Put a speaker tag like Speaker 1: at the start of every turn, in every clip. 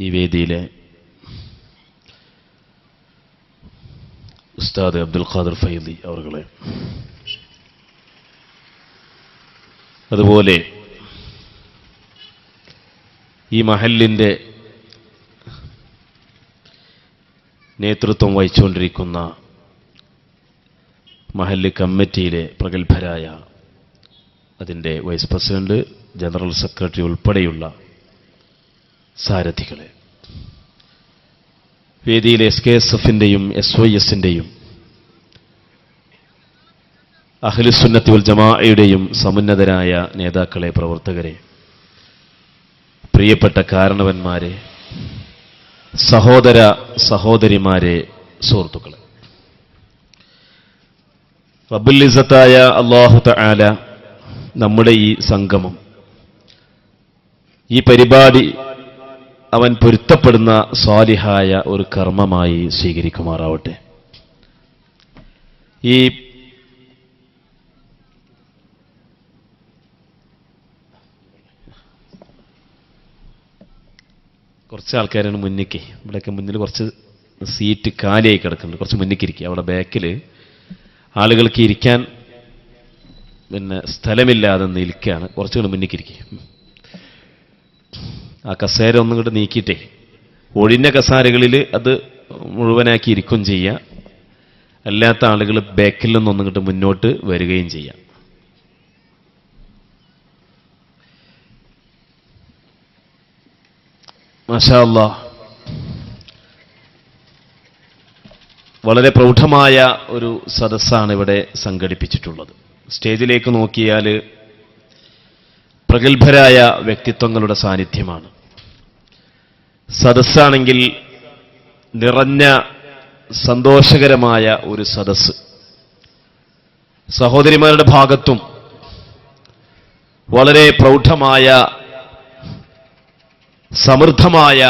Speaker 1: ഈ വേദിയിലെ ഉസ്താദ് അബ്ദുൽ ഖാദർ ഫൈദി അവർകളെ, അതുപോലെ ഈ മഹല്ലിൻ്റെ നേതൃത്വം വഹിച്ചുകൊണ്ടിരിക്കുന്ന മഹല്ല് കമ്മിറ്റിയിലെ പ്രഗത്ഭരായ അതിൻ്റെ വൈസ് പ്രസിഡന്റ്, ജനറൽ സെക്രട്ടറി ഉൾപ്പെടെയുള്ള സാരഥികളെ, വേദിയിലെ SKSF-ൻ്റെയും SYS-ൻ്റെയും അഹ്ലുസുന്നത്തി വൽ ജമാഅയുടെയും സമുന്നതരായ നേതാക്കളെ, പ്രവർത്തകരെ, പ്രിയപ്പെട്ട കാരണവന്മാരെ, സഹോദര സഹോദരിമാരെ, സുഹൃത്തുക്കളെ, റബ്ബുൽ ഇസ്സത്തായ അല്ലാഹു തആല നമ്മുടെ ഈ സംഗമം, ഈ പരിപാടി അവൻ പൊരുത്തപ്പെടുന്ന സ്വാലിഹായ ഒരു കർമ്മമായി സ്വീകരിക്കുമാറാവട്ടെ. ഈ കുറച്ച് ആൾക്കാരാണ് മുന്നിക്ക്, ഇവിടെയൊക്കെ മുന്നിൽ കുറച്ച് സീറ്റ് കാലിയായി കിടക്കുന്നുണ്ട്, കുറച്ച് മുന്നിക്കിരിക്കുക. അവിടെ ബാക്കിൽ ആളുകൾക്ക് ഇരിക്കാൻ സ്ഥലമില്ലാതെ നിൽക്കുകയാണ്, കുറച്ചുകൂടി മുന്നിക്കിരിക്കുക. ആ കസേര ഒന്നും കൂടെ നീക്കിയിട്ടേ ഒഴിഞ്ഞ കസാരകളിൽ അത് മുഴുവനാക്കി ഇരിക്കുകയും ചെയ്യുക, അല്ലാത്ത ആളുകൾ ബാക്കിൽ നിന്നൊന്നും ഇങ്ങോട്ട് മുന്നോട്ട് വരികയും ചെയ്യാം. മാഷാ അല്ലാഹ്, വളരെ പ്രൗഢമായ ഒരു സദസ്സാണ് ഇവിടെ സംഘടിപ്പിച്ചിട്ടുള്ളത്. സ്റ്റേജിലേക്ക് നോക്കിയാൽ പ്രഗത്ഭരായ വ്യക്തിത്വങ്ങളുടെ സാന്നിധ്യമാണ്. സദസ്സാണെങ്കിൽ നിറഞ്ഞ സന്തോഷകരമായ ഒരു സദസ്സ്. സഹോദരിമാരുടെ ഭാഗത്തും വളരെ പ്രൗഢമായ സമൃദ്ധമായ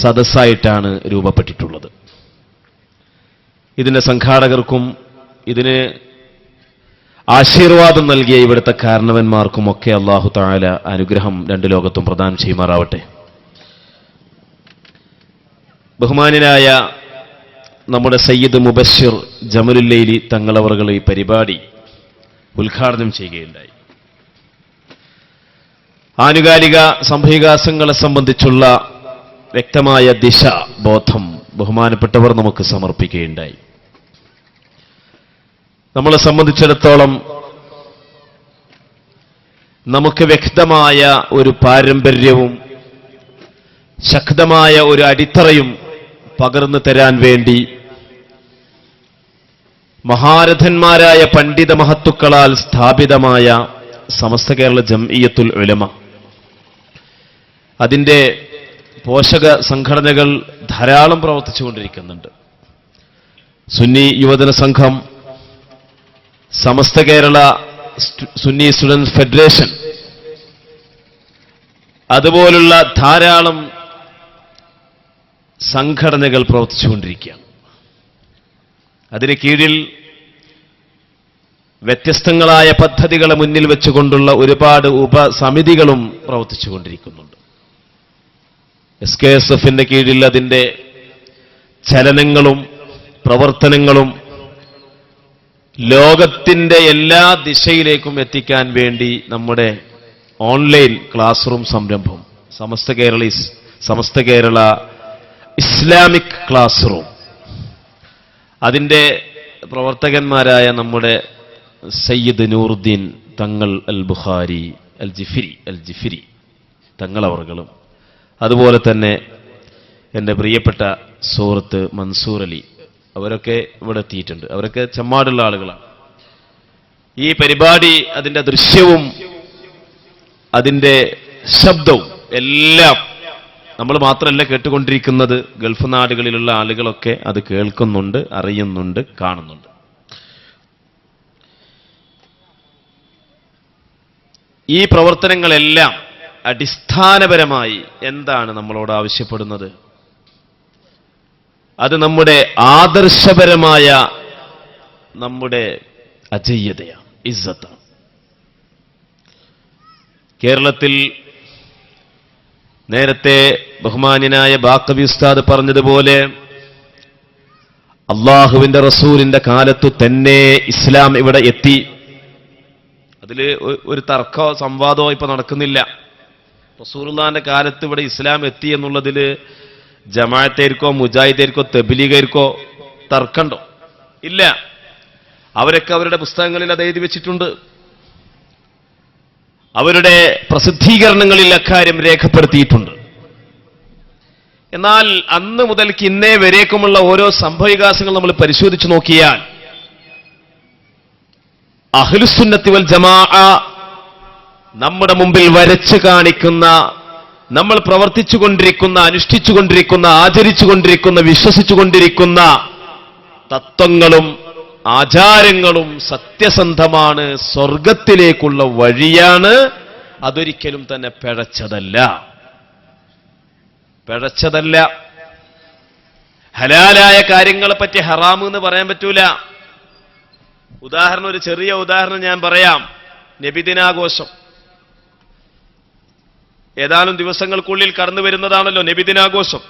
Speaker 1: സദസ്സായിട്ടാണ് രൂപപ്പെട്ടിട്ടുള്ളത്. ഇതിൻ്റെ സംഘാടകർക്കും ഇതിന് ആശീർവാദം നൽകിയ ഇവിടുത്തെ കാരണവന്മാർക്കുമൊക്കെ അല്ലാഹു തആല അനുഗ്രഹം രണ്ട് ലോകത്തും പ്രദാനം ചെയ്യുമാറാവട്ടെ. ബഹുമാന്യനായ നമ്മുടെ സയ്യിദ് മുബശ്ശിർ ജമലുല്ലൈലി തങ്ങളവറുകൾ ഈ പരിപാടി ഉദ്ഘാടനം ചെയ്യുകയുണ്ടായി. ആനുകാലിക സംഭവവികാസങ്ങളെ സംബന്ധിച്ചുള്ള വ്യക്തമായ ദിശ ബോധം ബഹുമാനപ്പെട്ടവർ നമുക്ക് സമർപ്പിക്കുകയുണ്ടായി. നമ്മളെ സംബന്ധിച്ചിടത്തോളം നമുക്ക് വ്യക്തമായ ഒരു പാരമ്പര്യവും ശക്തമായ ഒരു അടിത്തറയും പകർന്നു തരാൻ വേണ്ടി മഹാരഥന്മാരായ പണ്ഡിത മഹത്തുക്കളാൽ സ്ഥാപിതമായ സമസ്ത കേരള ജംഇയ്യത്തുൽ ഉലമ, അതിൻ്റെ പോഷക സംഘടനകൾ ധാരാളം പ്രവർത്തിച്ചുകൊണ്ടിരിക്കുന്നുണ്ട്. സുന്നി യുവജന സംഘം, സമസ്ത കേരള സുന്നി സ്റ്റുഡൻസ് ഫെഡറേഷൻ, അതുപോലുള്ള ധാരാളം സംഘടനകൾ പ്രവർത്തിച്ചുകൊണ്ടിരിക്കുകയാണ്. അതിന് കീഴിൽ വ്യത്യസ്തങ്ങളായ പദ്ധതികളെ മുന്നിൽ വെച്ചുകൊണ്ടുള്ള ഒരുപാട് ഉപസമിതികളും പ്രവർത്തിച്ചുകൊണ്ടിരിക്കുന്നുണ്ട്. SKSF-ന്റെ കീഴിൽ അതിൻ്റെ ചലനങ്ങളും പ്രവർത്തനങ്ങളും ലോകത്തിൻ്റെ എല്ലാ ദിശയിലേക്കും എത്തിക്കാൻ വേണ്ടി നമ്മുടെ ഓൺലൈൻ ക്ലാസ് റൂം സംരംഭം Samastha Kerala Islamic class room, അതിൻ്റെ പ്രവർത്തകന്മാരായ നമ്മുടെ സയ്യിദ് നൂറുദ്ദീൻ തങ്ങൾ അൽ ബുഖാരി അൽ ജിഫിരി തങ്ങളവറുകളും, അതുപോലെ തന്നെ എൻ്റെ പ്രിയപ്പെട്ട സുഹൃത്ത് മൻസൂർ അലി, അവരൊക്കെ ഇവിടെ എത്തിയിട്ടുണ്ട്. അവരൊക്കെ ചെമ്മാടുള്ള ആളുകളാണ്. ഈ പരിപാടി, അതിൻ്റെ ദൃശ്യവും അതിൻ്റെ ശബ്ദവും എല്ലാം നമ്മൾ മാത്രമല്ല കേട്ടുകൊണ്ടിരിക്കുന്നത്, ഗൾഫ് നാടുകളിലുള്ള ആളുകളൊക്കെ അത് കേൾക്കുന്നുണ്ട്, അറിയുന്നുണ്ട്, കാണുന്നുണ്ട്. ഈ പ്രവർത്തനങ്ങളെല്ലാം അടിസ്ഥാനപരമായി എന്താണ് നമ്മളോട് ആവശ്യപ്പെടുന്നത്? അത് നമ്മുടെ ആദർശപരമായ നമ്മുടെ അജയ്യതയാണ്, ഇസ്സത്താണ്. കേരളത്തിൽ നേരത്തെ ബഹുമാന്യനായ ബാക്കവി ഉസ്താദ് പറഞ്ഞതുപോലെ അള്ളാഹുവിന്റെ റസൂലിന്റെ കാലത്തു തന്നെ ഇസ്ലാം ഇവിടെ എത്തി. അതിൽ ഒരു തർക്കമോ സംവാദമോ ഇപ്പൊ നടക്കുന്നില്ല. റസൂലുള്ളാഹിന്റെ കാലത്ത് ഇവിടെ ഇസ്ലാം എത്തി എന്നുള്ളതിൽ ജമാഅത്തേർക്കോ മുജാഹിദേർക്കോ തബ്ലീഗേർക്കോ തർക്കണ്ടോ? ഇല്ല. അവരൊക്കെ അവരുടെ പുസ്തകങ്ങളിൽ അത് എഴുതി വെച്ചിട്ടുണ്ട്. അവരുടെ പ്രസിദ്ധീകരണങ്ങളിൽ അക്കാര്യം രേഖപ്പെടുത്തിയിട്ടുണ്ട്. എന്നാൽ അന്ന് മുതൽക്ക് ഇന്നേ വരേക്കുമുള്ള ഓരോ സംഭവവികാസങ്ങൾ നമ്മൾ പരിശോധിച്ചു നോക്കിയാൽ അഹ്ലുസുന്നത്തി വൽ ജമാഅ നമ്മുടെ മുമ്പിൽ വരച്ചു കാണിക്കുന്ന, നമ്മൾ പ്രവർത്തിച്ചുകൊണ്ടിരിക്കുന്ന, അനുഷ്ഠിച്ചുകൊണ്ടിരിക്കുന്ന, ആചരിച്ചുകൊണ്ടിരിക്കുന്ന, വിശ്വസിച്ചുകൊണ്ടിരിക്കുന്ന തത്വങ്ങളും ആചാരങ്ങളും സത്യസന്ധമാണ്, സ്വർഗത്തിലേക്കുള്ള വഴിയാണ്, അതൊരിക്കലും തന്നെ പിഴച്ചതല്ല. ഹലാലായ കാര്യങ്ങളെ പറ്റി ഹറാം എന്ന് പറയാൻ പറ്റൂല. ഉദാഹരണം, ഒരു ചെറിയ ഉദാഹരണം ഞാൻ പറയാം. നബിദിനാഘോഷം ഏതാനും ദിവസങ്ങൾക്കുള്ളിൽ കടന്നു വരുന്നതാണല്ലോ നബിദിനാഘോഷം.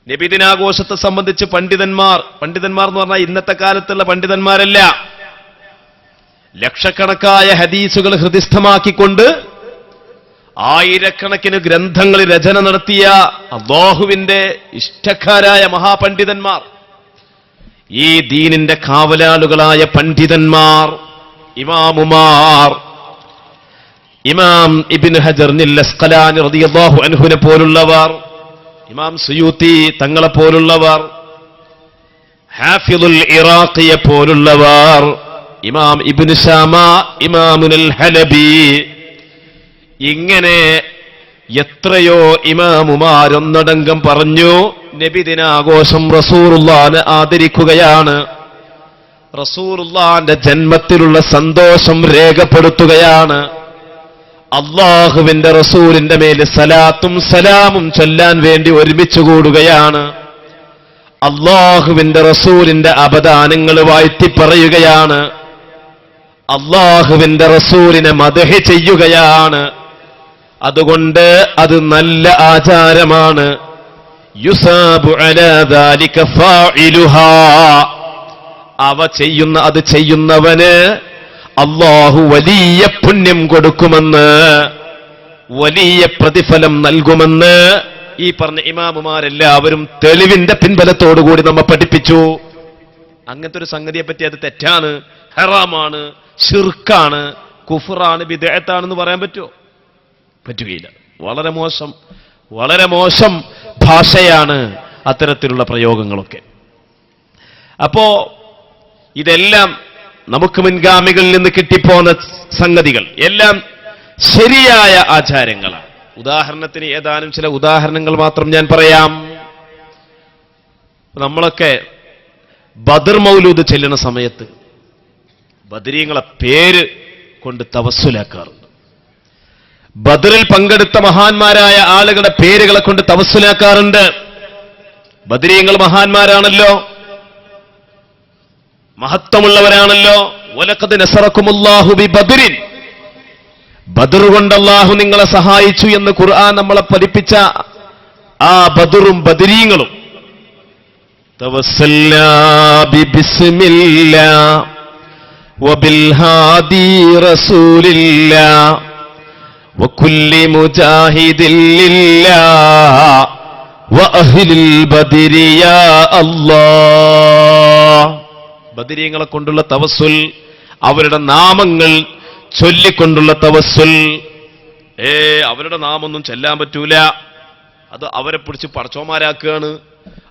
Speaker 1: നബിദിനാഘോഷത്തെ സംബന്ധിച്ച് പണ്ഡിതന്മാർ എന്ന് പറഞ്ഞാൽ ഇന്നത്തെ കാലത്തുള്ള പണ്ഡിതന്മാരല്ല, ലക്ഷക്കണക്കായ ഹദീസുകൾ ഹൃദിസ്ഥമാക്കിക്കൊണ്ട് ആയിരക്കണക്കിന് ഗ്രന്ഥങ്ങൾ രചന നടത്തിയ അല്ലാഹുവിന്റെ ഇഷ്ടക്കാരായ മഹാപണ്ഡിതന്മാർ, ഈ ദീനിന്റെ കാവലാളുകളായ പണ്ഡിതന്മാർ, ഇമാമുമാർ, ഇമാം ഇബ്നു ഹജർ അസ്ഖലാനി റളിയല്ലാഹു അൻഹുവിനെ പോലുള്ളവർ, ഇമാം സുയൂത്തി തങ്ങളെ പോലുള്ളവർ, ഹാഫിദുൽ ഇറാഖിയെ പോലുള്ളവർ, ഇമാം ഇബ്നു ശാമ, ഇമാമുൽ ഹലബി, ഇങ്ങനെ എത്രയോ ഇമാമുമാരൊന്നടങ്കം പറഞ്ഞു നബിദിനാഘോഷം റസൂലുള്ളാഹിനെ ആദരിക്കുകയാണ്, റസൂലുള്ളാഹിന്റെ ജന്മത്തിലുള്ള സന്തോഷം രേഖപ്പെടുത്തുകയാണ്, അള്ളാഹുവിന്റെ റസൂലിന്റെ മേൽ സലാത്തും സലാമും ചൊല്ലാൻ വേണ്ടി ഒരുമിച്ച് കൂടുകയാണ്, അള്ളാഹുവിന്റെ റസൂലിന്റെ അപദാനങ്ങൾ വാഴ്ത്തി പറയുകയാണ്, അള്ളാഹുവിന്റെ റസൂലിനെ മദ്ഹ് ചെയ്യുകയാണ്. അതുകൊണ്ട് അത് നല്ല ആചാരമാണ്. യുസാബു അലാ ദാലിക ഫാഇലുഹാ, അത് ചെയ്യുന്നവന് അല്ലാഹു വലിയ പുണ്യം കൊടുക്കുമെന്ന്, വലിയ പ്രതിഫലം നൽകുമെന്ന് ഈ പറഞ്ഞ ഇമാമുമാരെല്ലാവരും തെളിവിന്റെ പിൻബലത്തോടുകൂടി നമ്മെ പഠിപ്പിച്ചു. അങ്ങനത്തെ ഒരു സംഗതിയെ പറ്റി അത് തെറ്റാണ്, ഹറാമാണ്, ശിർക്കാണ്, കുഫറാണ്, ബിദ്അത്താണെന്ന് പറയാൻ പറ്റുമോ? പറ്റുകയില്ല. വളരെ മോശം ഭാഷയാണ് അത്തരത്തിലുള്ള പ്രയോഗങ്ങളൊക്കെ. അപ്പോ ഇതെല്ലാം നമുക്ക് മുൻഗാമികളിൽ നിന്ന് കിട്ടിപ്പോന്ന സംഗതികൾ, എല്ലാം ശരിയായ ആചാരങ്ങളാണ്. ഉദാഹരണത്തിന് ഏതാനും ചില ഉദാഹരണങ്ങൾ മാത്രം ഞാൻ പറയാം. നമ്മളൊക്കെ ബദർ മൗലൂദ് ചെല്ലുന്ന സമയത്ത് ബദരീങ്ങളെ പേര് കൊണ്ട് തവസ്സുലാക്കാറുണ്ട്. ബദറിൽ പങ്കെടുത്ത മഹാന്മാരായ ആളുകളുടെ പേരുകളെ കൊണ്ട് തവസ്സുലാക്കാറുണ്ട്. ബദരീങ്ങൾ മഹാന്മാരാണല്ലോ, മഹത്വമുള്ളവരാണല്ലോ. വലഖദ് നസറക്കുമുല്ലാഹു ബിബദറിൻ, ബദർ കൊണ്ട് അല്ലാഹു നിങ്ങളെ സഹായിച്ചു എന്ന് ഖുർആൻ നമ്മളെ പഠിപ്പിച്ച ആ ബദറും ബദരീങ്ങളും. തവസ്സൽനാ ബിബിസ്മില്ലാ വബിൽ ഹാദി റസൂലില്ലാ വകുല്ലി മുജാഹിദിൻ ലില്ലാഹ് വഅഹ്ലിൽ ബദരി യാ അല്ലാഹ്. ബദരീങ്ങളെ കൊണ്ടുള്ള തവസ്സുൽ, അവരുടെ നാമങ്ങൾ ചൊല്ലിക്കൊണ്ടുള്ള തവസ്സുൽ. അവരുടെ നാമൊന്നും ചെല്ലാൻ പറ്റൂല, അത് അവരെ പിടിച്ച് പടച്ചോമാരാക്കുകയാണ്,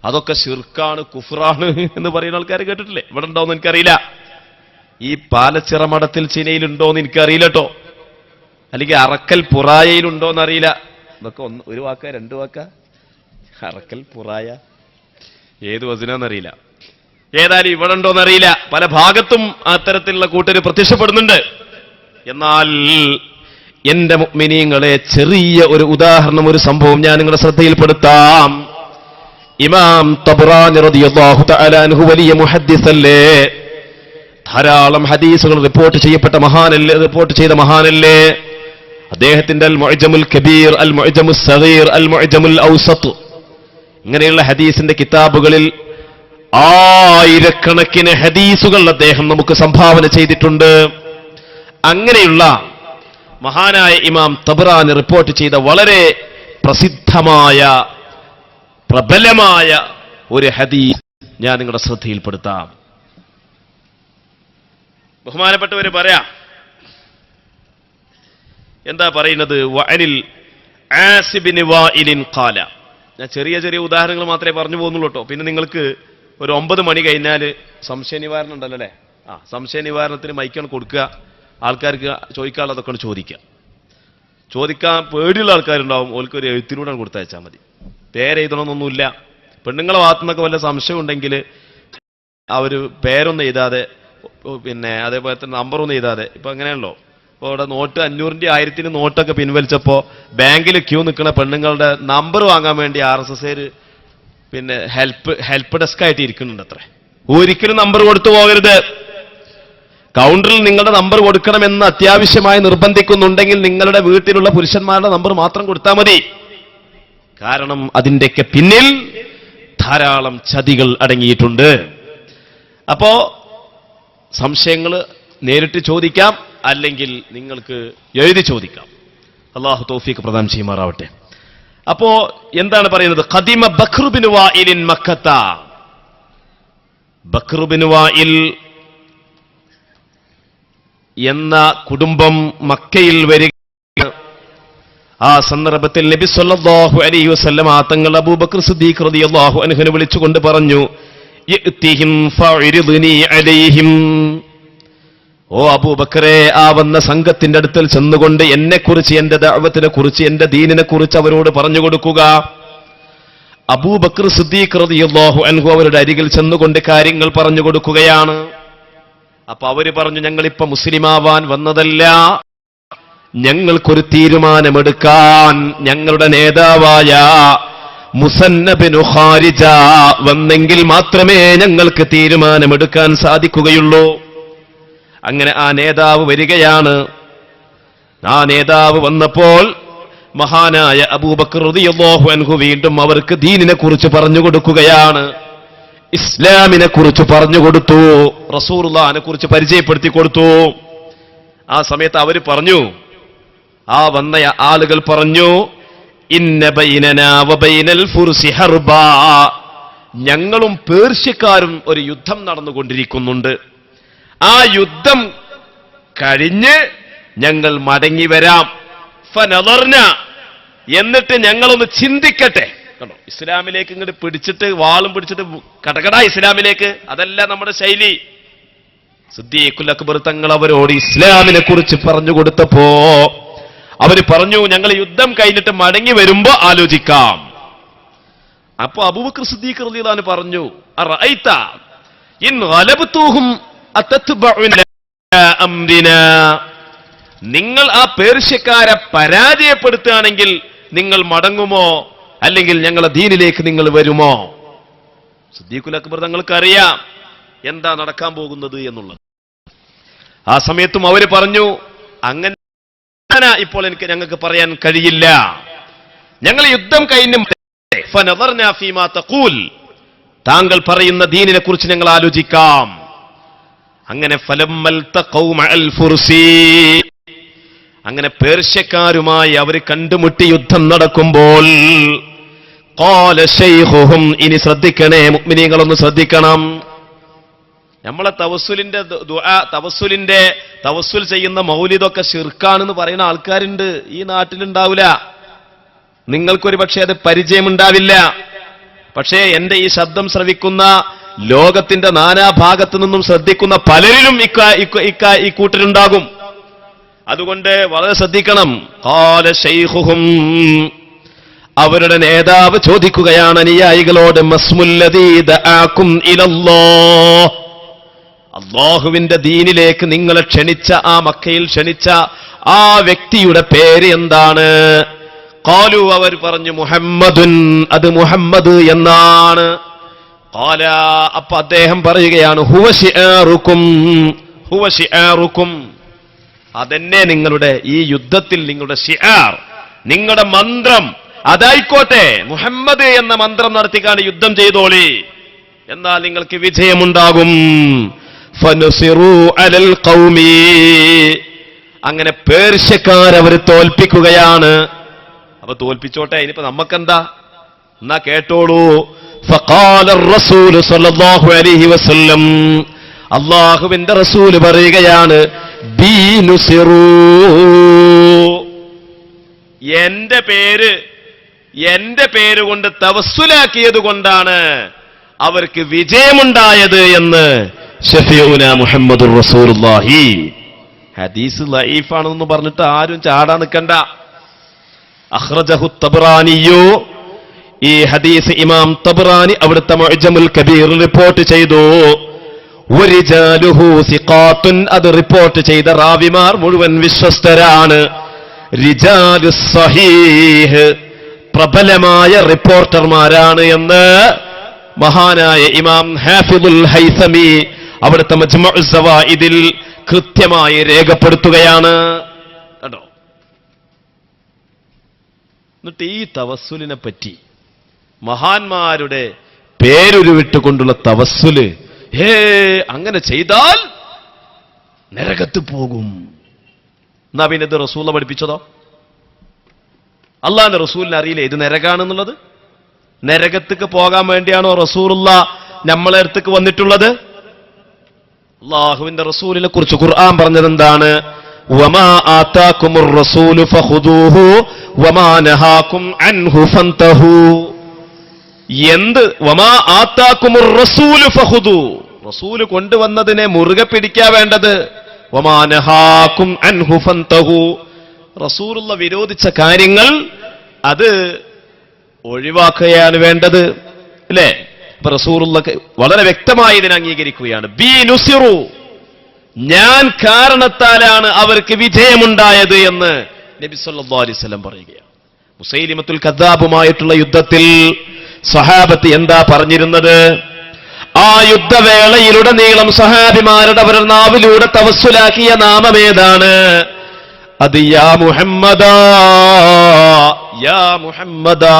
Speaker 1: അതൊക്കെ ശിർക്കാണ്, കുഫ്റാണ് എന്ന് പറയുന്ന ആൾക്കാർ കേട്ടിട്ടില്ലേ? ഇവിടെ ഉണ്ടോന്ന് എനിക്കറിയില്ല. ഈ പാലച്ചിറ മഠത്തിൽ ചിനയിലുണ്ടോന്ന് എനിക്കറിയില്ല കേട്ടോ, അല്ലെങ്കിൽ അറക്കൽ പുറായയിലുണ്ടോന്നറിയില്ല. ഇതൊക്കെ ഒരു വാക്ക രണ്ട് വാക്ക? അറക്കൽ പുറായ ഏത് വചനാന്നറിയില്ല. ഏതായാലും ഇവിടെ ഉണ്ടോന്നറിയില്ല. പല ഭാഗത്തും അത്തരത്തിലുള്ള കൂട്ടര് പ്രത്യക്ഷപ്പെടുന്നുണ്ട്. എന്നാൽ എന്റെ മുഅ്മിനീങ്ങളെ, ചെറിയ ഒരു ഉദാഹരണം, ഒരു സംഭവം ഞാൻ നിങ്ങളുടെ ശ്രദ്ധയിൽപ്പെടുത്താം. ഇമാം തബ്റാനി റളിയല്ലാഹു തആല അൻഹു വലിയ മുഹദ്ദിസല്ലേ, ധാരാളം ഹദീസുകൾ റിപ്പോർട്ട് ചെയ്ത മഹാനല്ലേ. അദ്ദേഹത്തിന്റെ അൽ മുഅ്ജമുൽ കബീർ, അൽ മുഅ്ജമുസ് സഗീർ, അൽ മുഅ്ജമുൽ ഔസത്ത്, ഇങ്ങനെയുള്ള ഹദീസിന്റെ കിതാബുകളിൽ ആയിരക്കണക്കിന് ഹദീസുകൾ അദ്ദേഹം നമുക്ക് സംഭാവന ചെയ്തിട്ടുണ്ട്. അങ്ങനെയുള്ള മഹാനായ ഇമാം തബ്റാനി റിപ്പോർട്ട് ചെയ്ത വളരെ പ്രസിദ്ധമായ പ്രബലമായ ഒരു ഹദീസ് ഞാൻ നിങ്ങളുടെ ശ്രദ്ധയിൽപ്പെടുത്താം. ബഹുമാനപ്പെട്ടവര് പറയാം, എന്താ പറയുന്നത്? വഅനിൽ ആസിബിൻ വായിലിൻ ഖാല. ഞാൻ ചെറിയ ചെറിയ ഉദാഹരണങ്ങൾ മാത്രമേ പറഞ്ഞു പോകുന്നുള്ളൂ കേട്ടോ. പിന്നെ നിങ്ങൾക്ക് ഒരു 9 മണി കഴിഞ്ഞാൽ സംശയ നിവാരണം ഉണ്ടല്ലോ അല്ലേ? സംശയ നിവാരണത്തിന് മൈക്കാണ് കൊടുക്കുക. ആൾക്കാർക്ക് ചോദിക്കാനുള്ളതൊക്കെ ചോദിക്കാൻ പേടിയുള്ള ആൾക്കാരുണ്ടാവും. ഓൾക്ക് ഒരു എഴുത്തിലൂടെ കൊടുത്തയച്ചാൽ മതി. പേരെഴുതണമെന്നൊന്നുമില്ല. പെണ്ണുങ്ങളെ ഭാഗത്തു നിന്നൊക്കെ വല്ല സംശയം ഉണ്ടെങ്കിൽ അവർ പേരൊന്നും എഴുതാതെ, പിന്നെ അതേപോലെ തന്നെ നമ്പറൊന്നും എഴുതാതെ, ഇപ്പൊ അങ്ങനെയാണല്ലോ. ഇപ്പോൾ ഇവിടെ നോട്ട് 500ന്റെ 1000ന്റെ നോട്ടൊക്കെ പിൻവലിച്ചപ്പോൾ ബാങ്കിൽ ക്യൂ നിൽക്കുന്ന പെണ്ണുങ്ങളുടെ നമ്പർ വാങ്ങാൻ വേണ്ടി RSS പിന്നെ ഹെൽപ്പ് ഡെസ്ക് ആയിട്ട് ഇരിക്കുന്നുണ്ട് അത്രേ. ഒരിക്കലും നമ്പർ കൊടുത്തു പോകരുത്. കൗണ്ടറിൽ നിങ്ങളുടെ നമ്പർ കൊടുക്കണമെന്ന് അത്യാവശ്യമായി നിർബന്ധിക്കുന്നുണ്ടെങ്കിൽ നിങ്ങളുടെ വീട്ടിലുള്ള പുരുഷന്മാരുടെ നമ്പർ മാത്രം കൊടുത്താൽ മതി. കാരണം അതിൻ്റെയൊക്കെ പിന്നിൽ ധാരാളം ചതികൾ അടങ്ങിയിട്ടുണ്ട്. അപ്പോ സംശയങ്ങൾ നേരിട്ട് ചോദിക്കാം, അല്ലെങ്കിൽ നിങ്ങൾക്ക് എഴുതി ചോദിക്കാം. അല്ലാഹു തൗഫീഖ് പ്രദാനം ചെയ്യുമാറാവട്ടെ. അപ്പോ എന്താണ് പറയുന്നത്? ഖദിമ ബക്ർ ബിൻ വായിലിൻ മക്കത്ത. ബക്ർ ബിൻ വായിൽ എന്ന കുടുംബം മക്കയിൽ വരിക. ആ സന്ദർഭത്തിൽ നബി സല്ലല്ലാഹു അലൈഹി വസല്ലം തങ്ങൾ അബൂബക്കർ സിദ്ദീഖ് റളിയല്ലാഹു അൻഹുവിനെ വിളിച്ചുകൊണ്ട് പറഞ്ഞു, യഅ്തിഹിം ഫഅരിദ്നി അലൈഹിം. ഓ അബൂബക്കറെ, ആ വന്ന സംഘത്തിന്റെ അടുക്കൽ ചെന്നുകൊണ്ട് എന്നെക്കുറിച്ച്, എന്റെ ദഅവത്തിനെ കുറിച്ച്, എന്റെ ദീനിനെ കുറിച്ച് അവരോട് പറഞ്ഞു കൊടുക്കുക. അബൂബക്കർ സിദ്ദീഖ് റളിയല്ലാഹു അൻഹു അവരുടെ അരികിൽ ചെന്നുകൊണ്ട് കാര്യങ്ങൾ പറഞ്ഞു കൊടുക്കുകയാണ്. അപ്പൊ അവര് പറഞ്ഞു, ഞങ്ങളിപ്പോ മുസ്ലിമാവാൻ വന്നതല്ല, ഞങ്ങൾക്കൊരു തീരുമാനമെടുക്കാൻ ഞങ്ങളുടെ നേതാവായ മുസന്ന ബിനു ഖാരിജ വന്നെങ്കിൽ മാത്രമേ ഞങ്ങൾക്ക് തീരുമാനമെടുക്കാൻ സാധിക്കുകയുള്ളൂ. അങ്ങനെ ആ നേതാവ് വരികയാണ്. ആ നേതാവ് വന്നപ്പോൾ മഹാനായ അബൂബക്കർ റളിയല്ലാഹു അൻഹു വീണ്ടും അവർക്ക് ദീനിനെ കുറിച്ച് പറഞ്ഞു കൊടുക്കുകയാണ്, ഇസ്ലാമിനെ കുറിച്ച് പറഞ്ഞു കൊടുത്തു, റസൂലുള്ളാഹിനെ കുറിച്ച് പരിചയപ്പെടുത്തി കൊടുത്തു. ആ സമയത്ത് അവർ പറഞ്ഞു, ആ വന്ന ആളുകൾ പറഞ്ഞു, ഇന്ന ബൈനനാ വബൈനൽ ഫുർസി ഹർബാ. ഞങ്ങളും പേർഷ്യക്കാരും ഒരു യുദ്ധം നടന്നുകൊണ്ടിരിക്കുന്നുണ്ട്. ആ യുദ്ധം കഴിഞ്ഞ് ഞങ്ങൾ മടങ്ങി വരാം. ഫനദർന, എന്നിട്ട് ഞങ്ങളൊന്ന് ചിന്തിക്കട്ടെ. കണ്ടോ, ഇസ്ലാമിലേക്ക് ഇങ്ങോട്ട് പിടിച്ചിട്ട് വാളും പിടിച്ചിട്ട് കടകട ഇസ്ലാമിലേക്ക്, അതല്ല നമ്മുടെ ശൈലി. സിദ്ദീഖുൽ അക്ബർ തങ്ങൾ അവരോട് ഇസ്ലാമിനെ കുറിച്ച് പറഞ്ഞു കൊടുത്തപ്പോ അവര് പറഞ്ഞു, ഞങ്ങൾ യുദ്ധം കഴിഞ്ഞിട്ട് മടങ്ങി വരുമ്പോ ആലോചിക്കാം. അപ്പൊ അബൂബക്കർ സിദ്ദീഖ് റളിയല്ലാഹു അൻഹു പറഞ്ഞു, അറഅയ്ത ഇൻ ഗലബതുഹും അതത്ബഉന അംരിനാ. നിങ്ങൾ ആ പേർഷ്യക്കാരെ പരാജയപ്പെടുത്തുകയാണെങ്കിൽ നിങ്ങൾ മടങ്ങുമോ, അല്ലെങ്കിൽ ഞങ്ങളുടെ ദീനിലേക്ക് നിങ്ങൾ വരുമോ? സിദ്ദീഖുൽ അക്ബർ തങ്ങൾക്കറിയാം എന്താ നടക്കാൻ പോകുന്നത് എന്നുള്ളത്. ആ സമയത്തും അവര് പറഞ്ഞു, അങ്ങനെ ഇപ്പോൾ ഞങ്ങൾക്ക് പറയാൻ കഴിയില്ല, ഞങ്ങൾ യുദ്ധം കഴിഞ്ഞ് ഫനദർനാ ഫീമാ തഖൂൽ, താങ്കൾ പറയുന്ന ദീനിനെ കുറിച്ച് ഞങ്ങൾ ആലോചിക്കാം. അങ്ങനെ ഫലമ്മൽ തഖൗ മഅൽ ഫുർസി, അങ്ങനെ പേർഷ്യക്കാരുമായി അവർ കണ്ടുമുട്ടി യുദ്ധം നടക്കുമ്പോൾ ഖാല ശൈഖുഹും, ഇനി ശ്രദ്ധിക്കണേ മുഅ്മിനീങ്ങളൊന്ന് ശ്രദ്ധിക്കണം. നമ്മളെ തവസ്സുലിന്റെ ദുആ, തവസ്സുൽ ചെയ്യുന്ന മൗലിദൊക്കെ ശിർക്കാണെന്ന് പറയുന്ന ആൾക്കാരുണ്ട് ഈ നാട്ടിലുണ്ടാവില്ല. നിങ്ങൾക്കൊരു പക്ഷേ അത് പരിചയമുണ്ടാവില്ല. പക്ഷേ എന്റെ ഈ ശബ്ദം ശ്രവിക്കുന്ന ലോകത്തിന്റെ നാനാഭാഗത്തു നിന്നും ശ്രദ്ധിക്കുന്ന പലരിലും ഈ കൂട്ടരുണ്ടാകും. അതുകൊണ്ട് വളരെ ശ്രദ്ധിക്കണം. ഖാല ശൈഖുഹും, അവരുടെ നേതാവ് ചോദിക്കുകയാണ് അനുയായികളോട്, മസ്മുല്ലദീ ദആകും ഇലല്ലാഹ്, അല്ലാഹുവിന്റെ ദീനിലേക്ക് നിങ്ങളെ ക്ഷണിച്ച, ആ മക്കയിൽ ക്ഷണിച്ച ആ വ്യക്തിയുടെ പേര് എന്താണ്? ഖാലു, അവർ പറഞ്ഞു, മുഹമ്മദുൻ, അത് മുഹമ്മദ് എന്നാണ്. ഖാല, അപ്പൊ അദ്ദേഹം പറയുകയാണ്, ഹുവ ശിആറുക്കും, ഹുവ ശിആറുക്കും, അതന്നെ നിങ്ങളുടെ ഈ യുദ്ധത്തിൽ നിങ്ങളുടെ ശിആർ, നിങ്ങളുടെ മന്ത്രം അതായിക്കോട്ടെ. മുഹമ്മദ് എന്ന മന്ത്രം നടത്തിക്കാണ് യുദ്ധം ചെയ്തോളി, എന്നാൽ നിങ്ങൾക്ക് വിജയമുണ്ടാകും. ഫനുസിറു അലൽ ഖൗമി, അങ്ങനെ പേർഷ്യക്കാരവർ തോൽപ്പിക്കുകയാണ്. അപ്പൊ തോൽപ്പിച്ചോട്ടെ, ഇനിയിപ്പോ നമുക്കെന്താ? എന്നാ കേട്ടോളൂ. ഫഖാല റസൂൽ സ്വല്ലല്ലാഹു അലൈഹി വസല്ലം, അല്ലാഹുവിന്റെ റസൂൽ പറയുകയാണ്, ബീനുസിറു, എന്റെ പേര് കൊണ്ട് തവസ്സുലാക്കിയത് കൊണ്ടാണ് അവർക്ക് വിജയമുണ്ടായത് എന്ന് ഷഫീഉന മുഹമ്മദുർ റസൂലുള്ളാഹി. ഹദീസ് ലഈഫാണെന്ന് പറഞ്ഞിട്ട് ആരും ചാടാൻ നിൽക്കണ്ട. അഖ്റജഹു തബ്റാനിയോ, ഈ ഹദീസ് ഇമാം തബ്റാനി അവിടുത്തെ മുഅ്ജമുൽ കബീർ റിപ്പോർട്ട് ചെയ്തു. വരിജാലുഹു സിഖാത്തുൻ, അത് റിപ്പോർട്ട് ചെയ്ത റാവിമാർ മുഴുവൻ വിശ്വസ്തരാണ്. റിജാലുസ് സഹീഹ്, പ്രബലമായ റിപ്പോർട്ടർമാരാണ് എന്ന് മഹാനായ ഇമാം ഹാഫിദുൽ ഹൈസമി അവിടുത്തെ മജ്മുഉസ് സവാഇദിൽ കൃത്യമായി രേഖപ്പെടുത്തുകയാണ്. കണ്ടോ? എന്നിട്ട് ഈ തവസ്സുലിനെ പറ്റി, മഹാന്മാരുടെ പേരുരുവിട്ടുകൊണ്ടുള്ള തവസ്സുല്, അങ്ങനെ ചെയ്താൽ നരകത്ത് പോകും. എന്നാ പിന്നെ ഇത് റസൂല പഠിപ്പിച്ചതോ? അള്ളാന്റെ റസൂലിനെ അറിയില്ലേ ഇത് നരകാണെന്നുള്ളത്? നരകത്തേക്ക് പോകാൻ വേണ്ടിയാണോ റസൂലുള്ള നമ്മളെ അടുത്തേക്ക് വന്നിട്ടുള്ളത്? അള്ളാഹുവിന്റെ റസൂലിനെ കുറിച്ച് ഖുർആൻ പറഞ്ഞത് എന്താണ്? വമാ ആതാകുമുർ റസൂലു ഫഖുദൂഹു വമാ നഹാകും അൻഹു ഫന്തഹു. എന്ത് വമാ ആതാകുമുർ റസൂലു ഫഖുദൂ, റസൂൽ കൊണ്ടുവന്നതിനെ മുറുകെ പിടിക്കാ വേണ്ടത്. വമാ നഹാകും അൻഹു ഫന്തഹു, റസൂലുള്ള വിരോധിച്ച കാര്യങ്ങൾ അത് ഒഴിവാക്കുകയാണ് വേണ്ടത്, അല്ലേ? അപ്പൊ റസൂലുള്ള വളരെ വ്യക്തമായി ഇതിനെ അംഗീകരിക്കുകയാണ്. ബീനുസിറു, ഞാൻ കാരണത്താലാണ് അവർക്ക് വിജയമുണ്ടായത് എന്ന് നബി സല്ലല്ലാഹു അലൈഹി വസല്ലം പറയുകയാണ്. മുസൈലിമത്തുൽ കദ്ദാബുമായിട്ടുള്ള യുദ്ധത്തിൽ സഹാബത്ത് എന്താ പറഞ്ഞിരുന്നത്? ആ യുദ്ധവേളയിലുടനീളം സഹാബിമാരുടെ അവരുടെ നാവിലൂടെ തവസ്സുലാക്കിയ നാമമേതാണ്? അത് യാ മുഹമ്മദാ, യാ മുഹമ്മദാ.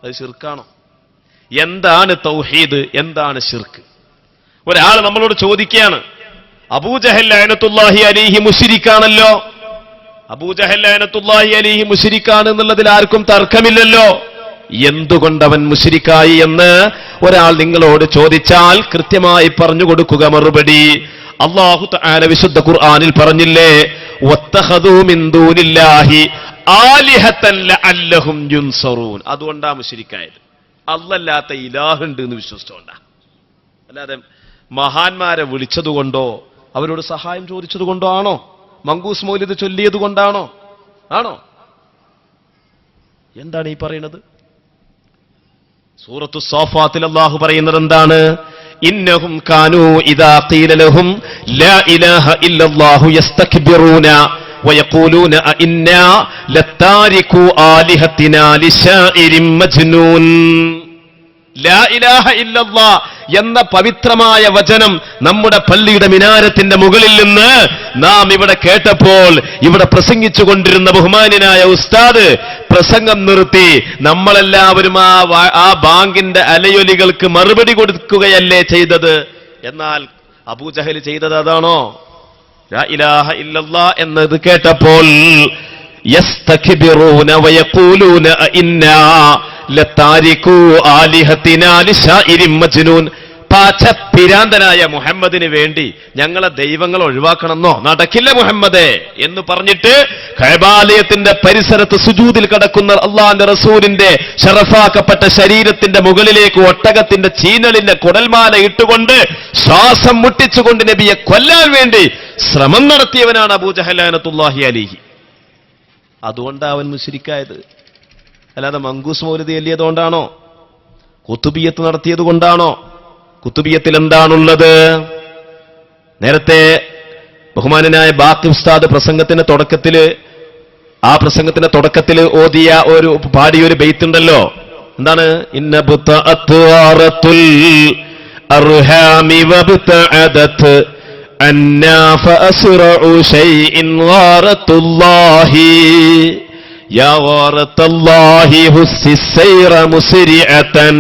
Speaker 1: അത് ശിർക്കാണോ? എന്താണ് തൗഹീദ്, എന്താണ് ശിർക്ക്? ഒരാൾ നമ്മളോട് ചോദിക്കുകയാണ്, അബൂജഹൽ ലഅനത്തുല്ലാഹി അലൈഹി മുശ്രിക്കാണല്ലോ, അബൂജഹൽ ലഅനത്തുല്ലാഹി അലൈഹി മുശ്രിക്കാണ് എന്നുള്ളതിൽ ആർക്കും തർക്കമില്ലല്ലോ, എന്തുകൊണ്ടവൻ മുശ്രിക്കായി എന്ന് ഒരാൾ നിങ്ങളോട് ചോദിച്ചാൽ കൃത്യമായി പറഞ്ഞു കൊടുക്കുക മറുപടി. അല്ലാഹു തആല വിശുദ്ധ ഖുർആനിൽ പറഞ്ഞില്ലേ, വത്തഖദൂ മിൻ ദൂനില്ലാഹി ആലിഹതൻ ലഅല്ലഹും യുൻസറൂൻ. അതുകൊണ്ടാ മുശ്രിക്കായത്. അല്ലാത്ത ഇലാഹുണ്ട് എന്ന് വിശ്വസിച്ചോണ്ടാ, അല്ലാതെ മഹാന്മാരെ വിളിച്ചതുകൊണ്ടോ അവരോട് സഹായം ചോദിച്ചതുകൊണ്ടോ ആണോ? മങ്കൂസ് മൗലിദ് ചൊല്ലിയത് കൊണ്ടാണോ? ആണോ? എന്താണ് ഈ പറയുന്നത്? സൂറത്തു സ്സാഫാത്തിൽ അല്ലാഹു പറയുന്നത് എന്താണ്? ഇന്നഹും കാനൂ ഇദാ ഖീല ലഹും ലാ ഇലാഹ ഇല്ലല്ലാഹു യസ്തക്ബിറൂന വയഖൂലൂന ഇന്നാ ലത്താരികു ആലിഹത്തിനാ ലിശാഇരിൻ മജ്നൂൻ. ലാ ഇലാഹ ഇല്ലല്ലാഹ് എന്ന പവിത്രമായ വചനം നമ്മുടെ പള്ളിയുടെ മിനാരത്തിന്റെ മുകളിൽ നിന്ന് നാം ഇവിടെ കേട്ടപ്പോൾ ഇവിടെ പ്രസംഗിച്ചു കൊണ്ടിരുന്ന ബഹുമാന്യനായ ഉസ്താദ് പ്രസംഗം നിർത്തി നമ്മളെല്ലാവരും ആ ബാങ്കിന്റെ അലയൊലികൾക്ക് മറുപടി കൊടുക്കുകയല്ലേ ചെയ്തത്. എന്നാൽ അബൂജഹൽ ചെയ്തത് അതാണോ? ലാ ഇലാഹ ഇല്ലല്ലാഹ് എന്നത് കേട്ടപ്പോൾ യസ്തക്ബിറൂന വയഖൂലൂന ഇന്നാ ലതാരികു ആലിഹത്തിനാ ലിശാഇരിൻ മജ്നൂൻ. പാച്ചപ്പിരാന്തനായ മുഹമ്മദിന് വേണ്ടി ഞങ്ങളെ ദൈവങ്ങൾ ഒഴിവാക്കണമെന്നോ? നടക്കില്ല മുഹമ്മദേ എന്ന് പറഞ്ഞിട്ട് കഅബാലയത്തിന്റെ പരിസരത്ത് സുജൂദിൽ കിടക്കുന്ന അള്ളാന്റെ റസൂലിന്റെ ശറഫാക്കപ്പെട്ട ശരീരത്തിന്റെ മുകളിലേക്ക് ഒട്ടകത്തിന്റെ ചീനളിന്റെ കുടൽമാല ഇട്ടുകൊണ്ട് ശ്വാസം മുട്ടിച്ചുകൊണ്ട് നബിയെ കൊല്ലാൻ വേണ്ടി ശ്രമം നടത്തിയവനാണ് അബൂജഹൽ ലഅനത്തുല്ലാഹി അലൈഹി. അതുകൊണ്ടാണ് അവൻ മുശ്രിക്കായത്, അല്ലാതെ മങ്കൂസ് മൗലിദ് ചൊല്ലിയതുകൊണ്ടാണോ? കുത്തുബിയത്ത് നടത്തിയത് കൊണ്ടാണോ? കുത്തുബിയത്തിൽ എന്താണുള്ളത്? നേരത്തെ ബഹുമാനനായ ബാക്കി ഉസ്താദ് പ്രസംഗത്തിന്റെ തുടക്കത്തിൽ ഓതിയ ഒരു പാടിയൊരു ബെയ്ത്തുണ്ടല്ലോ. എന്താണ്? ഇന്നബ്തഅത്വാറത്തുൽ അർഹാമി വബ്തഅദത് അന്നാ ഫഅസ്റഉ ശൈഇൻ ഗാറത്തുല്ലാഹി യാ ഗാറത്തുല്ലാഹി ഹുസ്സി സൈറ മുസ്രിഅതൻ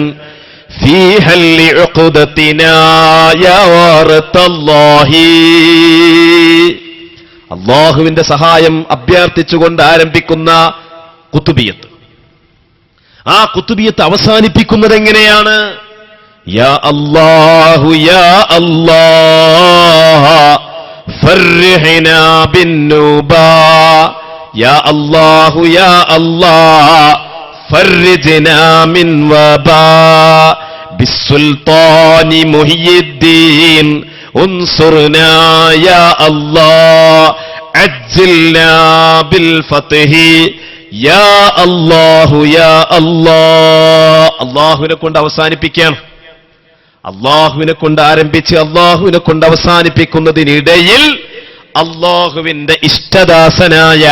Speaker 1: ഫീ ഹല്ലി ഉഖ്ദതിനാ യാ ഗാറത്തുല്ലാഹി. അല്ലാഹുവിന്റെ സഹായം അഭ്യർത്ഥിച്ചുകൊണ്ട് ആരംഭിക്കുന്ന കുത്തുബിയത്ത്. ആ കുത്തുബിയത്ത് അവസാനിപ്പിക്കുന്നത് എങ്ങനെയാണ്? യാ അല്ലാഹു യാ അല്ലാഹ് ഫർഹിനാ ബിന്നൂബാ യാ അല്ലാഹു യാ അല്ലാഹ് ഫർജ്നാ മിൻ വബാ ബിസ്സുൽത്താനി മുഹിയ്യിദ്ദീൻ ഉൻസുർനാ യാ അല്ലാഹ് അജ്ജിൽനാ ബിൽ ഫത്ഹി യാ അല്ലാഹു യാ അല്ലാഹ്. അല്ലാഹുവിനെ കൊണ്ട് അവസാനിപ്പിക്കുകയാണ്. അല്ലാഹുവിനെ കൊണ്ട് ആരംഭിച്ച് അല്ലാഹുവിനെ കൊണ്ട് അവസാനിപ്പിക്കുന്നതിനിടയിൽ അല്ലാഹുവിന്റെ ഇഷ്ടദാസനായ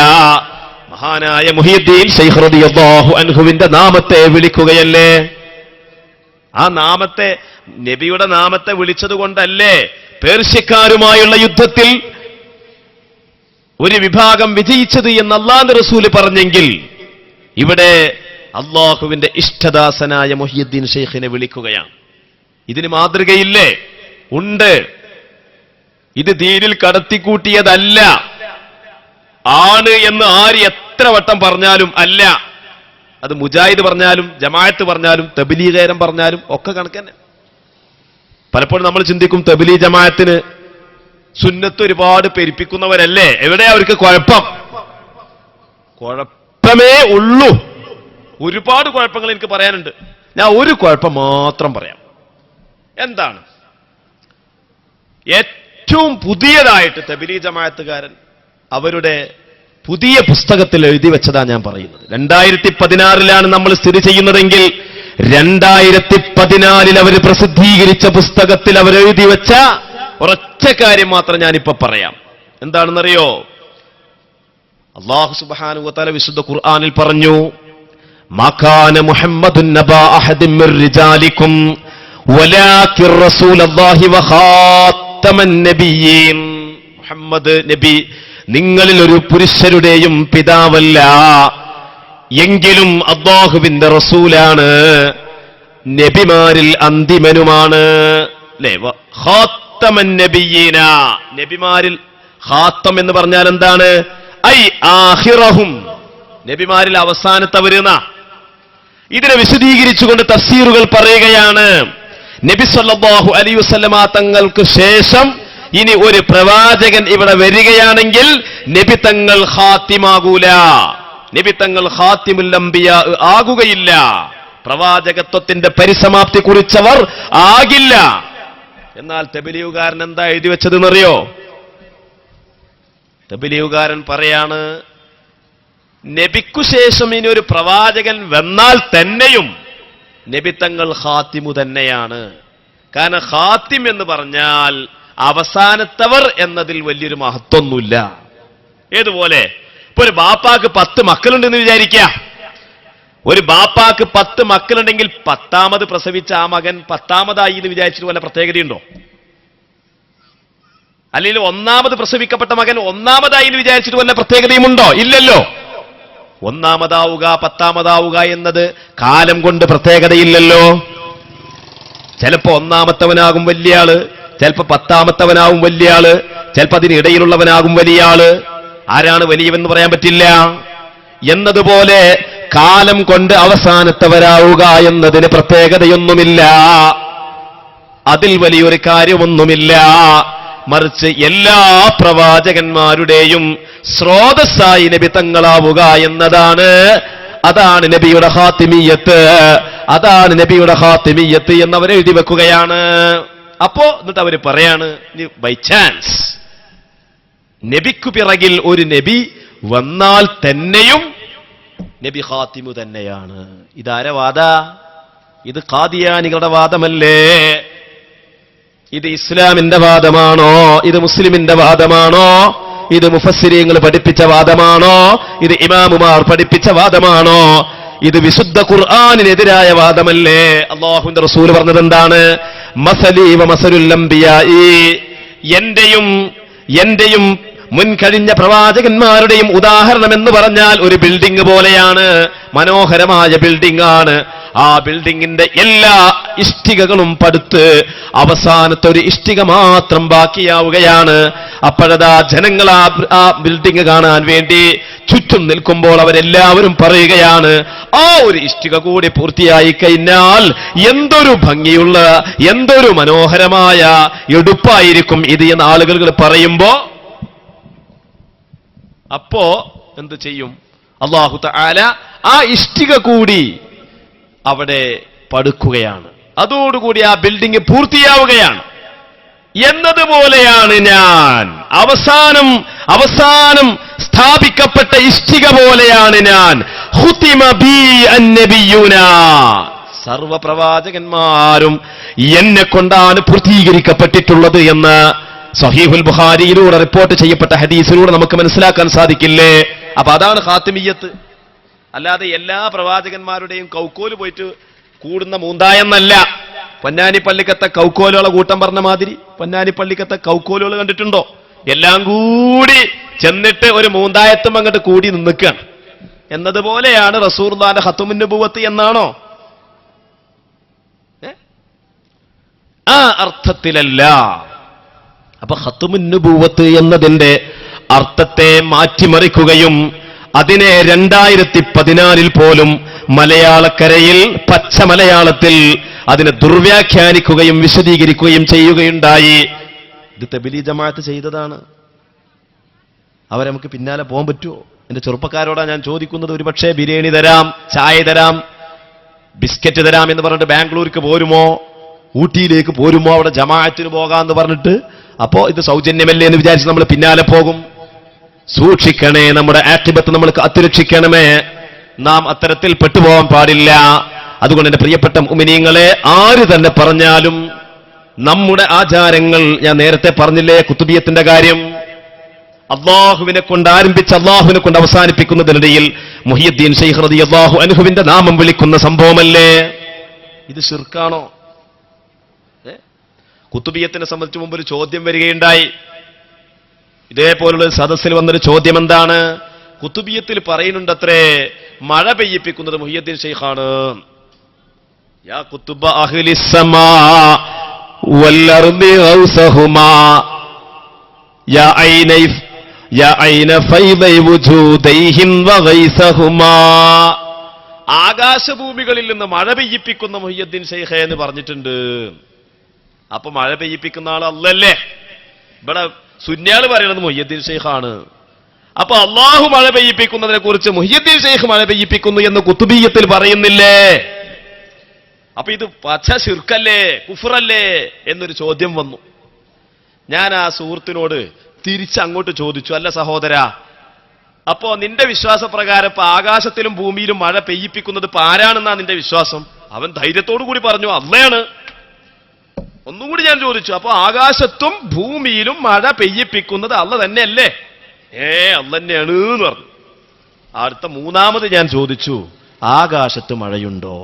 Speaker 1: മഹാനായ മുഹിയുദ്ദീൻ ശൈഖ് റളിയല്ലാഹു അൻഹുവിന്റെ നാമത്തെ വിളിക്കുകയല്ലേ? ആ നാമത്തെ, നബിയുടെ നാമത്തെ വിളിച്ചതുകൊണ്ടല്ലേ പേർഷ്യക്കാരുമായുള്ള യുദ്ധത്തിൽ ഒരു വിഭാഗം വിജയിച്ചത് എന്ന് അല്ലാഹുവിന്റെ റസൂല് പറഞ്ഞെങ്കിൽ ഇവിടെ അല്ലാഹുവിന്റെ ഇഷ്ടദാസനായ മുഹിയുദ്ദീൻ ശൈഖിനെ വിളിക്കുകയാണ്. ഇതിന് മാതൃകയില്ലേ? ഉണ്ട്. ഇത് ദീനിൽ കടത്തിക്കൂട്ടിയതല്ല. ആണ് എന്ന് ആര് എത്ര വട്ടം പറഞ്ഞാലും അല്ല. അത് മുജാഹിദ് പറഞ്ഞാലും ജമാഅത്ത് പറഞ്ഞാലും തബ്ലീഗേരം പറഞ്ഞാലും ഒക്കെ കണക്കന്നെ. പലപ്പോഴും നമ്മൾ ചിന്തിക്കും തബ്ലീഗ് ജമാഅത്തിന് സുന്നത്ത് ഒരുപാട് പെരുപ്പിക്കുന്നവരല്ലേ, എവിടെയാ അവർക്ക് കുഴപ്പം? കുഴപ്പമേ ഉള്ളൂ. ഒരുപാട് കുഴപ്പങ്ങൾ എനിക്ക് പറയാനുണ്ട്. ഞാൻ ഒരു കുഴപ്പം മാത്രം പറയാം. എന്താണ്? ഏറ്റവും പുതിയതായിട്ട് തബ്ലീഗ് ജമാഅത്തുകാരൻ അവരുടെ പുതിയ പുസ്തകത്തിൽ എഴുതി വെച്ചതാ ഞാൻ പറയുന്നത്. 2016 നമ്മൾ സ്ഥിതി ചെയ്യുന്നതെങ്കിൽ 2014 അവർ പ്രസിദ്ധീകരിച്ച പുസ്തകത്തിൽ അവരെഴുതി വെച്ച ഒരൊറ്റ കാര്യം മാത്രം ഞാനിപ്പോ പറയാം. എന്താണെന്നറിയോ? അല്ലാഹു സുബ്ഹാനഹു വ തആല വിശുദ്ധ ഖുർആനിൽ പറഞ്ഞു, മാ കാന മുഹമ്മദുൻ നബാ അഹദിൻ മിർ റിജാലിക്കും വലാകിർ റസൂലുള്ളാഹി വ ഖാത്തമൻ നബിയ്യീൻ. മുഹമ്മദ് നബി നിങ്ങളിൽ ഒരു പുരുഷരുടെയും പിതാവല്ല, എങ്കിലും അല്ലാഹുവിന്റെ റസൂലാണ്, നബിമാരിൽ അന്തിമനുമാണ്. അല്ലേ? ഖാത്തമൻ നബിയ്യീന, നബിമാരിൽ ഖാത്തം എന്ന് പറഞ്ഞാൽ എന്താണ്? ഐ ആഖിറഹും, നബിമാരിൽ അവസാനത്തവരെന്നാ. ഇതിനെ വിശദീകരിച്ചുകൊണ്ട് തഫ്സീറുകൾ പറയുകയാണ്, നബി സല്ലല്ലാഹു അലൈഹി വസല്ലമ തങ്ങൾക്ക് ശേഷം ഇനി ഒരു പ്രവാചകൻ ഇവിടെ വരികയാണെങ്കിൽ നബി തങ്ങൾ ഖാത്തിമാകൂല, നബി തങ്ങൾ ഖാത്തിമുൽ അംബിയാ ആകുകയില്ല, പ്രവാചകത്വത്തിന്റെ പരിസമാപ്തി കുറിച്ചവർ ആകില്ല. എന്നാൽ തബ്ലീഗുകാരൻ എന്താ എഴുതി വെച്ചതെന്നറിയോ? തബ്ലീഗുകാരൻ പറയാണ്, നബിക്കു ശേഷം ഇനി ഒരു പ്രവാചകൻ വന്നാൽ തന്നെയും നബി തങ്ങൾ ഖാത്തിമു തന്നെയാണ്. കാരണം ഖാത്തിം എന്ന് പറഞ്ഞാൽ അവസാനത്തവർ എന്നതിൽ വലിയൊരു മഹത്വമൊന്നുമില്ല. ഏതുപോലെ ഇപ്പൊ ഒരു ബാപ്പാക്ക് 10 മക്കളുണ്ടെന്ന് വിചാരിക്കുക. ഒരു ബാപ്പാക്ക് 10 മക്കളുണ്ടെങ്കിൽ 10ാമത് പ്രസവിച്ച ആ മകൻ 10ാമതായി എന്ന് വിചാരിച്ചിട്ട് വല്ല പ്രത്യേകതയുണ്ടോ? അല്ലെങ്കിൽ 1ാമത് പ്രസവിക്കപ്പെട്ട മകൻ 1ാമതായി എന്ന് വിചാരിച്ചിട്ട് വല്ല പ്രത്യേകതയുമുണ്ടോ? ഇല്ലല്ലോ. 1ാമതാവുക 10ാമതാവുക എന്നത് കാലം കൊണ്ട് പ്രത്യേകതയില്ലല്ലോ. ചിലപ്പോ 1ാമത്തവനാകും വലിയ ആള്, ചിലപ്പോ 10ാമത്തവനാകും വലിയ ആള്, ചിലപ്പോ അതിനിടയിലുള്ളവനാകും വലിയ ആള്. ആരാണ് വലിയവെന്ന് പറയാൻ പറ്റില്ല. എന്നതുപോലെ കാലം കൊണ്ട് അവസാനത്തവരാവുക എന്നതിന് പ്രത്യേകതയൊന്നുമില്ല, അതിൽ വലിയൊരു കാര്യമൊന്നുമില്ല. മറിച്ച് എല്ലാ പ്രവാചകന്മാരുടെയും സ്രോതസ്സായി നബി തങ്ങളാവുക എന്നതാണ്. അതാണ് നബിയുടെ ഖാത്തിമിയത്ത്, അതാണ് നബിയുടെ ഖാത്തിമിയത്ത് എന്നവർ എഴുതി വെക്കുകയാണ്. അപ്പോ എന്നിട്ട് അവർ പറയാണ്, ബൈ ചാൻസ് നബിക്കു പിറകിൽ ഒരു നബി വന്നാൽ തന്നെയും നബി ഖാത്തിമു തന്നെയാണ്. ഇതാര വാദ? ഇത് ഖാദിയാനികളുടെ വാദമല്ലേ? ഇത് ഇസ്ലാമിന്റെ വാദമാണോ? ഇത് മുസ്ലിമിന്റെ വാദമാണോ? ഇത് മുഫസ്സിരീങ്ങൾ പഠിപ്പിച്ച വാദമാണോ? ഇത് ഇമാമുമാർ പഠിപ്പിച്ച വാദമാണോ? ഇത് വിശുദ്ധ ഖുർആനിനെതിരായ വാദമല്ലേ? അല്ലാഹുവിന്റെ റസൂൽ പറഞ്ഞത് എന്താണ്? മസലി വ മസലുൽ അംബിയാഇ, എന്റെയും മുൻകഴിഞ്ഞ പ്രവാചകന്മാരുടെയും ഉദാഹരണം എന്ന് പറഞ്ഞാൽ ഒരു ബിൽഡിംഗ് പോലെയാണ്. മനോഹരമായ ബിൽഡിംഗ് ആണ്. ആ ബിൽഡിങ്ങിന്റെ എല്ലാ ഇഷ്ടികകളും പടുത്ത് അവസാനത്തെ ഒരു ഇഷ്ടിക മാത്രം ബാക്കിയാവുകയാണ്. അപ്പോഴതാ ജനങ്ങൾ ആ ബിൽഡിംഗ് കാണാൻ വേണ്ടി ചുറ്റും നിൽക്കുമ്പോൾ അവരെല്ലാവരും പറയുകയാണ്, ആ ഒരു ഇഷ്ടിക കൂടി പൂർത്തിയായി കഴിഞ്ഞാൽ എന്തൊരു ഭംഗിയുള്ള, എന്തൊരു മനോഹരമായ എടുപ്പായിരിക്കും ഇത് എന്ന് ആളുകൾ പറയുമ്പോ അപ്പോ എന്ത് ചെയ്യും? അല്ലാഹു തആല ആ ഇഷ്ടിക കൂടി അവിടെ പടുക്കുകയാണ്. അതോടുകൂടി ആ ബിൽഡിംഗ് പൂർത്തിയാവുകയാണ്. എന്നതുപോലെയാണ് ഞാൻ അവസാനം സ്ഥാപിക്കപ്പെട്ട ഇഷ്ടിക പോലെയാണ് ഞാൻ. ഖുതിമ ബി അന്നബിയൂന, സർവപ്രവാചകന്മാരും എന്നെ കൊണ്ടാണ് പൂർത്തീകരിക്കപ്പെട്ടിട്ടുള്ളത് എന്ന് സഹീഹുൽ ബുഖാരിയിലൂടെ റിപ്പോർട്ട് ചെയ്യപ്പെട്ട ഹദീസിലൂടെ നമുക്ക് മനസ്സിലാക്കാൻ സാധിക്കില്ലേ? അപ്പൊ അതാണ് ഖാത്തിമിയ്യത്ത്. അല്ലാതെ എല്ലാ പ്രവാചകന്മാരുടെയും കൗക്കോല് പോയിട്ട് കൂടുന്ന മൂന്തായെന്നല്ല. പൊന്നാനി പള്ളിക്കത്തെ കൗക്കോലുകളെ കൂട്ടം പറഞ്ഞ മാതിരി പൊന്നാനി പള്ളിക്കത്തെ കൗക്കോലുകൾ കണ്ടിട്ടുണ്ടോ? എല്ലാം കൂടി ചെന്നിട്ട് ഒരു മൂന്തായത്തും അങ്ങോട്ട് കൂടി നിൽക്കുകയാണ്. എന്നതുപോലെയാണ് റസൂലുള്ളാഹിന്റെ ഖത്മുൻ നുബുവത്ത് എന്നാണോ? ആ അർത്ഥത്തിലല്ല. അപ്പൊ ഖത്മുൻ നുബുവത്ത് എന്നതിന്റെ അർത്ഥത്തെ മാറ്റിമറിക്കുകയും അതിനെ 2014 പോലും മലയാളക്കരയിൽ പച്ച മലയാളത്തിൽ അതിനെ ദുർവ്യാഖ്യാനിക്കുകയും വിശദീകരിക്കുകയും ചെയ്യുകയുണ്ടായി. ഇത് തബ്ലീഗ് ജമാഅത്ത് ചെയ്തതാണ്. അവരെ നമുക്ക് പിന്നാലെ പോകാൻ പറ്റുമോ? എന്റെ ചെറുപ്പക്കാരോടാ ഞാൻ ചോദിക്കുന്നത്. ഒരുപക്ഷെ ബിരിയാണി തരാം, ചായ തരാം, ബിസ്ക്കറ്റ് തരാം എന്ന് പറഞ്ഞിട്ട് ബാംഗ്ലൂർക്ക് പോരുമോ, ഊട്ടിയിലേക്ക് പോരുമോ, അവിടെ ജമാഅത്തിന് പോകാമെന്ന് പറഞ്ഞിട്ട്, അപ്പോ ഇത് സൗജന്യമല്ലേ എന്ന് വിചാരിച്ച് നമ്മൾ പിന്നാലെ പോകും. സൂക്ഷിക്കണേ, നമ്മുടെ ആഖിബത്ത് നമ്മൾ കാത്തുരക്ഷിക്കണമേ. നാം അത്തരത്തിൽ പെട്ടുപോകാൻ പാടില്ല. അതുകൊണ്ട് എന്റെ പ്രിയപ്പെട്ട മുഅ്മിനീങ്ങളെ, ആര് തന്നെ പറഞ്ഞാലും നമ്മുടെ ആചാരങ്ങൾ, ഞാൻ നേരത്തെ പറഞ്ഞില്ലേ കുത്തുബിയത്തിന്റെ കാര്യം, അള്ളാഹുവിനെ കൊണ്ട് ആരംഭിച്ച് അള്ളാഹുവിനെ കൊണ്ട് അവസാനിപ്പിക്കുന്നതിനിടയിൽ മുഹിയുദ്ദീൻ ശൈഖ് റളിയല്ലാഹു അൻഹുവിന്റെ നാമം വിളിക്കുന്ന സംഭവമല്ലേ ഇത്? ശിർക്കാണോ? കുത്തുബിയത്തിനെ സംബന്ധിച്ച് മുമ്പ് ഒരു ചോദ്യം വരികയുണ്ടായി. ഇതേപോലുള്ള സദസ്സിൽ വന്നൊരു ചോദ്യം എന്താണ്? കുത്തുബിയത്തിൽ പറയുന്നുണ്ടത്രേ മഴ പെയ്യിപ്പിക്കുന്നത് മുഹിയുദ്ദീൻ ശൈഖാണ്. യാ കുത്തുബ അഹ്ലിസ് സമാ വൽ അർദി ഗൗസഹുമാ യാ ഐന ഫൈദി വുജൂദൈഹിം വഗൈസഹുമാ. ആകാശഭൂമികളിൽ നിന്ന് മഴ പെയ്യിപ്പിക്കുന്ന മുഹിയുദ്ദീൻ ശൈഖ് എന്ന് പറഞ്ഞിട്ടുണ്ട്. അപ്പൊ മഴ പെയ്യിപ്പിക്കുന്ന ആൾ അല്ലല്ലേ? ഇവിടെ സുന്നിയാള് പറയുന്നത് മുഹിയുദ്ദീൻ ശൈഖാണ്. അപ്പൊ അള്ളാഹു മഴ പെയ്യിപ്പിക്കുന്നതിനെ കുറിച്ച് മുഹിയുദ്ദീൻ ശൈഖ് മഴ പെയ്യിപ്പിക്കുന്നു എന്ന് കുത്തുബിയ്യത്തിൽ പറയുന്നില്ലേ? അപ്പൊ ഇത് പച്ച ശിർക്കല്ലേ, കുഫറല്ലേ എന്നൊരു ചോദ്യം വന്നു. ഞാൻ ആ സുഹൃത്തിനോട് തിരിച്ചങ്ങോട്ട് ചോദിച്ചു, അല്ല സഹോദരാ, അപ്പോ നിന്റെ വിശ്വാസപ്രകാരം ഇപ്പൊ ആകാശത്തിലും ഭൂമിയിലും മഴ പെയ്യിപ്പിക്കുന്നത് ഇപ്പൊ ആരാണെന്നാ നിന്റെ വിശ്വാസം? അവൻ ധൈര്യത്തോടു കൂടി പറഞ്ഞു അള്ളയാണ്. ഒന്നും കൂടി ഞാൻ ചോദിച്ചു, അപ്പൊ ആകാശത്തും ഭൂമിയിലും മഴ പെയ്യിപ്പിക്കുന്നത് അള്ള തന്നെയല്ലേ? അള്ള തന്നെയാണ് എന്ന് പറഞ്ഞു. അടുത്ത മൂന്നാമത് ഞാൻ ചോദിച്ചു, ആകാശത്ത് മഴയുണ്ടോ?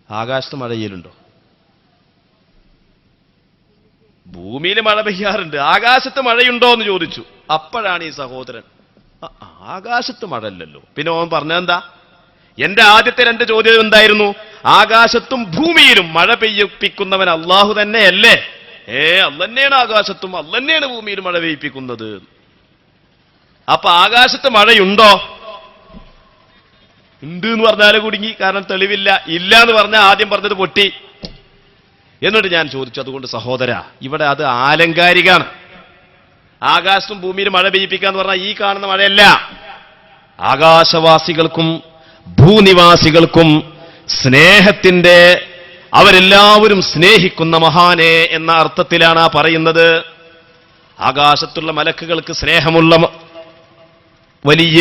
Speaker 1: ആകാശത്ത് മഴയിലുണ്ടോ? ഭൂമിയിൽ മഴ പെയ്യാറുണ്ട്, ആകാശത്ത് മഴയുണ്ടോ എന്ന് ചോദിച്ചു. അപ്പോഴാണ് ഈ സഹോദരൻ ആകാശത്ത് മഴയില്ലല്ലോ. പിന്നെ ഓൻ പറഞ്ഞെന്താ? എന്റെ ആദ്യത്തെ 2 ചോദ്യം എന്തായിരുന്നു? ആകാശത്തും ഭൂമിയിലും മഴ പെയ്യിപ്പിക്കുന്നവൻ അള്ളാഹു തന്നെയല്ലേ? അള്ള തന്നെയാണ് ആകാശത്തും അള്ള തന്നെയാണ് ഭൂമിയിലും മഴ പെയ്യിപ്പിക്കുന്നത്. അപ്പൊ ആകാശത്ത് മഴയുണ്ടോ? ഉണ്ട് എന്ന് പറഞ്ഞാലും കുടുങ്ങി, കാരണം തെളിവില്ല. ഇല്ല എന്ന് പറഞ്ഞാൽ ആദ്യം പറഞ്ഞത് പൊട്ടി. എന്നിട്ട് ഞാൻ ചോദിച്ചു, അതുകൊണ്ട് സഹോദര, ഇവിടെ അത് ആലങ്കാരികാണ്. ആകാശത്തും ഭൂമിയിലും മഴ പെയ്യിപ്പിക്കാന്ന് പറഞ്ഞാൽ ഈ കാണുന്ന മഴയല്ല. ആകാശവാസികൾക്കും ഭൂനിവാസികൾക്കും സ്നേഹത്തിന്റെ, അവരെല്ലാവരും സ്നേഹിക്കുന്ന മഹാനെ എന്ന അർത്ഥത്തിലാണ് ആ പറയുന്നത്. ആകാശത്തുള്ള മലക്കുകൾക്ക് സ്നേഹമുള്ള വലിയ,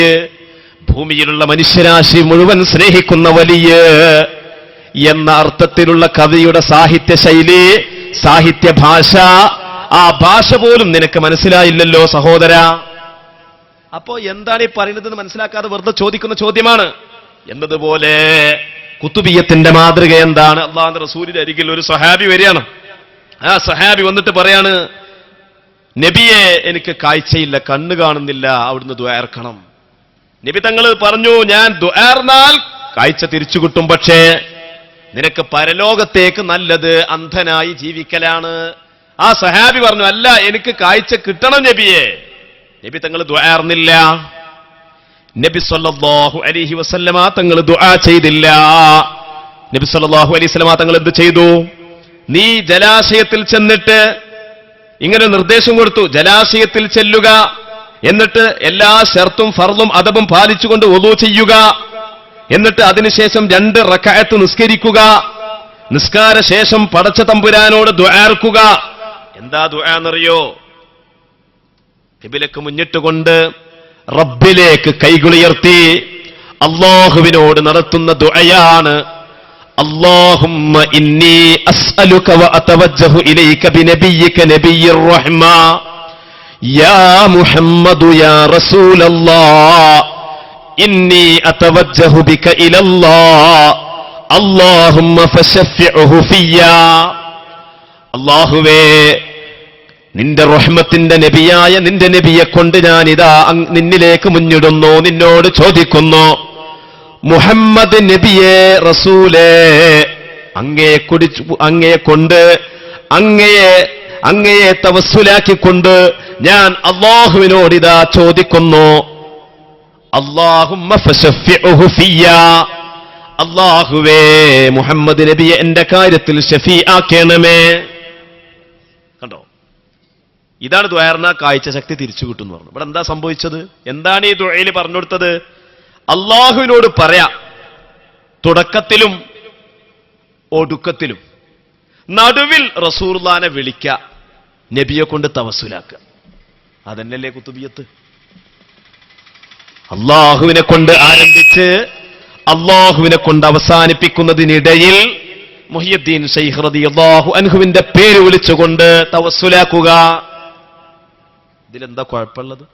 Speaker 1: ഭൂമിയിലുള്ള മനുഷ്യരാശി മുഴുവൻ സ്നേഹിക്കുന്ന വലിയ എന്ന അർത്ഥത്തിലുള്ള കവിയുടെ സാഹിത്യ ശൈലി, സാഹിത്യ ഭാഷ, ആ ഭാഷ പോലും നിനക്ക് മനസ്സിലായില്ലല്ലോ സഹോദര. അപ്പോ എന്താണ് ഈ പറയുന്നതെന്ന് മനസ്സിലാക്കാതെ വെറുതെ ചോദിക്കുന്ന ചോദ്യമാണ്. എന്നതുപോലെ കുത്തുബിയത്തിന്റെ മാതൃക എന്താണ്? അള്ളാഹുവിന്റെ റസൂലിന്റെ അരികിൽ ഒരു സ്വഹാബി വരികയാണ്. ആ സഹാബി വന്നിട്ട് പറയാണ്, നബിയെ എനിക്ക് കാഴ്ചയില്ല, കണ്ണ് കാണുന്നില്ല, അവിടുന്ന് ദുആർക്കണം. നബി തങ്ങൾ പറഞ്ഞു, ഞാൻ ദുആർന്നാൽ കാഴ്ച തിരിച്ചു കിട്ടും, പക്ഷേ നിനക്ക് പരലോകത്തേക്ക് നല്ലത് അന്ധനായി ജീവിക്കലാണ്. ആ സഹാബി പറഞ്ഞു, അല്ല എനിക്ക് കാഴ്ച കിട്ടണം നബിയെ. നബി തങ്ങൾ ദുആർന്നില്ല. നബി സല്ലല്ലാഹു അലൈഹി വസല്ലമ തങ്ങൾ ദുആ ചെയ്തില്ല. നബി സല്ലല്ലാഹു അലൈഹി വസല്ലമ തങ്ങൾ എന്ത് ചെയ്തു? നീ ജലാശയത്തിൽ ചെന്നിട്ട് ഇങ്ങനെ നിർദ്ദേശം കൊടുത്തു, ജലാശയത്തിൽ ചെല്ലുക, എന്നിട്ട് എല്ലാ ശർത്തും ഫർളും അദബും പാലിച്ചുകൊണ്ട് വുളൂ ചെയ്യുക, എന്നിട്ട് അതിനുശേഷം 2 റക്അത്ത് നിസ്കരിക്കുക, നിസ്കാര ശേഷം പടച്ച തമ്പുരാനോട് ദുആർക്കുക. എന്താ ദുആ എന്നറിയോ? ഖിബിലക്ക് മുന്നിട്ടുകൊണ്ട് റബ്ബിലേക്ക് കൈകളുയർത്തി അല്ലാഹുവിനോട് നടത്തുന്ന ദുആയാണ്. اللهم إني أسألك وأتوجه إليك بنبيك نبي الرحمة يا محمد يا رسول الله إني أتوجه بك إلى الله اللهم فشفعه فيا. അല്ലാഹുവേ, നിന്റെ റഹ്മത്തിന്റെ നബിയായ നിന്റെ നബിയെ കൊണ്ട് ഞാനിതാ നിന്നിലേക്ക് മുന്നിടുന്നു, നിന്നോട് ചോദിക്കുന്നു, മുഹമ്മദ് നബിയെ റസൂലേ, അങ്ങയെ കൊണ്ട് അങ്ങയെ തവസ്സുലാക്കിക്കൊണ്ട് ഞാൻ അല്ലാഹുവിനോടിതാ ചോദിക്കുന്നു, അല്ലാഹുമ്മ ഫശഫിഉഹു ഫിയ്യാ, അല്ലാഹുവേ മുഹമ്മദ് നബിയെ എന്റെ കാര്യത്തിൽ ഷഫീആക്കണമേ. കണ്ടോ, ഇതാണ് ദുആർന കാഴ്ച ശക്തി തിരിച്ചു കിട്ടുന്നു പറഞ്ഞു. ഇവിടെ എന്താ സംഭവിച്ചത്? എന്താണ് ഈ ദുആയിൽ പറഞ്ഞു കൊടുത്തത്? അല്ലാഹുവിനോട് പറയാം, തുടക്കത്തിലും ഒടുക്കത്തിലും, നടുവിൽ റസൂലുള്ളാഹിനെ വിളിക്ക, നബിയെ കൊണ്ട് തവസ്സുലാക്കുക. അതന്നല്ലേ കുത്തുബിയത്ത്? അല്ലാഹുവിനെ കൊണ്ട് ആരംഭിച്ച് അല്ലാഹുവിനെ കൊണ്ട് അവസാനിപ്പിക്കുന്നതിനിടയിൽ മുഹിയുദ്ദീൻ ശൈഖ് റളിയല്ലാഹു അൻഹുവിന്റെ പേര് വിളിച്ചുകൊണ്ട് തവസ്സുലാക്കുക. ഇതിലെന്താ കുഴപ്പമുള്ളത്?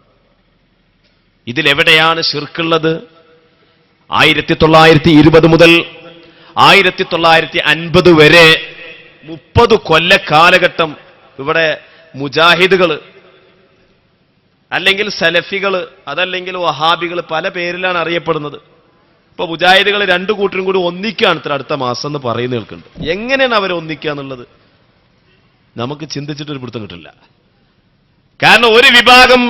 Speaker 1: ഇതിലെവിടെയാണ് ശിർക്കുള്ളത്? 1920 മുതൽ 1950 വരെ 30 കൊല്ല കാലഘട്ടം ഇവിടെ മുജാഹിദുകൾ, അല്ലെങ്കിൽ സലഫികൾ, അതല്ലെങ്കിൽ വഹാബികൾ, പല പേരിലാണ് അറിയപ്പെടുന്നത്. ഇപ്പൊ മുജാഹിദുകൾ 2 കൂട്ടരും കൂടി ഒന്നിക്കുകയാണ് ഇത്ര അടുത്ത മാസം എന്ന് പറയുന്ന കേൾക്കുന്നുണ്ട്. എങ്ങനെയാണ് അവരെ ഒന്നിക്കുക എന്നുള്ളത് നമുക്ക് ചിന്തിച്ചിട്ടൊരു പിടുത്തം കിട്ടില്ല. കാരണം ഒരു വിഭാഗം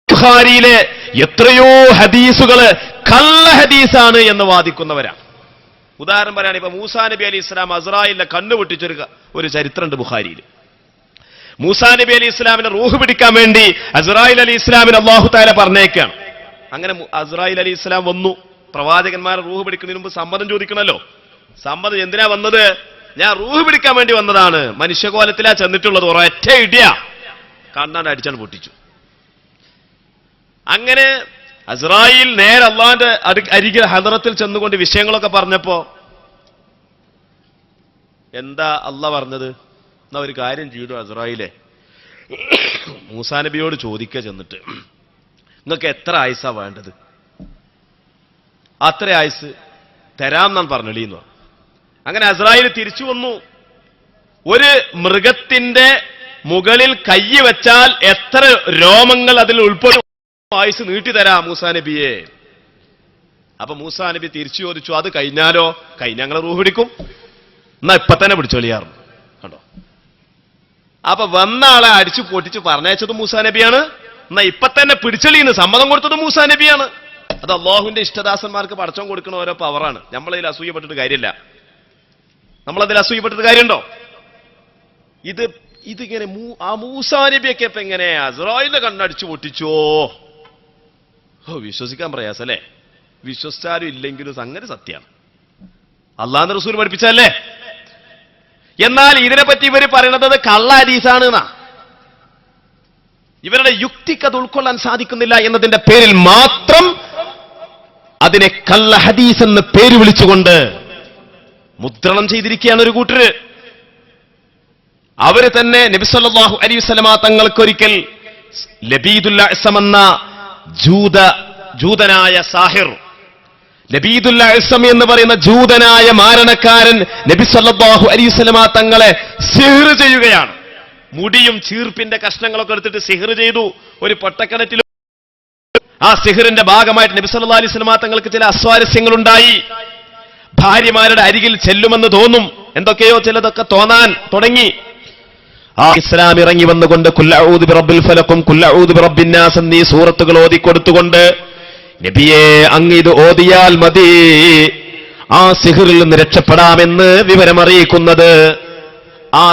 Speaker 1: ബുഖാരിയിലെ എത്രയോ ഹദീസുകള് കള്ള ഹദീസാണ് എന്ന് വാദിക്കുന്നവരാണ്. ഉദാഹരണം പറയുകയാണ്, ഇപ്പൊ മൂസാ നബി അലി ഇസ്ലാം അസ്രായിലിനെ കണ്ണു പൊട്ടിച്ചൊരു ചരിത്രമുണ്ട് ബുഖാരിയിൽ. മൂസാ നബി അലി ഇസ്ലാമിനെ റൂഹ് പിടിക്കാൻ വേണ്ടി അസ്രായിൽ അലി ഇസ്ലാമിന് അല്ലാഹു തആല പറഞ്ഞേക്കാണ്. അങ്ങനെ അസ്രായിൽ അലി ഇസ്ലാം വന്നു. പ്രവാചകന്മാരെ റൂഹ് പിടിക്കുന്നതിന് മുമ്പ് സമ്മതം ചോദിക്കണമല്ലോ. സമ്മതം എന്തിനാ വന്നത്? ഞാൻ റൂഹ് പിടിക്കാൻ വേണ്ടി വന്നതാണ്. മനുഷ്യകോലത്തിലാ ചെന്നിട്ടുള്ളത്. ഒരൊറ്റ ഇടിയാ കണ്ണാണ്ട് അടിച്ചാണ് പൊട്ടിച്ചു. അങ്ങനെ അസ്രായിൽ നേരെ അള്ളാന്റെ അരികിൽ ഹദറത്തിൽ ചെന്നുകൊണ്ട് വിഷയങ്ങളൊക്കെ പറഞ്ഞപ്പോ എന്താ അള്ളാഹ് പറഞ്ഞത്? എന്നാ ഒരു കാര്യം ചെയ്തു, അസ്രായിലെ മൂസാ നബിയോട് ചോദിക്കുക ചെന്നിട്ട്, നിങ്ങൾക്ക് എത്ര ആയുസാ വേണ്ടത്? അത്ര ആയുസ് തരാം എന്നാണ് പറഞ്ഞില്ലെന്ന് പറഞ്ഞു. അങ്ങനെ അസ്രായിൽ തിരിച്ചു വന്നു. ഒരു മൃഗത്തിന്റെ മുകളിൽ കൈ വെച്ചാൽ എത്ര രോമങ്ങൾ അതിൽ ഉൾപ്പെടും? ആയുസ് നീട്ടിത്തരാം മൂസാ നബിയെ. അപ്പൊ മൂസാ നബി തിരിച്ചു ചോദിച്ചു, അത് കഴിഞ്ഞാലോ? കഴിഞ്ഞ ഞങ്ങളെ റൂഹ് പിടിക്കും, എന്നാ ഇപ്പൊ തന്നെ പിടിച്ചോളിയാറുണ്ട്. കണ്ടോ, അപ്പൊ വന്ന ആളെ അടിച്ചു പൊട്ടിച്ച് പറഞ്ഞയച്ചത് മൂസാ നബിയാണ്. എന്നാ ഇപ്പൊ തന്നെ പിടിച്ചൊളിന്ന് സമ്മതം കൊടുത്തത് മൂസാ നബിയാണ്. അത് അല്ലാഹുവിന്റെ ഇഷ്ടദാസന്മാർക്ക് പടച്ചോൻ കൊടുക്കുന്ന ഓരോ പവറാണ്. നമ്മളതിൽ അസൂയപ്പെട്ടിട്ട് കാര്യമില്ല. നമ്മളതിൽ അസൂയപ്പെട്ടിട്ട് കാര്യമുണ്ടോ? ഇതിങ്ങനെ ആ മൂസാ നബിയൊക്കെ ഇപ്പൊ എങ്ങനെ അസ്രായിലിന്റെ കണ്ണടിച്ചു പൊട്ടിച്ചോ? വിശ്വസിക്കാൻ പ്രയാസല്ലേ? വിശ്വസിച്ചാലും ഇല്ലെങ്കിലും സംഗതി സത്യമാണ്. അള്ളാഹുവിന്റെ റസൂൽ പഠിപ്പിച്ചല്ലേ. എന്നാൽ ഇതിനെപ്പറ്റി ഇവർ പറയുന്നത് കള്ള ഹദീസാണ് എന്നാ. ഇവരുടെ യുക്തിക്ക് അത് ഉൾക്കൊള്ളാൻ സാധിക്കുന്നില്ല എന്നതിന്റെ പേരിൽ മാത്രം അതിനെ കള്ള ഹദീസ് എന്ന് പേര് വിളിച്ചുകൊണ്ട് മുദ്രണം ചെയ്തിരിക്കുകയാണ് ഒരു കൂട്ടര്. അവര് തന്നെ നബി സല്ലല്ലാഹു അലൈഹി വസല്ലമ തങ്ങൾക്കൊരിക്കൽ ലബീദുൽ അഅ്സം എന്ന ജൂതനായ സാഹിർ ലബീദുൽ അഅ്സം എന്ന് പറയുന്ന ജൂതനായ മാരണക്കാരൻ നബി സല്ലല്ലാഹു അലൈഹി വസല്ലമ തങ്ങളെ സിഹ്ർ ചെയ്യുകയാണ്. മുടിയും ചീർപ്പിന്റെ കഷ്ണങ്ങളൊക്കെ എടുത്തിട്ട് സിഹ്ർ ചെയ്തു. ഒരു പൊട്ടക്കിണറ്റിൽ ആ സിഹ്റിന്റെ ഭാഗമായിട്ട് നബി സല്ലല്ലാഹു അലൈഹി വസല്ലമ തങ്ങൾക്ക് ചില അസ്വാരസ്യങ്ങളുണ്ടായി. ഭാര്യമാരുടെ അരികിൽ ചെല്ലുമെന്ന് തോന്നും, എന്തൊക്കെയോ ചിലതൊക്കെ തോന്നാൻ തുടങ്ങി. ആ ഇസ്ലാം ഇറങ്ങി വന്നുകൊണ്ട് ഖുൽ അഊദു ബിറബ്ബിൽ ഫലഖും ഖുൽ അഊദു ബിറബ്ബിൻ നാസ് എന്നീ സൂറത്തുകൾ ഓതിക്കൊടുത്തുകൊണ്ട് നബിയെ അങ്ങ് ഇത് ഓതിയാൽ മതി ആ സിഹ്റിൽ നിന്ന് രക്ഷപ്പെടാമെന്ന് വിവരമറിയിക്കുന്നത്. ആ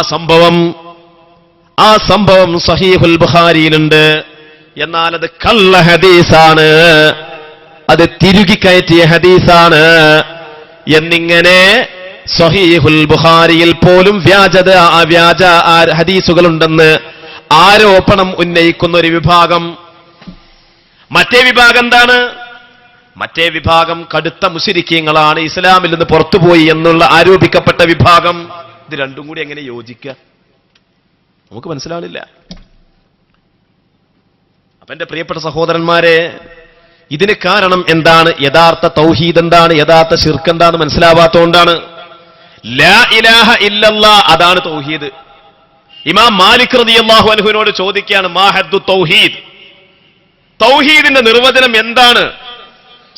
Speaker 1: സംഭവം സഹീഹുൽ ബുഖാരിയിലുണ്ട്. എന്നാൽ അത് കള്ള ഹദീസാണ്, അത് തിരുകിക്കയറ്റിയ ഹദീസാണ് എന്നിങ്ങനെ സഹീഹുൽ ബുഖാരിയിൽ പോലും വ്യാജ ഹദീസുകളുണ്ടെന്ന് ആരോപണം ഉന്നയിക്കുന്ന ഒരു വിഭാഗം. മറ്റേ വിഭാഗം എന്താണ്? മറ്റേ വിഭാഗം കടുത്ത മുശ്രിക്കീങ്ങളാണ്, ഇസ്ലാമിൽ നിന്ന് പുറത്തുപോയി എന്നുള്ള ആരോപിക്കപ്പെട്ട വിഭാഗം. ഇത് രണ്ടും കൂടി എങ്ങനെ യോജിക്കുക? നമുക്ക് മനസ്സിലാവില്ല. അപ്പൊ എന്റെ പ്രിയപ്പെട്ട സഹോദരന്മാരെ, ഇതിന് കാരണം എന്താണ്? യഥാർത്ഥ തൗഹീദ് എന്താണ്, യഥാർത്ഥ ശിർക്ക് എന്താണെന്ന് മനസ്സിലാവാത്തതുകൊണ്ടാണ്. ലാ ഇലാഹ ഇല്ലല്ലാഹ്, അതാണ് തൗഹീദ്. ഇമാം മാലിക് റളിയല്ലാഹു അൻഹുവിനോട് ചോദിക്കുകയാണ്, മാ ഹദ്ദു തൗഹീദ്, തൗഹീദിന്റെ നിർവചനം എന്താണ്?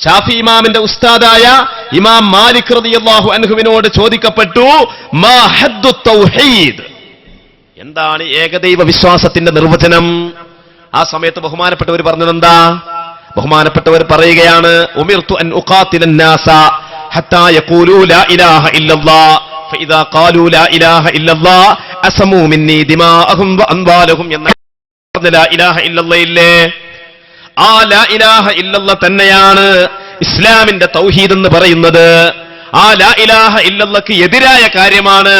Speaker 1: ഷാഫി ഇമാമിന്റെ ഉസ്താദായ ഇമാം മാലിക് റളിയല്ലാഹു അൻഹുവിനോട് ചോദിക്കപ്പെട്ടു, മാ ഹദ്ദു തൗഹീദ്, എന്താണ് ഏകദൈവ വിശ്വാസത്തിന്റെ നിർവചനം? ആ സമയത്ത് ബഹുമാനപ്പെട്ടവർ പറഞ്ഞതെന്താ? ബഹുമാനപ്പെട്ടവർ പറയുകയാണ്, ഉമിർതു അൻ ഉഖാതിലൻ നാസ ഹത്താ യഖൂലു ലാ ഇലാഹ ഇല്ലല്ലാഹ് ഫഇദാ ഖാലു ലാ ഇലാഹ ഇല്ലല്ലാഹ് അസമൂ മിന്നി ദിമാഅഹും വഅംവാലഹും എന്ന ലാ ഇലാഹ ഇല്ലല്ലാഹ് ഇല്ലേ, ആ ലാ ഇലാഹ ഇല്ലല്ലാഹ് തന്നെയാണ് ഇസ്ലാമിന്റെ തൗഹീദ് എന്ന് പറയുന്നത്. ആ ലാ ഇലാഹ ഇല്ലല്ലാഹ്ക്ക് എതിരായ കാര്യമാണ്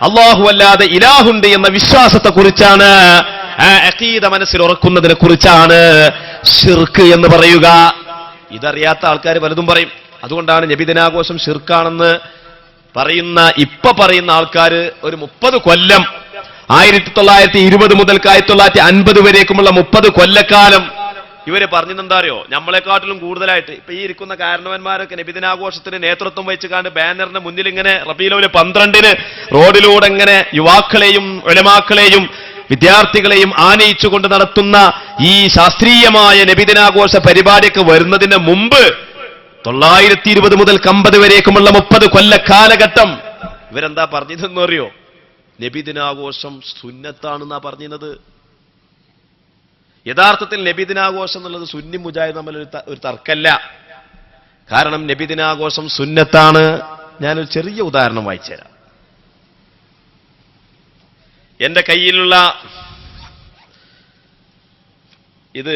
Speaker 1: അല്ലാഹു അല്ലാതെ ഇലാഹുണ്ട് എന്ന വിശ്വാസത്തെ കുറിച്ചാണ്, ആ അഖീദ മനസ്സിൽ ഉറക്കുന്നതിനെ കുറിച്ചാണ് ശിർക്ക് എന്ന് പറയുക. ഇതറിയാത്ത ആൾക്കാർ പലതും പറയും. അതുകൊണ്ടാണ് നബിദിനാഘോഷം ശിർക്കാണെന്ന് പറയുന്ന ആൾക്കാർ ഒരു 30 കൊല്ലം 1920 മുതൽ 1950 വരേക്കുമുള്ള 30 കൊല്ലക്കാലം ഇവര് പറഞ്ഞെന്താ അറിയോ? നമ്മളെക്കാട്ടിലും കൂടുതലായിട്ട് ഇപ്പൊ ഈ ഇരിക്കുന്ന കാരണവന്മാരൊക്കെ നബിദിനാഘോഷത്തിന് നേതൃത്വം വഹിച്ചുകൊണ്ട് ബാനറിന് മുന്നിൽ ഇങ്ങനെ റബീഉൽ 12 റോഡിലൂടെ ഇങ്ങനെ യുവാക്കളെയും ഉലമാക്കളെയും വിദ്യാർത്ഥികളെയും ആനയിച്ചുകൊണ്ട് നടത്തുന്ന ഈ ശാസ്ത്രീയമായ നബിദിനാഘോഷ പരിപാടിയൊക്കെ വരുന്നതിന് മുമ്പ് 920 മുതൽ 50 വരേക്കുമുള്ള 30 കൊല്ല കാലഘട്ടം ഇവരെന്താ പറഞ്ഞതെന്ന് അറിയോ? നബിദിനാഘോഷം സുന്നത്താണെന്നാ പറഞ്ഞത്. യഥാർത്ഥത്തിൽ നബിദിനാഘോഷം എന്നുള്ളത് സുന്നി മുജാഹിദ് തമ്മിൽ ഒരു തർക്കമല്ല. കാരണം നബിദിനാഘോഷം സുന്നത്താണ്. ഞാനൊരു ചെറിയ ഉദാഹരണം വായിച്ചുതരാം. എന്റെ കയ്യിലുള്ള ഇത്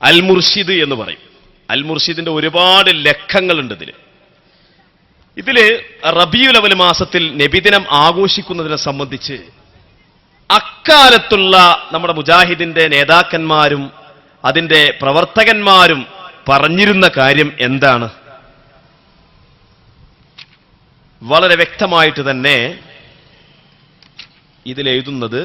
Speaker 1: അൽ മുർഷിദ് എന്ന് പറയും. അൽ മുർഷിദിന്റെ ഒരുപാട് ലക്കങ്ങളുണ്ട് ഇതില് റബീഉൽ അവ്വൽ മാസത്തിൽ നബിദിനം ആഘോഷിക്കുന്നതിനെ സംബന്ധിച്ച് അക്കാലത്തുള്ള നമ്മുടെ മുജാഹിദിന്റെ നേതാക്കന്മാരും അതിന്റെ പ്രവർത്തകന്മാരും പറഞ്ഞിരുന്ന കാര്യം എന്താണ്? വളരെ വ്യക്തമായിട്ട് തന്നെ ഇതിലെഴുതുന്നത്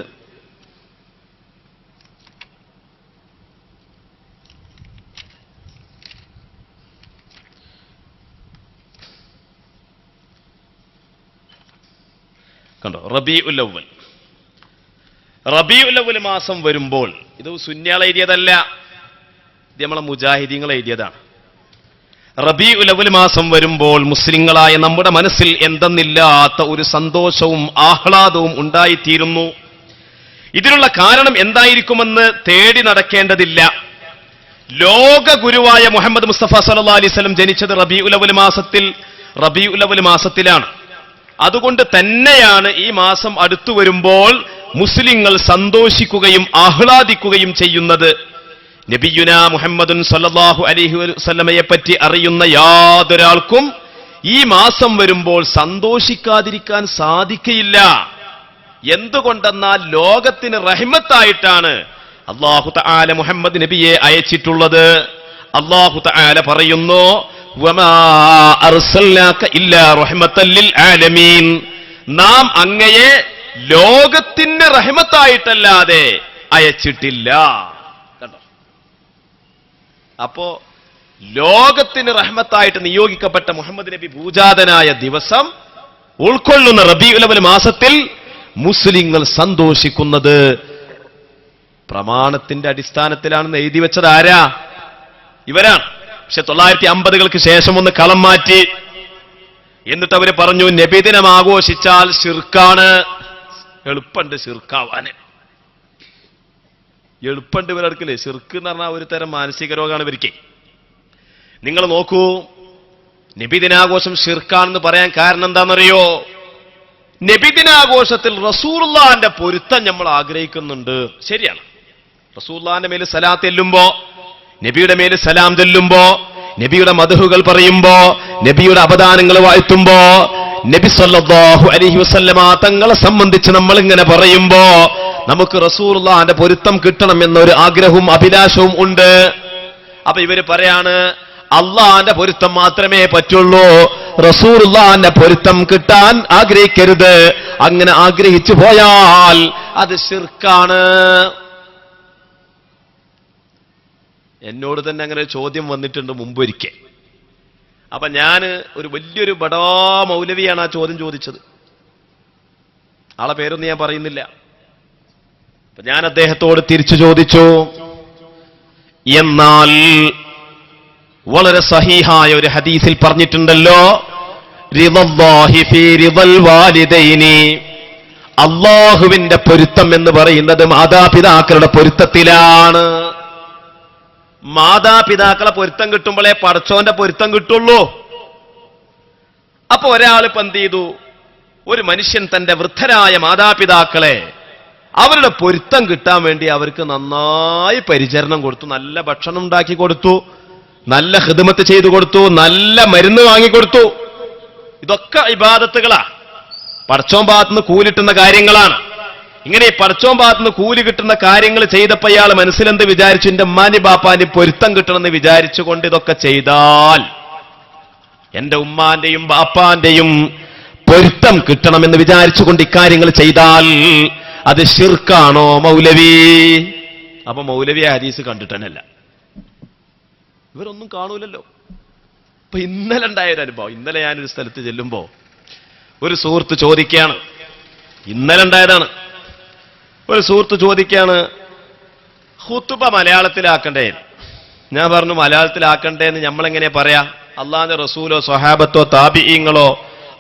Speaker 1: കണ്ടോ? റബീഉൽ അവ്വൽ മാസം വരുമ്പോൾ, ഇത് സുന്നികൾ എഴുതിയതല്ല, ഇത് നമ്മളെ മുജാഹിദീങ്ങൾ എഴുതിയതാണ്. റബീഉൽ അവ്വൽ മാസം വരുമ്പോൾ മുസ്ലിങ്ങളായ നമ്മുടെ മനസ്സിൽ എന്തെന്നില്ലാത്ത ഒരു സന്തോഷവും ആഹ്ലാദവും ഉണ്ടായിത്തീരുന്നു. ഇതിനുള്ള കാരണം എന്തായിരിക്കുമെന്ന് തേടി നടക്കേണ്ടതില്ല. ലോക ഗുരുവായ മുഹമ്മദ് മുസ്തഫ സല്ലല്ലാഹു അലൈഹി വസല്ലം ജനിച്ചത് റബീഉൽ അവ്വൽ മാസത്തിലാണ്. അതുകൊണ്ട് തന്നെയാണ് ഈ മാസം അടുത്തു വരുമ്പോൾ മുസ്ലിങ്ങൾ സന്തോഷിക്കുകയും ആഹ്ലാദിക്കുകയും ചെയ്യുന്നത്. നബിയുനാ മുഹമ്മദുൻ സല്ലല്ലാഹു അലൈഹി വസല്ലമയെ പറ്റി അറിയുന്ന യാതൊരാൾക്കും ഈ മാസം വരുമ്പോൾ സന്തോഷിക്കാതിരിക്കാൻ സാധിക്കയില്ല. എന്തുകൊണ്ടെന്നാൽ ലോകത്തിന് റഹ്മത്തായിട്ടാണ് അല്ലാഹു തആല മുഹമ്മദ് നബിയെ അയച്ചിട്ടുള്ളത്. അല്ലാഹു തആല പറയുന്നു, വമാ അർസൽനാക ഇല്ലാ റഹ്മത്തൽ ലിൽ ആലമീൻ, നാം അങ്ങയെ ലോകത്തിന് റഹ്മത്തായിട്ടല്ലാതെ അയച്ചിട്ടില്ല. കണ്ടോ? അപ്പോ ലോകത്തിന് റഹ്മത്തായിട്ട് നിയോഗിക്കപ്പെട്ട മുഹമ്മദ് നബി ഭൂജാതനായ ദിവസം ഉൾക്കൊള്ളുന്ന റബീഉൽ അവ്വൽ മാസത്തിൽ മുസ്ലിങ്ങൾ സന്തോഷിക്കുന്നത് പ്രമാണത്തിന്റെ അടിസ്ഥാനത്തിലാണെന്ന് എഴുതി വെച്ചത് ആരാ? ഇവരാണ്. പക്ഷെ 950-കൾക്ക് ശേഷം ഒന്ന് കളം മാറ്റി. എന്നിട്ട് അവര് പറഞ്ഞു നബിദിനം ആഘോഷിച്ചാൽ ശിർക്കാണ്. എളുപ്പമുണ്ട് ശിർക്കാവാന്, എളുപ്പമുണ്ട് ഇവരെടുക്കല്. ശിർക്ക് എന്ന് പറഞ്ഞാൽ ഒരു തരം മാനസിക രോഗമാണ് ഇവർക്ക്. നിങ്ങൾ നോക്കൂ, നബിദിനാഘോഷം ശിർക്കാണെന്ന് പറയാൻ കാരണം എന്താണെന്നറിയോ? നബിദിനാഘോഷത്തിൽ റസൂലുള്ളാഹിന്റെ പൊരുത്തം നമ്മൾ ആഗ്രഹിക്കുന്നുണ്ട്. ശരിയാണ്. റസൂലുള്ളാഹിന്റെ മേൽ സലാത്ത് ചെല്ലുമ്പോ, നബിയുടെ മേൽ സലാം ചെല്ലുമ്പോ, നബിയുടെ മദ്ഹുകൾ പറയുമ്പോ, നബിയുടെ അപദാനങ്ങൾ വാഴ്ത്തുമ്പോ, നബി സല്ലല്ലാഹു അലൈഹി വസല്ലമ തങ്ങളെ സംബന്ധിച്ച് നമ്മൾ ഇങ്ങനെ പറയുമ്പോ നമുക്ക് റസൂലുള്ളാഹിന്റെ പൊരുത്തം കിട്ടണം എന്നൊരു ആഗ്രഹവും അഭിലാഷവും ഉണ്ട്. അപ്പൊ ഇവര് പറയാണ് അള്ളാന്റെ പൊരുത്തം മാത്രമേ പറ്റുള്ളൂ, റസൂലുള്ളാഹിന്റെ പൊരുത്തം കിട്ടാൻ ആഗ്രഹിക്കരുത്. അങ്ങനെ ആഗ്രഹിച്ചു പോയാൽ അത് ശിർക്കാണ്. എന്നോട് തന്നെ അങ്ങനെ ഒരു ചോദ്യം വന്നിട്ടുണ്ട് മുമ്പൊരിക്കൽ. അപ്പൊ ഞാൻ ഒരു വലിയൊരു ബടാ മൗലവിയാണ് ആ ചോദ്യം ചോദിച്ചത്. ആളെ പേരൊന്നും ഞാൻ പറയുന്നില്ല. അപ്പൊ ഞാൻ അദ്ദേഹത്തോട് തിരിച്ചു ചോദിച്ചു, എന്നാൽ വളരെ സഹീഹായ ഒരു ഹദീസിൽ പറഞ്ഞിട്ടുണ്ടല്ലോ, റിളല്ലാഹി ഫീ റിളൽ വാലിദൈനി, അല്ലാഹുവിന്റെ പൊരുത്തം എന്ന് പറയുന്നത് മാതാപിതാക്കളുടെ പൊരുത്തത്തിലാണ്. മാതാപിതാക്കളെ പൊരുത്തം കിട്ടുമ്പോഴേ പടച്ചോന്റെ പൊരുത്തം കിട്ടുള്ളൂ. അപ്പൊ ഒരാളിപ്പോ എന്ത് ചെയ്തു? ഒരു മനുഷ്യൻ തന്റെ വൃദ്ധരായ മാതാപിതാക്കളെ അവരുടെ പൊരുത്തം കിട്ടാൻ വേണ്ടി അവർക്ക് നന്നായി പരിചരണം കൊടുത്തു, നല്ല ഭക്ഷണം ഉണ്ടാക്കി കൊടുത്തു, നല്ല ഖിദ്മത്ത് ചെയ്തു കൊടുത്തു, നല്ല മരുന്ന് വാങ്ങിക്കൊടുത്തു. ഇതൊക്കെ ഇബാദത്തുകളാ, പടച്ചോൻ ഭാഗത്തുനിന്ന് കൂലിട്ടുന്ന കാര്യങ്ങളാണ്. ഇങ്ങനെ ഈ പടച്ചോൻ ഭാഗത്തുനിന്ന് കൂലി കിട്ടുന്ന കാര്യങ്ങൾ ചെയ്തപ്പോൾ ഇയാൾ മനസ്സിലെന്ത് വിചാരിച്ചു? എന്റെ ഉമ്മാനി ബാപ്പാന്റെ പൊരുത്തം കിട്ടണമെന്ന് വിചാരിച്ചുകൊണ്ട് ഇതൊക്കെ ചെയ്താൽ, എന്റെ ഉമ്മാന്റെയും ബാപ്പാന്റെയും പൊരുത്തം കിട്ടണമെന്ന് വിചാരിച്ചുകൊണ്ട് ഇക്കാര്യങ്ങൾ ചെയ്താൽ അത് ശിർക്കാണോ മൗലവി? അപ്പൊ മൗലവി ഹദീസ് കണ്ടിട്ടല്ല, ഇവരൊന്നും കാണൂലല്ലോ. അപ്പൊ ഇന്നലെ ഉണ്ടായൊരു അനുഭവം. ഇന്നലെ ഞാനൊരു സ്ഥലത്ത് ചെല്ലുമ്പോ ഒരു സുഹൃത്ത് ചോദിക്കുകയാണ്, ഇന്നലെ ഉണ്ടായതാണ്. ഒരു സുഹൃത്ത് ചോദിക്കുകയാണ്, ഖുതുബ മലയാളത്തിലാക്കണ്ടേ? ഞാൻ പറഞ്ഞു മലയാളത്തിലാക്കണ്ടേ എന്ന് നമ്മളെങ്ങനെ പറയാ? അള്ളാഹുവിന്റെ റസൂലോ സ്വഹാബത്തോ താബിഈങ്ങളോ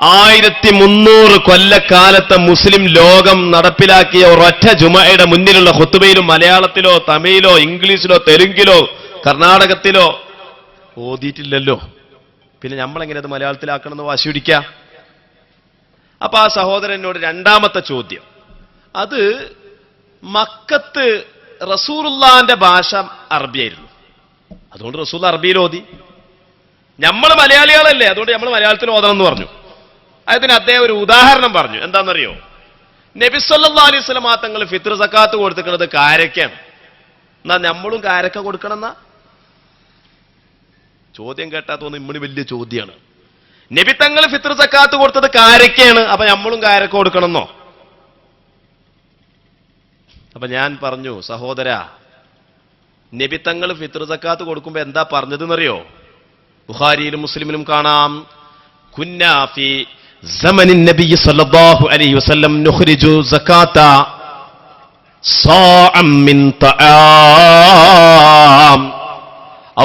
Speaker 1: 1300 കൊല്ലക്കാലത്തെ മുസ്ലിം ലോകം നടപ്പിലാക്കിയ ഒരൊറ്റ ജുമഅയുടെ മുന്നിലുള്ള ഖുതുബയിലും മലയാളത്തിലോ തമിഴിലോ ഇംഗ്ലീഷിലോ തെലുങ്കിലോ കർണാടകത്തിലോ ഓതിയിട്ടില്ലല്ലോ. പിന്നെ നമ്മളെങ്ങനെ അത് മലയാളത്തിലാക്കണമെന്ന് വാശി പിടിക്കുക? അപ്പൊ ആ സഹോദരനോട് രണ്ടാമത്തെ ചോദ്യം, അത് മക്കത്ത് റസൂലുള്ളാഹിന്റെ ഭാഷ അറബിയായിരുന്നു, അതുകൊണ്ട് റസൂൽ അറബിയിൽ ഓതി. നമ്മൾ മലയാളികളല്ലേ, അതുകൊണ്ട് നമ്മൾ മലയാളത്തിൽ ഓതണം എന്ന് പറഞ്ഞു. അതിന് അദ്ദേഹം ഒരു ഉദാഹരണം പറഞ്ഞു. എന്താണെന്നറിയോ? നബി സല്ലല്ലാഹു അലൈഹി വസല്ലം തങ്ങൾ ഫിത്ർ സക്കാത്ത് കൊടുത്തിരിക്കുന്നത് കാരക്കാണ്. എന്നാ നമ്മളും കാരക്ക കൊടുക്കണം എന്നാ? ചോദ്യം കേട്ടാ തോന്നുന്നു ഇമ്മണി വലിയ ചോദ്യമാണ്. നബി തങ്ങൾ ഫിത്ർ സക്കാത്ത് കൊടുത്തത് കാരക്കയാണ്, അപ്പൊ നമ്മളും കാരക്ക കൊടുക്കണമെന്നോ? അപ്പൊ ഞാൻ പറഞ്ഞു, സഹോദരാ, നബി തങ്ങൾ ഫിത്ർ സക്കാത്ത് കൊടുക്കുമ്പോ എന്താ പറഞ്ഞതെന്നറിയോ? ബുഖാരിയിലും മുസ്ലിമിലും കാണാം, കുന്നാ ഫീ സമനിൻ നബി സല്ലല്ലാഹു അലൈഹി വസല്ലം നുഖ്രിജു സകാത സാഅം മിൻ തആം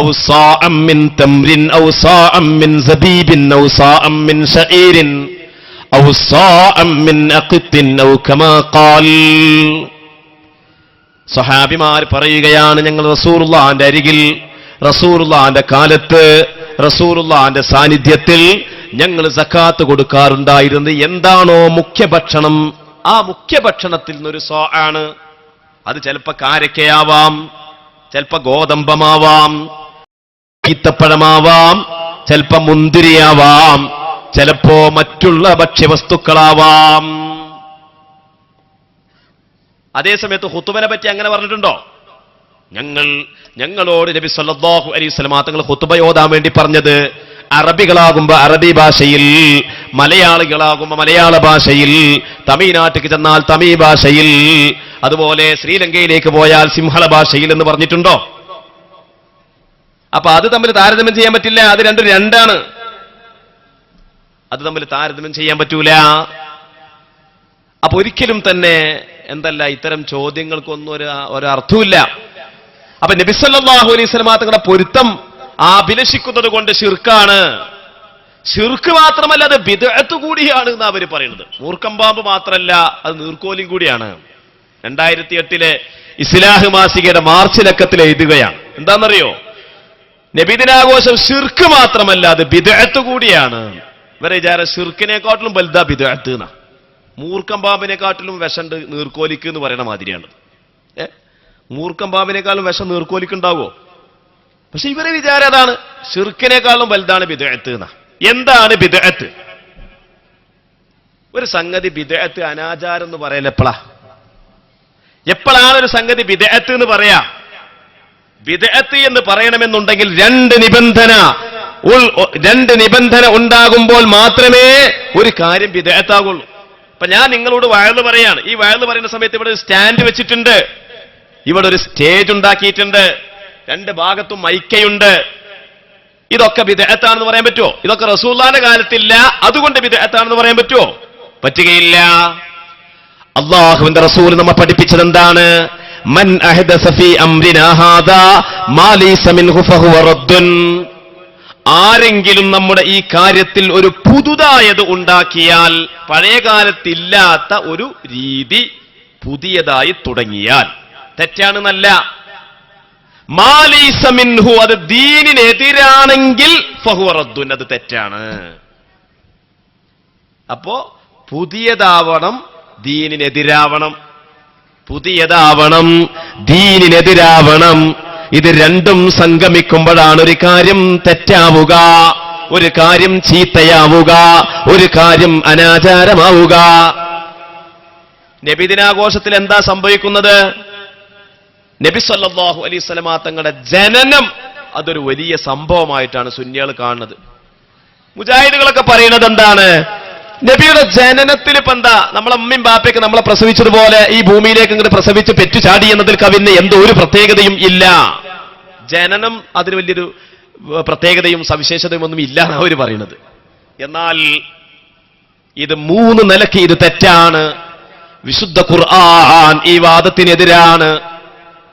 Speaker 1: ഔ സാഅം മിൻ തംറിൻ ഔ സാഅം മിൻ സബീബിൻ ഔ സാഅം മിൻ ശഈരിൻ ഔ സാഅം മിൻ അഖ്തിൻ ഔ കമാ ഖാൽ. സഹാബിമാർ പറയുകയാണ്, ഞങ്ങൾ റസൂലുള്ളാഹിന്റെ അരികിൽ, റസൂലുള്ളാഹിന്റെ കാലത്ത്, റസൂലുള്ളാഹിന്റെ സാന്നിധ്യത്തിൽ ഞങ്ങൾ സക്കാത്ത് കൊടുക്കാറുണ്ടായിരുന്നു. എന്താണോ മുഖ്യഭക്ഷണം, ആ മുഖ്യഭക്ഷണത്തിൽ നിന്നൊരു ആണ്. അത് ചിലപ്പോ കാരക്കയാവാം, ചിലപ്പോ ഗോതമ്പമാവാം, ഈത്തപ്പഴമാവാം, ചിലപ്പോ മുന്തിരിയാവാം, ചിലപ്പോ മറ്റുള്ള ഭക്ഷ്യവസ്തുക്കളാവാം. അതേസമയത്ത് ഖുതുബനെ പറ്റി അങ്ങനെ പറഞ്ഞിട്ടുണ്ടോ? ഞങ്ങളോട് നബി സല്ലല്ലാഹു അലൈഹി വസല്ലം തങ്ങൾ ഖുതുബ ഓതാൻ വേണ്ടി പറഞ്ഞത് അറബികളാകുമ്പോ അറബി ഭാഷയിൽ, മലയാളികളാകുമ്പോ മലയാള ഭാഷയിൽ, തമിഴ്നാട്ടിലേക്ക് ചെന്നാൽ തമിഴ് ഭാഷയിൽ, അതുപോലെ ശ്രീലങ്കയിലേക്ക് പോയാൽ സിംഹള ഭാഷയിൽ എന്ന് പറഞ്ഞിട്ടുണ്ടോ? അപ്പൊ അത് തമ്മിൽ താരതമ്യം ചെയ്യാൻ പറ്റില്ല. അത് രണ്ടും രണ്ടാണ്. അത് തമ്മിൽ താരതമ്യം ചെയ്യാൻ പറ്റൂല. അപ്പൊ ഒരിക്കലും തന്നെ എന്തല്ല ഇത്തരം ചോദ്യങ്ങൾക്കൊന്നും ഒരു അർത്ഥമില്ല. അപ്പൊ നബി സല്ലല്ലാഹു അലൈഹി വസല്ലം തങ്ങളുടെ പൊരുത്തം അഭിലഷിക്കുന്നത് കൊണ്ട് ശിർക്കാണ്. ശിർക്ക് മാത്രമല്ല, അത് ബിദ്അത്ത് കൂടിയാണ് എന്നാ അവര് പറയുന്നത്. മൂർഖം പാമ്പ് മാത്രമല്ല, അത് നീർക്കോലും കൂടിയാണ്. 2008 ഇസ്ലാഹ് മാസികയുടെ മാർച്ച് ലക്കത്തിൽ എഴുതുകയാണ്. എന്താണെന്നറിയോ? നബിദിനാഘോഷം ശിർക്ക് മാത്രമല്ല, അത് ബിദ്അത്ത് കൂടിയാണ്. ഇവരെ വിചാരം ശിർക്കിനെക്കാട്ടിലും വലുതാ ബിദ്അത്ത് എന്നാ. മൂർഖം പാമ്പിനെക്കാട്ടിലും വിഷണ്ട് നീർക്കോലിക്ക് എന്ന് പറയുന്ന മാതിരിയാണ്. മൂർഖം പാമ്പിനേക്കാളും വിഷം നീർക്കോലിക്ക് ഉണ്ടാവോ? പക്ഷെ ഇവരെ വിചാരം അതാണ്, ശിർക്കിനേക്കാളും വലുതാണ് ബിദ്അത്ത് എന്നാ. എന്താണ് ബിദ്അത്ത്? ഒരു സംഗതി ബിദ്അത്ത് അനാചാരം എന്ന് പറയൽ എപ്പോഴാണ് ഒരു സംഗതി ബിദ്അത്ത് എന്ന് പറയാ? ബിദ്അത്ത് എന്ന് പറയണമെന്നുണ്ടെങ്കിൽ രണ്ട് നിബന്ധന ഉണ്ടാകുമ്പോൾ മാത്രമേ ഒരു കാര്യം ബിദ്അത്താകുള്ളൂ. അപ്പൊ ഞാൻ നിങ്ങളോട് വയല് പറയാണ്. ഈ വയല് പറയുന്ന സമയത്ത് ഇവിടെ ഒരു സ്റ്റാൻഡ് വെച്ചിട്ടുണ്ട്, ഇവിടെ ഒരു സ്റ്റേജ് ഉണ്ടാക്കിയിട്ടുണ്ട്, രണ്ട് ഭാഗത്തും മൈക്കയുണ്ട്. ഇതൊക്കെ ബിദ്അത്താണെന്ന് പറയാൻ പറ്റുമോ? ഇതൊക്കെ റസൂലുള്ളാഹിന്റെ കാലത്തില്ല, അതുകൊണ്ട് ബിദ്അത്താണെന്ന് പറയാൻ പറ്റുമോ? പറ്റുകയില്ല. അല്ലാഹുവിന്റെ റസൂൽ നമ്മെ പഠിപ്പിച്ചത് എന്താണ്? മൻ അഹ്ദസ ഫീ അംരിനാ ഹാദാ മാ ലൈസ മിൻഹു ഫഹുവ റദ്ദുൻ. ആരെങ്കിലും നമ്മുടെ ഈ കാര്യത്തിൽ ഒരു പുതുതായത് ഉണ്ടാക്കിയാൽ, പഴയ കാലത്തില്ലാത്ത ഒരു രീതി പുതിയതായി തുടങ്ങിയാൽ തെറ്റാണെന്നല്ല. മാ ലൈസ മിൻഹു, അത് ദീനിനെതിരാണെങ്കിൽ ഫഹുവ റദ്ദുൻ, അത് തെറ്റാണ്. അപ്പോ പുതിയതാവണം, ദീനിനെതിരാവണം. പുതിയതാവണം, ദീനിനെതിരാവണം. ഇത് രണ്ടും സംഗമിക്കുമ്പോഴാണ് ഒരു കാര്യം തെറ്റാവുക, ഒരു കാര്യം ചീത്തയാവുക, ഒരു കാര്യം അനാചാരമാവുക. നബിദിനാഘോഷത്തിൽ എന്താ സംഭവിക്കുന്നത്? നബി സല്ലല്ലാഹു അലൈഹി വസല്ലം തങ്ങളുടെ ജനനം അതൊരു വലിയ സംഭവമായിട്ടാണ് സുന്നികൾ കാണുന്നത്. മുജാഹിദുകളൊക്കെ പറയുന്നത് എന്താണ്? നബിയുടെ ജനനത്തിൽ ഇപ്പൊ എന്താ, നമ്മളെ ഉമ്മയും ബാപ്പയൊക്കെ നമ്മളെ പ്രസവിച്ചതുപോലെ ഈ ഭൂമിയിലേക്ക് ഇങ്ങോട്ട് പ്രസവിച്ച് പെറ്റു ചാടി എന്നതിൽ കവിഞ്ഞ് എന്തോ ഒരു പ്രത്യേകതയും ഇല്ല. ജനനം അതിന് വലിയൊരു പ്രത്യേകതയും സവിശേഷതയും ഒന്നും ഇല്ല എന്നാണ് അവർ പറയുന്നത്. എന്നാൽ ഇത് മൂന്ന് നിലയ്ക്ക് ഇത് തെറ്റാണ്. വിശുദ്ധ ഖുർആൻ ഈ വാദത്തിനെതിരാണ്.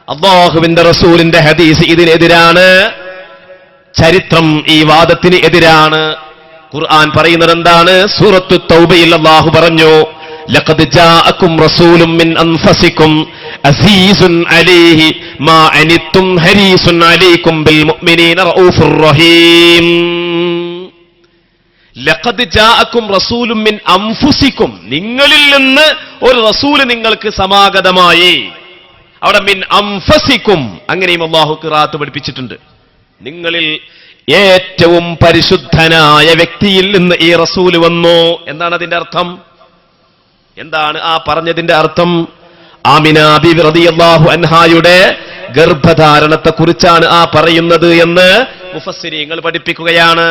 Speaker 1: അല്ലാഹുവിന്റെ റസൂലിന്റെ ഹദീസ് ഇതിനെതിരാണ്. ചരിത്രം ഈ വാദത്തിന് എതിരാണ്. ഖുർആൻ പറയുന്നത് എന്താണ്? സൂറത്തു തൗബയിൽ അല്ലാഹു പറഞ്ഞു, ലഖദ് ജാഅകും റസൂലും മിൻ അൻഫസികും അസീസുൻ അലൈഹി മാ അനിത്തും ഹരീസുൻ അലൈക്കും ബിൽ മുഅ്മിനീന റഊഫുർ റഹീം. ലഖദ് ജാഅകും റസൂലും മിൻ അൻഫുസികും, നിങ്ങളിൽ നിന്ന് ഒരു റസൂൽ നിങ്ങൾക്ക് സമാഗതമായി. അവിടെ മിൻ അൻഫസികും അങ്ങനെയും അല്ലാഹു ഖിറാഅത്ത് പഠിപ്പിച്ചിട്ടുണ്ട്. നിങ്ങളിൽ ഏറ്റവും പരിശുദ്ധനായ വ്യക്തിയിൽ നിന്ന് ഈ റസൂല് വന്നു. എന്താണ് അതിന്റെ അർത്ഥം? എന്താണ് ആ പറഞ്ഞതിന്റെ അർത്ഥം? ആമിന ബിബി റളിയല്ലാഹു അൻഹായുടെ ഗർഭധാരണത്തെ കുറിച്ചാണ് ആ പറയുന്നത് എന്ന് മുഫസ്സിരീങ്ങൾ പഠിപ്പിക്കുകയാണ്.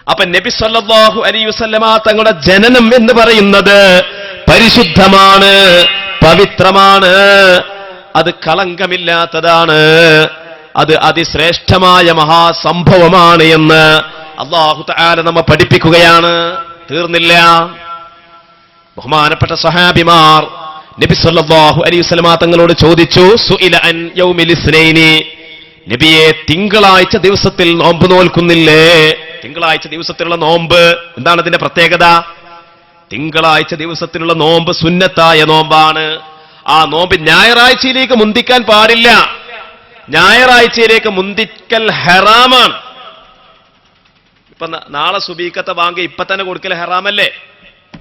Speaker 1: അപ്പൊ നബി സല്ലല്ലാഹു അലൈഹി വസല്ലമ തങ്ങളുടെ ജനനം എന്ന് പറയുന്നത് പരിശുദ്ധമാണ്, പവിത്രമാണ്, അത് കളങ്കമില്ലാത്തതാണ്, അത് അതിശ്രേഷ്ഠമായ മഹാസംഭവമാണ് എന്ന് അല്ലാഹു തആല നമ്മെ പഠിപ്പിക്കുകയാണ്. തീർന്നില്ല. ബഹുമാനപ്പെട്ട സഹാബിമാർ നബി സല്ലല്ലാഹു അലൈഹി വസല്ലമ തങ്ങളോട് ചോദിച്ചു, സുഇല അൻ യൗമിൽ ഇസ്നൈനി, നബിയെ തിങ്കളാഴ്ച ദിവസത്തിൽ നോമ്പ് നോൽക്കുന്നില്ലേ? തിങ്കളാഴ്ച ദിവസത്തിലുള്ള നോമ്പ് എന്താണ് അതിന്റെ പ്രത്യേകത? തിങ്കളാഴ്ച ദിവസത്തിലുള്ള നോമ്പ് സുന്നത്തായ നോമ്പാണ്. ആ നോമ്പ് ഞായറാഴ്ചയിലേക്ക് മുന്തിക്കാൻ പാടില്ല. ഞായറാഴ്ചയിലേക്ക് മുന്തിക്കൽ ഹറാമാണ്. ഇപ്പൊ നാളെ സുബീക്കത്തെ ബാങ്ക് ഇപ്പൊ തന്നെ കൊടുക്കൽ ഹറാമല്ലേ?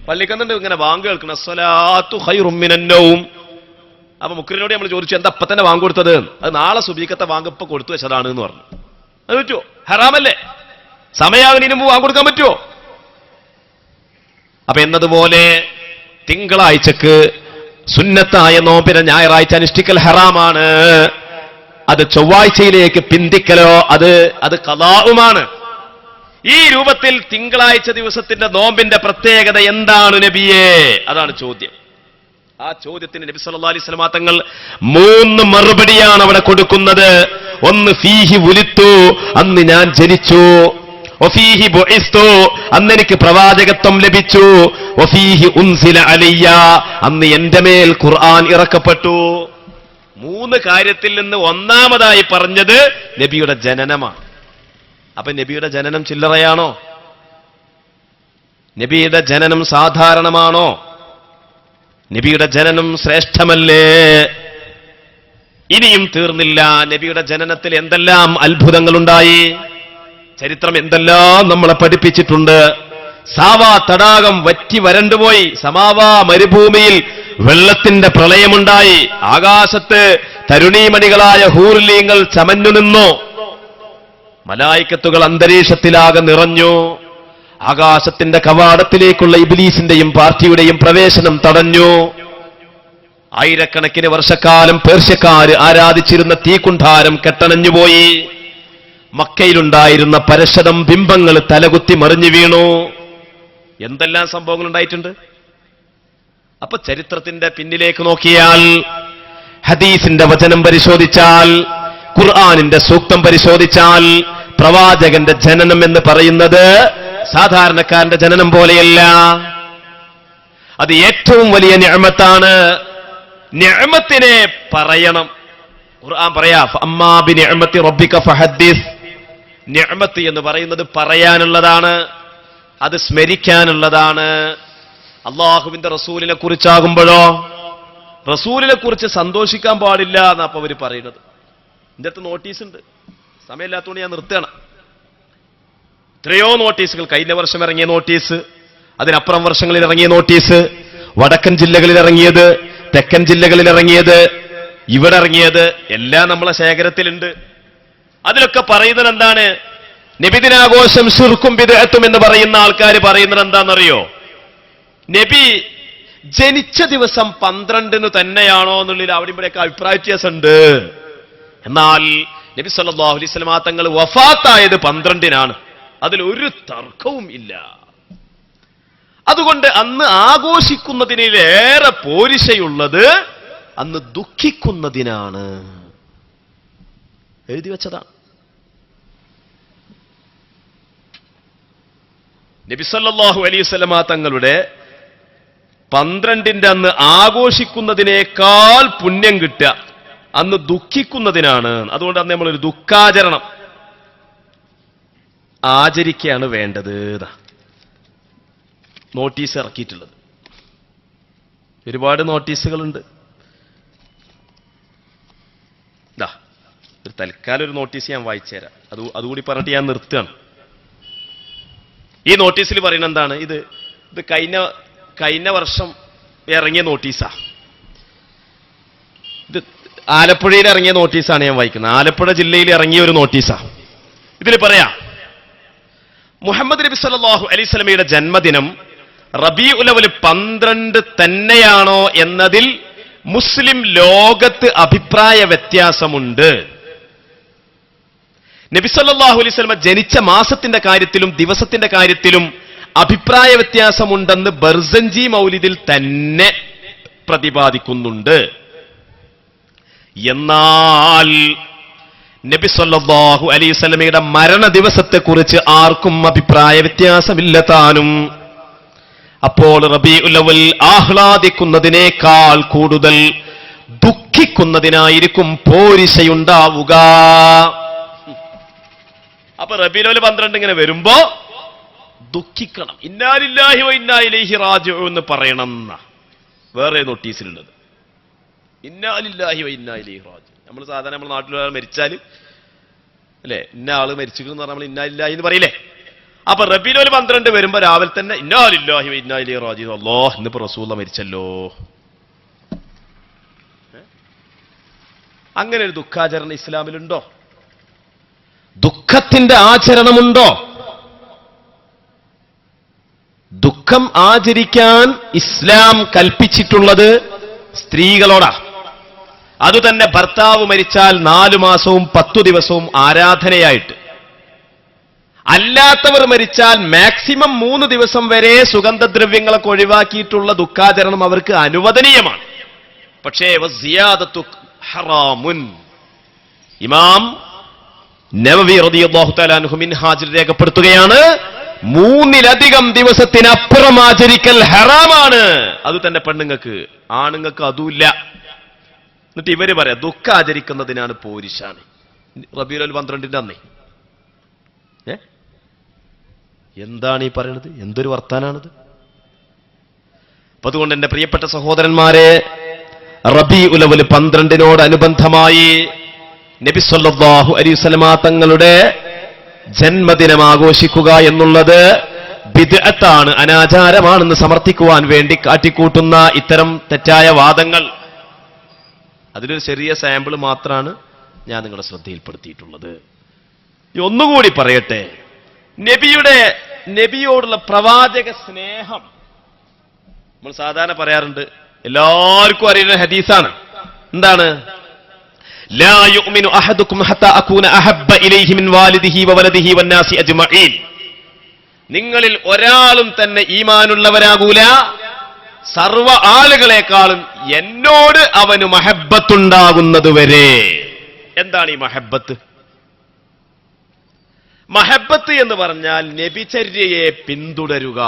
Speaker 1: പള്ളിക്കന്നുണ്ട് ഇങ്ങനെ ബാങ്ക് കേൾക്കണം, സ്വലാത്തു ഖൈറും മിനൻ നൗം. അപ്പൊ മുക്രിനോട് നമ്മൾ ചോദിച്ചു, എന്താ ഇപ്പൊ തന്നെ ബാങ്ക് കൊടുത്തത്? അത് നാളെ സുബീക്കത്തെ ബാങ്ക് ഇപ്പൊ കൊടുത്തു വെച്ചതാണ് എന്ന് പറഞ്ഞു. അത് പറ്റുമോ? ഹറാമല്ലേ? സമയാകുന്നതിന് മുമ്പ് ബാങ്ക് കൊടുക്കാൻ പറ്റുമോ? അപ്പൊ എന്നതുപോലെ തിങ്കളാഴ്ചക്ക് സുന്നത്തായ നോമ്പിനെ ഞായറാഴ്ച അനുഷ്ഠിക്കൽ ഹറാമാണ്. അത് ചൊവ്വാഴ്ചയിലേക്ക് പിന്തിക്കലോ അത് ഖളാഉമാണ്. ഈ രൂപത്തിൽ തിങ്കളാഴ്ച ദിവസത്തിന്റെ നോമ്പിന്റെ പ്രത്യേകത എന്താണ് നബിയേ? അതാണ് ചോദ്യം. ആ ചോദ്യത്തിന് നബി സല്ലല്ലാഹു അലൈഹി വസല്ലം തങ്ങൾ 3 മറുപടിയാണ് അവിടെ കൊടുക്കുന്നത്. ഒന്ന് ഫീഹി വുലിത്തു, അന്ന് ഞാൻ ജനിച്ചു, വഫീഹി ബുഇസ്തു, അന്ന് എനിക്ക് പ്രവാചകത്വം ലഭിച്ചു, വഫീഹി ഉൻസില അലയ്യ, അന്ന് എന്റെ മേൽ ഖുർആൻ ഇറക്കപ്പെട്ടു. 3 കാര്യത്തിൽ നിന്ന് ഒന്നാമതായി പറഞ്ഞത് നബിയുടെ ജനനമാണ്. അപ്പൊ നബിയുടെ ജനനം ചില്ലറയാണോ? നബിയുടെ ജനനം സാധാരണമാണോ? നബിയുടെ ജനനം ശ്രേഷ്ഠമല്ലേ? ഇനിയും തീർന്നില്ല. നബിയുടെ ജനനത്തിൽ എന്തെല്ലാം അത്ഭുതങ്ങളുണ്ടായി, ചരിത്രം എന്തെല്ലാം നമ്മളെ പഠിപ്പിച്ചിട്ടുണ്ട്. സാവാ തടാകം വറ്റി വരണ്ടുപോയി, സമാവാ മരുഭൂമിയിൽ വെള്ളത്തിന്റെ പ്രളയമുണ്ടായി, ആകാശത്ത് തരുണീമണികളായ ഹൂർലീങ്ങൾ ചമഞ്ഞു നിന്നു, മലായിക്കത്തുകൾ അന്തരീക്ഷത്തിലാകെ നിറഞ്ഞു, ആകാശത്തിന്റെ കവാടത്തിലേക്കുള്ള ഇബ്ലീസിന്റെയും പാർട്ടിയുടെയും പ്രവേശനം തടഞ്ഞു. ആയിരക്കണക്കിന് വർഷക്കാലം പേർഷ്യക്കാര് ആരാധിച്ചിരുന്ന തീക്കുണ്ഠാരം കെട്ടണഞ്ഞുപോയി. മക്കയിലുണ്ടായിരുന്ന പരശതം ബിംബങ്ങൾ തലകുത്തി മറിഞ്ഞു വീണു. എന്തെല്ലാം സംഭവങ്ങൾ ഉണ്ടായിട്ടുണ്ട്. അപ്പൊ ചരിത്രത്തിന്റെ പിന്നിലേക്ക് നോക്കിയാൽ, ഹദീസിന്റെ വചനം പരിശോധിച്ചാൽ, ഖുർആനിന്റെ സൂക്തം പരിശോധിച്ചാൽ, പ്രവാചകന്റെ ജനനം എന്ന് പറയുന്നത് സാധാരണക്കാരന്റെ ജനനം പോലെയല്ല. അത് ഏറ്റവും വലിയ നിഅമത്താണ്. നിഅമത്തിനെ പറയണം. ഖുർആൻ പറയാ, ഫഅമ്മാ ബിനിഅമത്തി റബ്ബിക ഫഹദ്ദിസ്. നിഅമത്ത് എന്ന് പറയുന്നത് പറയാനുള്ളതാണ്, അത് സ്മരിക്കാനുള്ളതാണ്. അള്ളാഹുവിന്റെ റസൂലിനെ കുറിച്ചാകുമ്പോഴോ, റസൂലിനെ കുറിച്ച് സന്തോഷിക്കാൻ പാടില്ല എന്നാ അപ്പൊ അവര് പറയുന്നത്. എന്റെ അടുത്ത് നോട്ടീസ് ഉണ്ട്, സമയമില്ലാത്തതുകൊണ്ട് ഞാൻ നിർത്തുകയാണ്. എത്രയോ നോട്ടീസുകൾ, കഴിഞ്ഞ വർഷം ഇറങ്ങിയ നോട്ടീസ്, അതിനപ്പുറം വർഷങ്ങളിൽ ഇറങ്ങിയ നോട്ടീസ്, വടക്കൻ ജില്ലകളിൽ ഇറങ്ങിയത്, തെക്കൻ ജില്ലകളിൽ ഇറങ്ങിയത്, ഇവിടെ ഇറങ്ങിയത്, എല്ലാം നമ്മളെ ശേഖരത്തിലുണ്ട്. അതിലൊക്കെ പറയുന്നത് എന്താണ്? നബിദിനാഘോഷം ശിർക്കും ബിദ്അത്തും എന്ന് പറയുന്ന ആൾക്കാർ പറയുന്നത് എന്താണെന്നറിയോ? നബി ജനിച്ച ദിവസം 12 തന്നെയാണോ എന്നുള്ളിൽ അവിടെ ഇവിടെയൊക്കെ അഭിപ്രായ വ്യത്യാസമുണ്ട്. എന്നാൽ നബി സല്ലല്ലാഹു അലൈഹി വസല്ലം തങ്ങൾ വഫാത്തായത് 12-നാണ്. അതിലൊരു തർക്കവും ഇല്ല. അതുകൊണ്ട് അന്ന് ആഘോഷിക്കുന്നതിനേറെ പോരിശയുള്ളത് അന്ന് ദുഃഖിക്കുന്നതിനാണ്. എഴുതി വെച്ചതാണ്. നബി സല്ലല്ലാഹു അലൈഹി വസല്ലം തങ്ങളുടെ 12-ന്റെ അന്ന് ആഘോഷിക്കുന്നതിനേക്കാൾ പുണ്യം കിട്ടുക അന്ന് ദുഃഖിക്കുന്നതിനാണ്. അതുകൊണ്ട് അന്ന് നമ്മളൊരു ദുഃഖാചരണം ആചരിക്കുകയാണ് വേണ്ടത്. നോട്ടീസ് ഇറക്കിയിട്ടുള്ളത് ഒരുപാട് നോട്ടീസുകളുണ്ട്. ഒരു തൽക്കാലം ഒരു നോട്ടീസ് ഞാൻ വായിച്ചു തരാം. അതുകൂടി പറഞ്ഞിട്ട് ഞാൻ നിർത്തുകയാണ്. ഈ നോട്ടീസിൽ പറയുന്നത് എന്താണ്? ഇത് കഴിഞ്ഞ വർഷം ഇറങ്ങിയ നോട്ടീസാ. ഇത് ആലപ്പുഴയിൽ ഇറങ്ങിയ നോട്ടീസാണ് ഞാൻ വായിക്കുന്നത്. ആലപ്പുഴ ജില്ലയിൽ ഇറങ്ങിയ ഒരു നോട്ടീസാ. ഇതിൽ പറയാം, മുഹമ്മദ് നബി സല്ലല്ലാഹു അലൈഹി വസല്ലമയുടെ ജന്മദിനം റബീഉൽ അവ്വൽ 12 തന്നെയാണോ എന്നതിൽ മുസ്ലിം ലോകത്ത് അഭിപ്രായ വ്യത്യാസമുണ്ട്. നബി സല്ലല്ലാഹു അലൈഹി വസല്ലമ ജനിച്ച മാസത്തിന്റെ കാര്യത്തിലും ദിവസത്തിന്റെ കാര്യത്തിലും അഭിപ്രായ വ്യത്യാസമുണ്ടെന്ന് ബർസഞ്ചി മൗലിദിൽ തന്നെ പ്രതിപാദിക്കുന്നുണ്ട്. എന്നാൽ നബി സല്ലല്ലാഹു അലൈഹി വസല്ലമയുടെ മരണ ദിവസത്തെക്കുറിച്ച് ആർക്കും അഭിപ്രായ വ്യത്യാസമില്ല താനും. അപ്പോൾ റബീഉൽ അവ്വൽ ആഹ്ലാദിക്കുന്നതിനേക്കാൾ കൂടുതൽ ദുഃഖിക്കുന്നതിനായിരിക്കും പോരിശയുണ്ടാവുക. അപ്പൊ റബീഉൽ അവ്വൽ 12 ഇങ്ങനെ വരുമ്പോ ദുഃഖിക്കണം. ഇന്നാ ലില്ലാഹി വ ഇന്നാ ഇലൈഹി റാജിഊൻ എന്ന് പറയണം എന്നാ വേറെ നോട്ടീസിലുള്ളത്. ഇന്നാ ലില്ലാഹി വ ഇന്നാ ഇലൈഹി റാജിഊൻ. നമ്മൾ സാധാരണ നമ്മുടെ നാട്ടിലൊരാൾ മരിച്ചാൽ അല്ലെ, ഇന്ന ആള് മരിച്ചിരിക്കുന്നു പറഞ്ഞാൽ നമ്മൾ ഇന്നാ ലില്ലാഹി എന്ന് പറയില്ലേ? അപ്പൊ റബീഉൽ അവ്വൽ 12 വരുമ്പോ രാവിലെ തന്നെ ഇന്നാ ലില്ലാഹി വ ഇന്നാ ഇലൈഹി റാജിഊൻ, അല്ലാഹ് ഇന്നിപ്പോ റസൂലുള്ളാഹി മരിച്ചല്ലോ. അങ്ങനെ ഒരു ദുഃഖാചരണം ഇസ്ലാമിലുണ്ടോ? ദുഃഖത്തിന്റെ ആചരണമുണ്ടോ? ദുഃഖം ആചരിക്കാൻ ഇസ്ലാം കൽപ്പിച്ചിട്ടുള്ളത് സ്ത്രീകളോടാ. അതുതന്നെ ഭർത്താവ് മരിച്ചാൽ 4 മാസവും 10 ദിവസവും ആരാധനയായിട്ട്, അല്ലാത്തവർ മരിച്ചാൽ മാക്സിമം 3 ദിവസം വരെ സുഗന്ധദ്രവ്യങ്ങളൊക്കെ ഒഴിവാക്കിയിട്ടുള്ള ദുഃഖാചരണം അവർക്ക് അനുവദനീയമാണ്. പക്ഷേ വസിയാദത്തു ഹറാമുൻ. ഇമാം നവവി റളിയല്ലാഹു തആല അൻഹു മിൻഹാജിൽ രേഖപ്പെടുത്തുകയാണ്, 3 ദിവസത്തിനപ്പുറം ആചരിക്കൽ ഹറാമാണ്. അത് തന്നെ പെണ്ണുങ്ങൾക്ക്, ആണുങ്ങൾക്ക് അതുമില്ല. എന്നിട്ട് ഇവര് പറയാം ദുഃഖം ആചരിക്കുന്നതിനാണ് പോരിശാണ്. റബീഉൽ 12 അന്നേ എന്താണ് ഈ പറയണത്? എന്തൊരു വർത്താനാണിത്? അപ്പൊ അതുകൊണ്ട് എന്റെ പ്രിയപ്പെട്ട സഹോദരന്മാരെ, റബീഉൽ 12 നബി സല്ലല്ലാഹു അലൈഹി വസല്ലമ തങ്ങളുടെ ജന്മദിനം ആഘോഷിക്കുക എന്നുള്ളത് ബിദ്അത്താണ്, അനാചാരമാണെന്ന് സമർത്ഥിക്കുവാൻ വേണ്ടി കാട്ടിക്കൂട്ടുന്ന ഇത്തരം തെറ്റായ വാദങ്ങൾ, അതിലൊരു ചെറിയ സാമ്പിൾ മാത്രമാണ് ഞാൻ നിങ്ങളുടെ ശ്രദ്ധയിൽപ്പെടുത്തിയിട്ടുള്ളത്. ഒന്നുകൂടി പറയട്ടെ, നബിയോടുള്ള പ്രവാചക സ്നേഹം നമ്മൾ സാധാരണ പറയാറുണ്ട്, എല്ലാവർക്കും അറിയുന്ന ഹദീസാണ്. എന്താണ്? ലാ യുഅ്മിനു അഹദുക്കും ഹത്താ അകൂന അഹബ്ബ ഇലൈഹി മിൻ വാലിദിഹി വവലദിഹി വന്നാസി അജ്മഈൻ. നിങ്ങളിൽ ഒരാളും തന്നെ ഈമാനുള്ളവരാകൂല സർവ്വ ആളുകളെക്കാളും എന്നോട് അവന് മഹബ്ബത്തുണ്ടാകുന്നതുവരെ. എന്താണ് ഈ മഹബ്ബത്ത്? മഹബ്ബത്ത് എന്ന് പറഞ്ഞാൽ നബിചര്യയെ പിന്തുടരുക.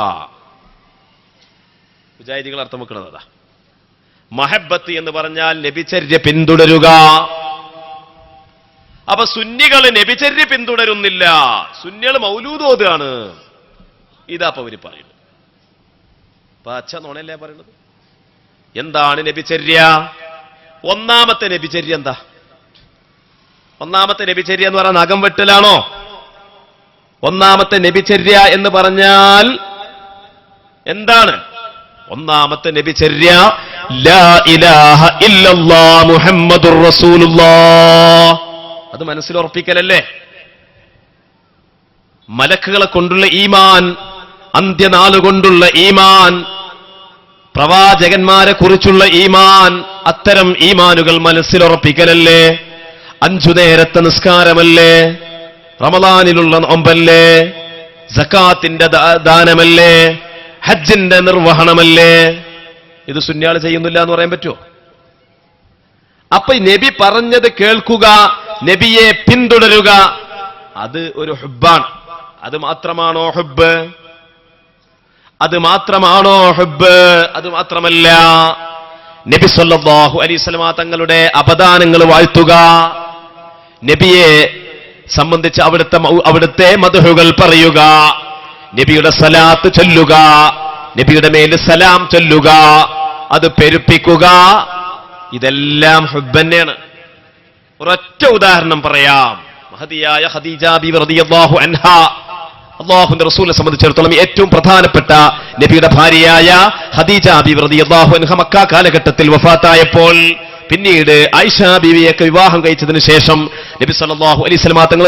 Speaker 1: മുജാഹിദികൾ അർത്ഥം വെക്കുന്നതാ. മഹബ്ബത്ത് എന്ന് പറഞ്ഞാൽ നബിചര്യ പിന്തുടരുക. അപ്പൊ സുന്നികൾ നബിചര്യ പിന്തുടരുന്നില്ല, സുന്നികൾ മൗലൂദ് ഓതുകയാണ്. ഇതാ അപ്പൊ അവര് പറയുന്നത്. പച്ച നോണല്ലേ പറയുന്നത്? എന്താണ് നബിചര്യ? ഒന്നാമത്തെ നബിചര്യ എന്താ? ഒന്നാമത്തെ നബിചര്യ എന്ന് പറഞ്ഞാൽ നഖം വെട്ടലാണോ? ഒന്നാമത്തെ നബിചര്യ എന്ന് പറഞ്ഞാൽ എന്താണ്? ഒന്നാമത്തെ നബിചര്യ ലാ ഇലാഹ ഇല്ലല്ലാഹ് മുഹമ്മദുർ റസൂലുള്ളാഹ്. അത് മനസ്സിലുറപ്പിക്കലല്ലേ? മലക്കുകളെ കൊണ്ടുള്ള ഈമാൻ, അന്ത്യനാളുകൊണ്ടുള്ള ഈമാൻ, പ്രവാചകന്മാരെ കുറിച്ചുള്ള ഈമാൻ, അത്തരം ഈമാനുകൾ മനസ്സിലുറപ്പിക്കലല്ലേ? 5 നേരത്തെ നിസ്കാരമല്ലേ? റമദാനിലുള്ള നോമ്പല്ലേ? സകാത്തിന്റെ ദാനമല്ലേ? ഹജ്ജിന്റെ നിർവഹണമല്ലേ? ഇത് സുന്നിയാൾ ചെയ്യുന്നില്ല എന്ന് പറയാൻ പറ്റുമോ? അപ്പൊ നബി പറഞ്ഞത് കേൾക്കുക, നബിയെ പിന്തുടരുക, അത് ഒരു ഹുബ്ബാണ്. അത് മാത്രമാണോ ഹുബ്ബ്? അത് മാത്രമാണോ ഹുബ്ബ്? അത് മാത്രമല്ല, നബി സല്ലല്ലാഹു അലൈഹി വസല്ലമ തങ്ങളുടെ അപദാനങ്ങൾ വാഴ്ത്തുക, നബിയെ സംബന്ധിച്ച് അവിടുത്തെ മദ്ഹുകൾ പറയുക, നബിയുടെ സലാത്ത് ചൊല്ലുക, നബിയുടെ മേൽ സലാം ചൊല്ലുക, അത് പെരുപ്പിക്കുക, ഇതെല്ലാം ഹുബ്ബ് തന്നെയാണ്. ഒരൊറ്റ ഉദാഹരണം പറയാം. മഹദിയായ ഖദീജ ബിബി റളിയല്ലാഹു അൻഹാ, അല്ലാഹുവിന്റെ റസൂലിനെ സംബന്ധിച്ചിടത്തോളം ഏറ്റവും പ്രധാനപ്പെട്ട നബിയുടെ ഭാര്യയായ ഖദീജ ബിബി റളിയല്ലാഹു അൻഹ മക്ക കാലഘട്ടത്തിൽ വഫാത്തായപ്പോൾ പിന്നീട് ആയിഷ ബീവിയൊക്കെ വിവാഹം കഴിച്ചതിന് ശേഷം നബി സല്ലല്ലാഹു അലൈഹി വസല്ലമ തങ്ങൾ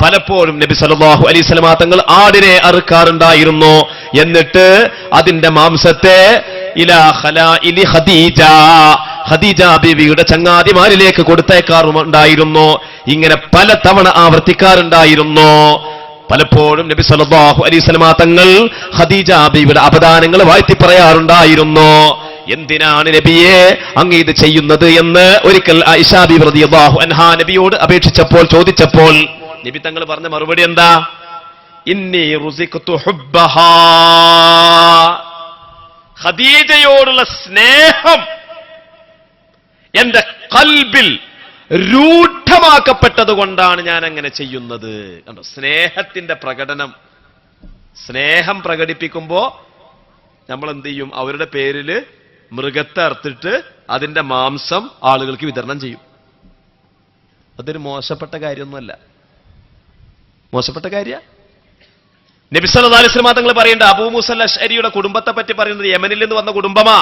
Speaker 1: പലപ്പോഴും നബി സല്ലല്ലാഹു അലൈഹി വസല്ലമ തങ്ങൾ ആടിനെ അറുക്കാറുണ്ടായിരുന്നു. എന്നിട്ട് അതിന്റെ മാംസത്തെ ഇലാ ഖലാഇലി ഖദീജ ബീവിയുടെ ചങ്ങാതിമാരിലേക്ക് കൊടുത്തേക്കാറുണ്ടായിരുന്നു. ഇങ്ങനെ പല തവണ ആവർത്തിക്കാറുണ്ടായിരുന്നു. പലപ്പോഴും നബി സല്ലല്ലാഹു അലൈഹി വസല്ലമ തങ്ങൾ ഖദീജ ബീവിയുടെ അപദാനങ്ങൾ വാഴ്ത്തി പറയാറുണ്ടായിരുന്നു. എന്തിനാണ് നബിയെ അങ്ങ് ഇത് ചെയ്യുന്നത് എന്ന് ഒരിക്കൽ ആയിഷ ബീവി റളിയല്ലാഹു അൻഹാ നബിയോട് അപേക്ഷിച്ചപ്പോൾ, ചോദിച്ചപ്പോൾ നബി തങ്ങൾ പറഞ്ഞ മറുപടി എന്താ? ഇന്നി റുസിഖ്തു ഹുബ്ബഹാ. ഖദീജയോടുള്ള സ്നേഹം എന്റെ ഖൽബിൽ രൂഢമാക്കപ്പെട്ടത് കൊണ്ടാണ് ഞാൻ അങ്ങനെ ചെയ്യുന്നത്. കണ്ടോ, സ്നേഹത്തിന്റെ പ്രകടനം. സ്നേഹം പ്രകടിപ്പിക്കുമ്പോ നമ്മൾ എന്ത് ചെയ്യും? അവരുടെ പേരില് മൃഗത്തെ അറുത്തിട്ട് അതിന്റെ മാംസം ആളുകൾക്ക് വിതരണം ചെയ്യും. അതൊരു മോശപ്പെട്ട കാര്യമൊന്നുമല്ല, മോശപ്പെട്ട കാര്യ. നബി സല്ലല്ലാഹു അലൈഹി വസല്ലം തങ്ങൾ പറയേണ്ട അബൂ മൂസ അശ്അരിയുടെ കുടുംബത്തെ പറ്റി പറയുന്നത് യമനിൽ നിന്ന് വന്ന കുടുംബമാ.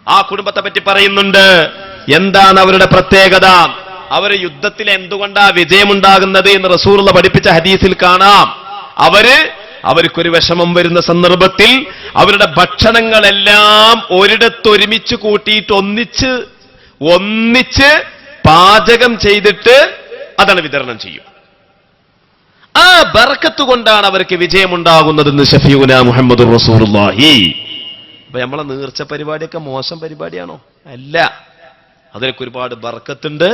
Speaker 1: ആ കുടുംബത്തെ പറ്റി പറയുന്നുണ്ട്. എന്താണ് അവരുടെ പ്രത്യേകത? അവര് യുദ്ധത്തിൽ എന്തുകൊണ്ടാ വിജയമുണ്ടാകുന്നത് എന്ന് റസൂലുള്ളാഹി പഠിപ്പിച്ച ഹദീസിൽ കാണാം. അവർക്കൊരു വിഷമം വരുന്ന സന്ദർഭത്തിൽ അവരുടെ ഭക്ഷണങ്ങളെല്ലാം ഒരിടത്തൊരുമിച്ച് കൂട്ടിയിട്ട് ഒന്നിച്ച് പാചകം ചെയ്തിട്ട് അതാണ് വിതരണം ചെയ്യും. ആ ബർക്കത്ത് കൊണ്ടാണ് അവർക്ക് വിജയമുണ്ടാകുന്നതെന്ന് ഷഫീഉനാ മുഹമ്മദുർ റസൂലുള്ളാഹി. അപ്പൊ നമ്മളെ നേർച്ച പരിപാടിയൊക്കെ മോശം പരിപാടിയാണോ? അല്ല, അതിനൊക്കെ ഒരുപാട് ബർക്കത്തുണ്ട്.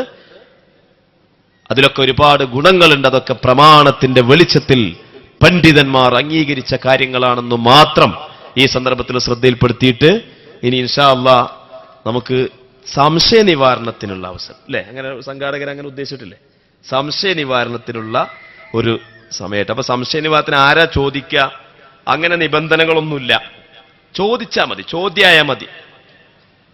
Speaker 1: അതിലൊക്കെ ഒരുപാട് ഗുണങ്ങളുണ്ട്. അതൊക്കെ പ്രമാണത്തിന്റെ വെളിച്ചത്തിൽ പണ്ഡിതന്മാർ അംഗീകരിച്ച കാര്യങ്ങളാണെന്ന് മാത്രം ഈ സന്ദർഭത്തിൽ ശ്രദ്ധയിൽപ്പെടുത്തിയിട്ട് ഇനി ഇൻഷാ അല്ലാഹ് നമുക്ക് സംശയ നിവാരണത്തിനുള്ള അവസരം, അല്ലെ? അങ്ങനെ സംഘാടകർ അങ്ങനെ ഉദ്ദേശിച്ചിട്ടില്ലേ? സംശയ നിവാരണത്തിനുള്ള ഒരു സമയത്ത്. അപ്പൊ സംശയ നിവാരണത്തിന് ആരാ ചോദിക്കുക? അങ്ങനെ നിബന്ധനകളൊന്നുമില്ല. ചോദിച്ചാൽ മതി, ചോദ്യമായാൽ മതി.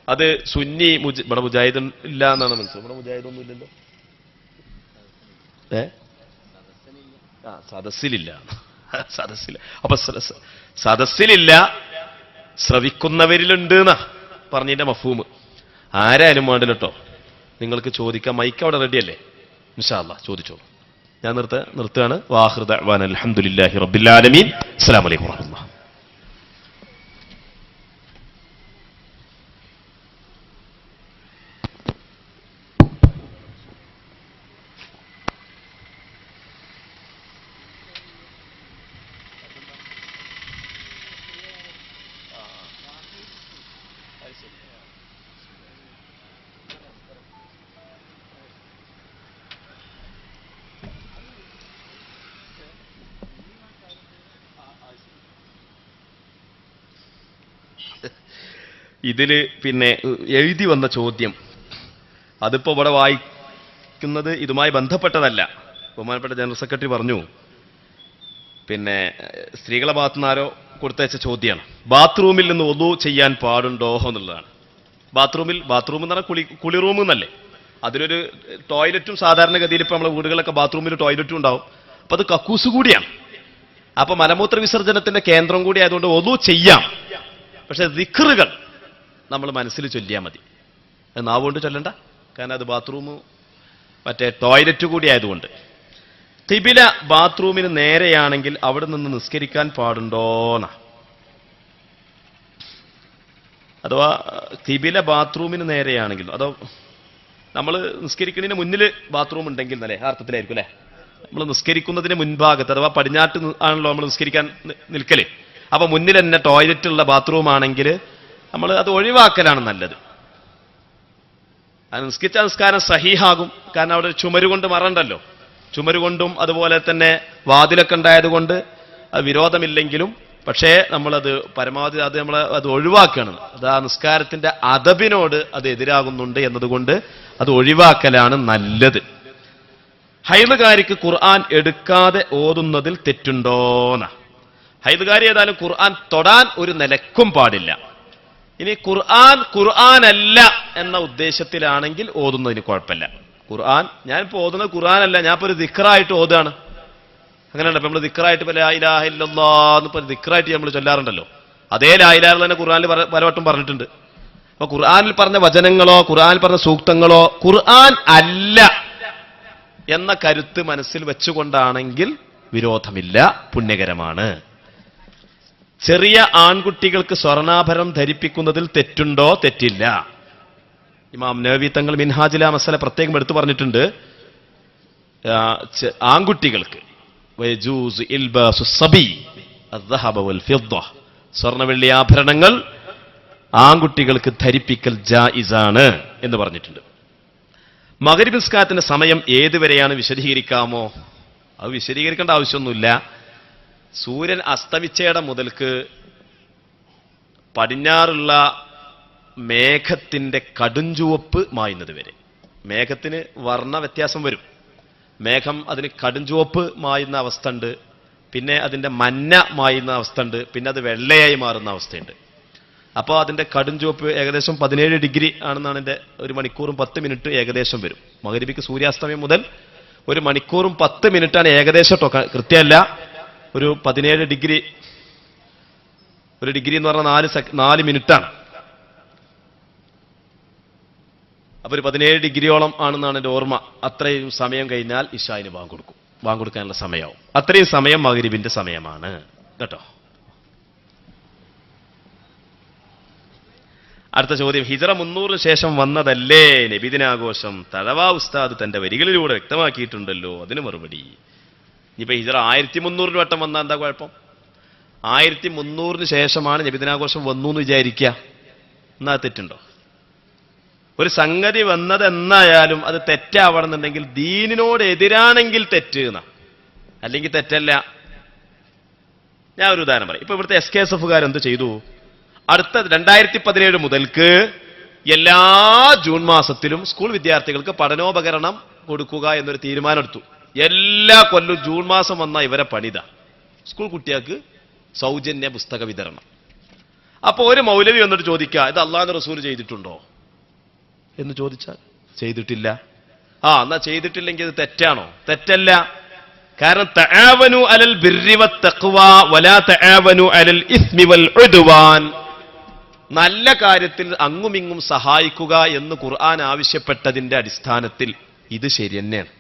Speaker 1: അത് സുന്നി ഇവിടെ മുജാഹിദ് ഇല്ല എന്നാണ് മനസ്സിലാവും. ഇവിടെ മുജാഹിദൊന്നും ഇല്ലല്ലോ. സദസ്സിലില്ല. സദസ്സില്ല. അപ്പൊ സദസ്സിലില്ല, ശ്രവിക്കുന്നവരിലുണ്ട് എന്നാ പറഞ്ഞതിന്റെ മഫൂമ്. ആരായാലും വേണ്ടില്ല കേട്ടോ. നിങ്ങൾക്ക് ചോദിക്കാം, മൈക്ക് അവിടെ റെഡിയല്ലേ? ഇൻഷാ അല്ലാഹ് ചോദിച്ചോളൂ. ഞാൻ നിർത്തുകയാണ്. വാഖിറു ദഅ്വാനാ അൽഹംദുലില്ലാഹി റബ്ബിൽ ആലമീൻ. അസ്സലാമു അലൈക്കും വറഹ്മത്തുള്ളാഹി. ഇതില് പിന്നെ എഴുതി വന്ന ചോദ്യം, അതിപ്പോ ഇവിടെ വായിക്കുന്നത് ഇതുമായി ബന്ധപ്പെട്ടതല്ല. ബഹുമാനപ്പെട്ട ജനറൽ സെക്രട്ടറി പറഞ്ഞു, പിന്നെ സ്ത്രീകളെ ഭാഗത്തുനിന്ന് ആരോ കൊടുത്തയച്ച ചോദ്യമാണ്. ബാത്റൂമിൽ നിന്ന് ഒളു ചെയ്യാൻ പാടുണ്ടോ എന്നുള്ളതാണ്. ബാത്റൂം എന്ന് പറഞ്ഞാൽ കുളി റൂം എന്നല്ലേ? അതിലൊരു ടോയ്ലറ്റും സാധാരണഗതിയിൽ ഇപ്പൊ നമ്മളെ വീടുകളിലൊക്കെ ബാത്റൂമിൽ ടോയ്ലറ്റും ഉണ്ടാവും. അപ്പൊ അത് കക്കൂസ് കൂടിയാണ്. അപ്പൊ മലമൂത്ര വിസർജനത്തിന്റെ കേന്ദ്രം കൂടി ആയതുകൊണ്ട് ഒളു ചെയ്യാം. പക്ഷെ ദിക്റുകൾ നമ്മൾ മനസ്സിൽ ചൊല്ലിയാൽ മതി. നാവുകൊണ്ട് ചൊല്ലണ്ട, കാരണം അത് ബാത്റൂം മറ്റേ ടോയ്ലറ്റ് കൂടി ആയതുകൊണ്ട്. ഖിബില ബാത്റൂമിന് നേരെയാണെങ്കിൽ അവിടെ നിന്ന് നിസ്കരിക്കാൻ പാടുണ്ടോന്നാ? അഥവാ ഖിബില ബാത്റൂമിന് നേരെയാണെങ്കിൽ, അതോ നമ്മൾ നിസ്കരിക്കുന്നതിന് മുന്നിൽ ബാത്റൂം ഉണ്ടെങ്കിൽ എന്നല്ലേ അർത്ഥത്തിലായിരിക്കും അല്ലെ? നമ്മൾ നിസ്കരിക്കുന്നതിന് മുൻഭാഗത്ത്, അഥവാ പടിഞ്ഞാട്ട് ആണല്ലോ നമ്മൾ നിസ്കരിക്കാൻ നിൽക്കല്. അപ്പൊ മുന്നിൽ തന്നെ ടോയ്ലറ്റ് ഉള്ള ബാത്റൂം ആണെങ്കിൽ നമ്മൾ അത് ഒഴിവാക്കലാണ് നല്ലത്. നിസ്കരിച്ച നിസ്കാരം സഹീഹാകും. കാരണം അവിടെ ചുമരുകൊണ്ട് മറണ്ടല്ലോ. ചുമരുകൊണ്ടും അതുപോലെ തന്നെ വാതിലൊക്കെ ഉണ്ടായതുകൊണ്ട് അത് വിരോധമില്ലെങ്കിലും, പക്ഷേ നമ്മളത് പരമാവധി അത് ഒഴിവാക്കണം. അത് ആ നിസ്കാരത്തിന്റെ അദബിനോട് അത് എതിരാകുന്നുണ്ട് എന്നതുകൊണ്ട് അത് ഒഴിവാക്കലാണ് നല്ലത്. ഹൈദുകാരിക്ക് ഖുർആൻ എടുക്കാതെ ഓതുന്നതിൽ തെറ്റുണ്ടോന്ന? ഹൈദുകാരി ഏതായാലും ഖുർആൻ തൊടാൻ ഒരു നിലക്കും പാടില്ല. ഇനി ഖുർആനല്ല എന്ന ഉദ്ദേശത്തിലാണെങ്കിൽ ഓതുന്നതിന് കുഴപ്പമില്ല. ഞാനിപ്പോ ഓതുന്നത് ഖുർആനല്ല, ഞാനിപ്പോ ഒരു ദിക്റായിട്ട് ഓതുകയാണ്. അങ്ങനെയല്ല, ഇപ്പൊ നമ്മൾ ദിക്റായിട്ട് ലാ ഇലാഹ ഇല്ലല്ലാഹ് എന്നിപ്പോ ദിക്റായിട്ട് നമ്മൾ ചൊല്ലാറുണ്ടല്ലോ. അതേ ലാ ഇലാഹ തന്നെ ഖുർആനിൽ പലവട്ടം പറഞ്ഞിട്ടുണ്ട്. അപ്പൊ ഖുർആനിൽ പറഞ്ഞ വചനങ്ങളോ ഖുർആനിൽ പറഞ്ഞ സൂക്തങ്ങളോ ഖുർആൻ അല്ല എന്ന കരുത്ത് മനസ്സിൽ വെച്ചുകൊണ്ടാണെങ്കിൽ വിരോധമില്ല, പുണ്യകരമാണ്. ചെറിയ ആൺകുട്ടികൾക്ക് സ്വർണ്ണാഭരണം ധരിപ്പിക്കുന്നതിൽ തെറ്റുണ്ടോ? തെറ്റില്ല. ഇമാം നവവി തങ്ങൾ മിൻഹാജില മസല പ്രത്യേകം എടുത്തു പറഞ്ഞിട്ടുണ്ട്. ആൺകുട്ടികൾക്ക് സ്വർണ്ണ വെള്ളി ആഭരണങ്ങൾ ആൺകുട്ടികൾക്ക് ധരിപ്പിക്കൽ ജായിസാണ് എന്ന് പറഞ്ഞിട്ടുണ്ട്. മഗ്‌രിബ് നിസ്കാരത്തിന്റെ സമയം ഏതുവരെയാണ് വിശദീകരിക്കാമോ? അത് വിശദീകരിക്കേണ്ട ആവശ്യമൊന്നുമില്ല. സൂര്യൻ അസ്തമിച്ചയിടം മുതൽക്ക് പടിഞ്ഞാറുള്ള മേഘത്തിന്റെ കടുംചുവപ്പ് മായുന്നത് വരെ. മേഘത്തിന് വർണ്ണ വ്യത്യാസം വരും. മേഘം അതിന് കടുംചുവപ്പ് മായുന്ന അവസ്ഥ ഉണ്ട്, പിന്നെ അതിന്റെ മഞ്ഞ മായുന്ന അവസ്ഥ ഉണ്ട്, പിന്നെ അത് വെള്ളയായി മാറുന്ന അവസ്ഥയുണ്ട്. അപ്പോൾ അതിന്റെ കടുംചുവപ്പ് ഏകദേശം 17 ഡിഗ്രി ആണെന്നാണ് എൻ്റെ 1 മണിക്കൂറും 10 മിനിറ്റ് ഏകദേശം വരും. മഗ്‌രിബിക്ക് സൂര്യാസ്തമയം മുതൽ 1 മണിക്കൂറും 10 മിനിറ്റാണ് ഏകദേശം കേട്ടോ, കൃത്യമല്ല. ഒരു 17 ഡിഗ്രി, 1 ഡിഗ്രി എന്ന് പറഞ്ഞാൽ 4 മിനിറ്റാണ്. അപ്പൊ ഒരു 17 ഡിഗ്രിയോളം ആണെന്നാണ് എൻ്റെ ഓർമ്മ. അത്രയും സമയം കഴിഞ്ഞാൽ ഇശായിന് ബാങ്ക് കൊടുക്കാനുള്ള സമയമാവും. അത്രയും സമയം മഗ്‌രിബിന്റെ സമയമാണ് കേട്ടോ. അടുത്ത ചോദ്യം, ഹിജറ 300 ശേഷം വന്നതല്ലേ നബിദിനാഘോഷം? തഴവാ ഉസ്താദ് തന്റെ വരികളിലൂടെ വ്യക്തമാക്കിയിട്ടുണ്ടല്ലോ, അതിന് മറുപടി. ഇനിയിപ്പോ ഹിജറ 1300 വട്ടം വന്നാൽ എന്താ കുഴപ്പം? 1300 ശേഷമാണ് നബിദിനാഘോഷം വന്നു എന്ന് വിചാരിക്കുക, എന്നാ തെറ്റുണ്ടോ? ഒരു സംഗതി വന്നത് എന്നായാലും അത് തെറ്റാവണമെന്നുണ്ടെങ്കിൽ ദീനിനോട് എതിരാണെങ്കിൽ തെറ്റ് എന്നാ, അല്ലെങ്കിൽ തെറ്റല്ല. ഞാൻ ഒരു ഉദാഹരണം പറയാം. ഇപ്പൊ ഇവിടുത്തെ SKSF എന്ത് ചെയ്തു? അടുത്ത 2017 മുതൽക്ക് എല്ലാ ജൂൺ മാസത്തിലും സ്കൂൾ വിദ്യാർത്ഥികൾക്ക് പഠനോപകരണം കൊടുക്കുക എന്നൊരു തീരുമാനം എടുത്തു. എല്ലാ കൊല്ലവും ജൂൺ മാസം വന്ന ഇവരെ പണിത സ്കൂൾ കുട്ടികൾക്ക് സൗജന്യ പുസ്തക വിതരണം. അപ്പൊ ഒരു മൗലവി വന്നിട്ട് ചോദിക്കുക, ഇത് അള്ളാഹുവിന്റെ റസൂൽ ചെയ്തിട്ടുണ്ടോ എന്ന് ചോദിച്ചാൽ ചെയ്തിട്ടില്ല. എന്നാ ചെയ്തിട്ടില്ലെങ്കിൽ ഇത് തെറ്റാണോ? തെറ്റല്ല. കാരണം തആവനു അലൽ ബിർരി വത്തഖ്വ വലാ തആവനു അലൽ ഇസ്മി വൽ ഉദ്വാൻ. നല്ല കാര്യത്തിൽ അങ്ങുമിങ്ങും സഹായിക്കുക എന്ന് ഖുർആൻ ആവശ്യപ്പെട്ടതിന്റെ അടിസ്ഥാനത്തിൽ ഇത് ശരി തന്നെയാണ്.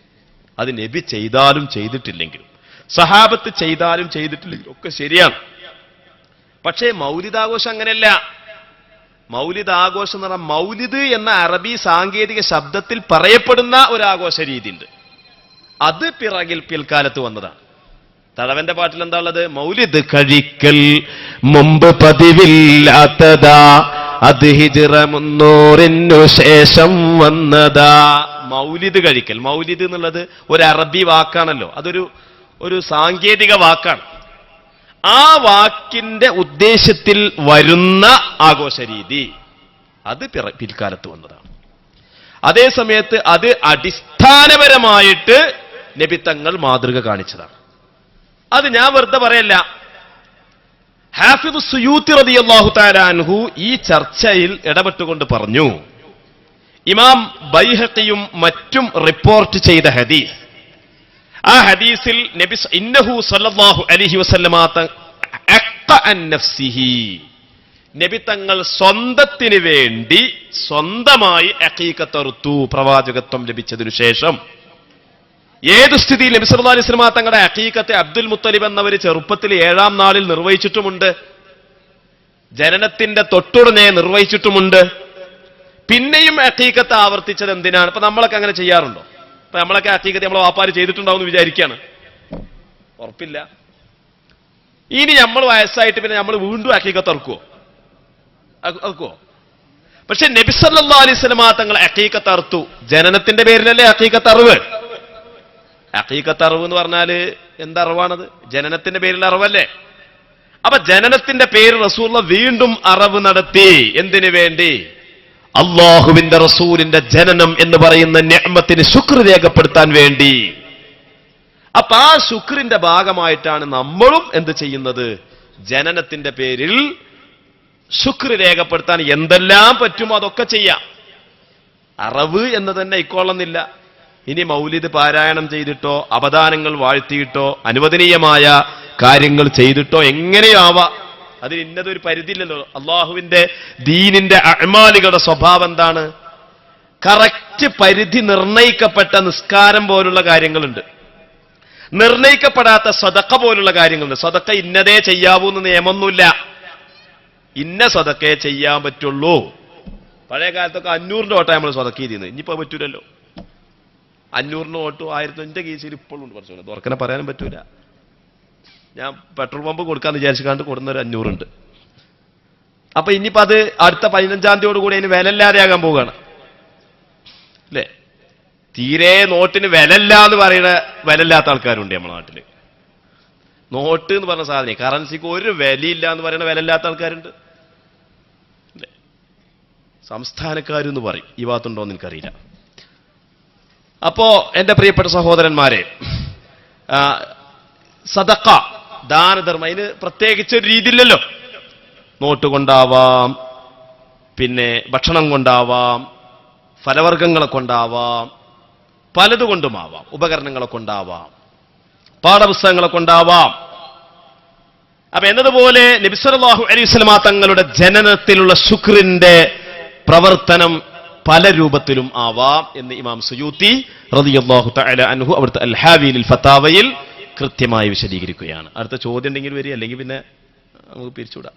Speaker 1: അത് നബി ചെയ്താലും ചെയ്തിട്ടില്ലെങ്കിലും, സഹാബത്ത് ചെയ്താലും ചെയ്തിട്ടില്ലെങ്കിലും ഒക്കെ ശരിയാണ്. പക്ഷേ മൗലിദാഘോഷം അങ്ങനെയല്ല. മൗലിദാഘോഷം എന്ന് പറഞ്ഞാൽ മൗലിദ് എന്ന അറബി സാങ്കേതിക ശബ്ദത്തിൽ പറയപ്പെടുന്ന ഒരു ആഘോഷ രീതി ഉണ്ട്. അത് പിൽക്കാലത്ത് വന്നതാണ്. തഴവന്റെ പാട്ടിൽ എന്താ ഉള്ളത്? മൗലിദ് കഴിക്കൽ മുമ്പ് പതിവില്ലാത്തതാ, അത് ഹിജ്റ 300 ശേഷം വന്നതാ. മൗലിദ് കഴിക്കൽ, മൗലിദ് എന്നുള്ളത് ഒരു അറബി വാക്കാണല്ലോ, ഒരു സാങ്കേതിക വാക്കാണ്. ആ വാക്കിന്റെ ഉദ്ദേശ്യത്തിൽ വരുന്ന ആഘോഷ രീതി അത് പിൽക്കാലത്ത് വന്നതാണ്. അതേ സമയത്ത് അത് അടിസ്ഥാനപരമായിട്ട് നബിത്തങ്ങൾ മാതൃക കാണിച്ചതാണ്. അത് ഞാൻ വെറുതെ പറയല്ല. ഹാഫിദ് സുയൂത്തി റളിയല്ലാഹു തആല അൻഹു ഈ ചർച്ചയിൽ ഇടപെട്ടുകൊണ്ട് പറഞ്ഞു, ഇമാം ബൈഹഖിയും മറ്റും റിപ്പോർട്ട് ചെയ്ത ഹദീസ്, ആ ഹദീസിൽ നബി ഇന്നഹു സല്ലല്ലാഹു അലൈഹി വസല്ലമ അഖ്ഖ അൻ നഫ്സിഹി, നബി തങ്ങൾ സ്വന്തത്തിന് വേണ്ടി സ്വന്തമായി അഖീഖത്ത് അറുത്തു പ്രവാചകത്വം ലഭിച്ചതിനു ശേഷം. ഏതു സ്ഥിതിയിൽ നബി സല്ലല്ലാഹു അലൈഹി വസല്ലമ തങ്ങളുടെ അഖീഖത്തെ അബ്ദുൽ മുത്തലിബ് എന്നവർ ചെറുപ്പത്തിൽ 7-ാം നാളിൽ നിർവഹിച്ചിട്ടുമുണ്ട്, ജനനത്തിന്റെ തൊട്ടുടനെ നിർവഹിച്ചിട്ടുമുണ്ട്. പിന്നെയും അഖീഖത്ത് ആവർത്തിച്ചത് എന്തിനാണ്? ഇപ്പൊ നമ്മളൊക്കെ അങ്ങനെ ചെയ്യാറുണ്ടോ? ഇപ്പൊ നമ്മളൊക്കെ അഖീഖത്ത് നമ്മളെ വാപ്പാര് ചെയ്തിട്ടുണ്ടാവും എന്ന് വിചാരിക്കുകയാണ്, ഉറപ്പില്ല. ഇനി നമ്മൾ വയസ്സായിട്ട് പിന്നെ നമ്മൾ വീണ്ടും അഖീഖത്ത് അറുക്കുവോ? പക്ഷെ നബി സല്ലല്ലാഹു അലൈഹി വസല്ലമ തങ്ങൾ അഖീഖത്ത് അറുത്തു. ജനനത്തിന്റെ പേരിലല്ലേ അഖീഖത്ത് അറിവ്? അഖീഖത്ത് അറിവ് എന്ന് പറഞ്ഞാല് എന്താ അറിവാണത്? ജനനത്തിന്റെ പേരിൽ അറിവല്ലേ? അപ്പൊ ജനനത്തിന്റെ പേര് റസൂലുള്ള വീണ്ടും അറിവ് നടത്തി. എന്തിനു വേണ്ടി? അള്ളാഹുവിന്റെ റസൂലിന്റെ ജനനം എന്ന് പറയുന്ന നിഅമത്തിന് ശുക്ർ രേഖപ്പെടുത്താൻ വേണ്ടി. അപ്പൊ ആ ശുക്രിന്റെ ഭാഗമായിട്ടാണ് നമ്മളും എന്ത് ചെയ്യുന്നത്? ജനനത്തിന്റെ പേരിൽ ശുക്ർ രേഖപ്പെടുത്താൻ എന്തെല്ലാം പറ്റുമോ അതൊക്കെ ചെയ്യാം. അറിവ് എന്ന് തന്നെ ഇക്കൊള്ളുന്നില്ല. ഇനി മൗലിദ് പാരായണം ചെയ്തിട്ടോ അപദാനങ്ങൾ വാഴ്ത്തിയിട്ടോ അനുവദനീയമായ കാര്യങ്ങൾ ചെയ്തിട്ടോ എങ്ങനെയോ ആവാം. അതിന് ഇന്നതൊരു പരിധിയില്ലല്ലോ. അള്ളാഹുവിന്റെ ദീനിന്റെ അഅ്മാലുകളുടെ സ്വഭാവം എന്താണ്? കറക്റ്റ് പരിധി നിർണയിക്കപ്പെട്ട നിസ്കാരം പോലുള്ള കാര്യങ്ങളുണ്ട്, നിർണയിക്കപ്പെടാത്ത സദഖ പോലുള്ള കാര്യങ്ങളുണ്ട്. സദഖ ഇന്നതേ ചെയ്യാവൂ എന്ന് നിയമമൊന്നുമില്ല. ഇന്ന സദഖയെ ചെയ്യാൻ പറ്റുള്ളൂ. പഴയ കാലത്തൊക്കെ 500 നോട്ടാ നമ്മൾ സദഖ ചെയ്തിരുന്നത്. ഇനിയിപ്പോ പറ്റൂലല്ലോ. 500 നോട്ടും 1000 എന്റെ കേസിൽ ഇപ്പോഴും ഉണ്ട്. കുറച്ചുകൂടെ തുറക്കനെ പറയാനും പറ്റൂല. ഞാൻ പെട്രോൾ പമ്പ് കൊടുക്കാന്ന് വിചാരിച്ചാണ്ട് കൊടുന്നൊരു 500 ഉണ്ട്. അപ്പൊ ഇനിയിപ്പോ അത് അടുത്ത 15-ാം തീയതിയോടുകൂടി അതിന് വിലയില്ലാതെയാകാൻ പോവുകയാണ് അല്ലേ? തീരെ നോട്ടിന് വിലയില്ല എന്ന് പറയുന്ന വിലയില്ലാത്ത ആൾക്കാരുണ്ട് നമ്മുടെ നാട്ടില്. നോട്ട് എന്ന് പറഞ്ഞ സാധനം കറൻസിക്ക് ഒരു വിലയില്ല എന്ന് പറയുന്ന വിലയില്ലാത്ത ആൾക്കാരുണ്ട്. സംസ്ഥാനക്കാരെന്ന് പറയും. ഈ ഭാഗത്തുണ്ടോന്ന് എനിക്കറിയില്ല. അപ്പോ എന്റെ പ്രിയപ്പെട്ട സഹോദരന്മാരെ, സദഖ ദാനധർമ്മം അതിന് പ്രത്യേകിച്ച് ഒരു രീതിയില്ലല്ലോ. നോട്ട് കൊണ്ടാവാം, പിന്നെ ഭക്ഷണം കൊണ്ടാവാം, ഫലവർഗങ്ങളെ കൊണ്ടാവാം, പലതുകൊണ്ടുമാവാം, ഉപകരണങ്ങളെ കൊണ്ടാവാം, പാഠപുസ്തകങ്ങളെ കൊണ്ടാവാം. അപ്പൊ എന്നതുപോലെ നബി സല്ലല്ലാഹു അലൈഹി വസല്ലമ തങ്ങളുടെ ജനനത്തിലുള്ള ശുക്രിന്റെ പ്രവർത്തനം പല രൂപത്തിലും ആവാം എന്ന് ഇമാം സുയൂത്തി റളിയല്ലാഹു തആല അൻഹു അവിടുത്തെ അൽ ഹാവിയിൽ ഫതാവയിൽ കൃത്യമായി വിശദീകരിക്കുകയാണ്. അടുത്ത ചോദ്യം ഉണ്ടെങ്കിൽ വരി, അല്ലെങ്കിൽ പിന്നെ നമുക്ക് പിരിച്ചുവിടാം.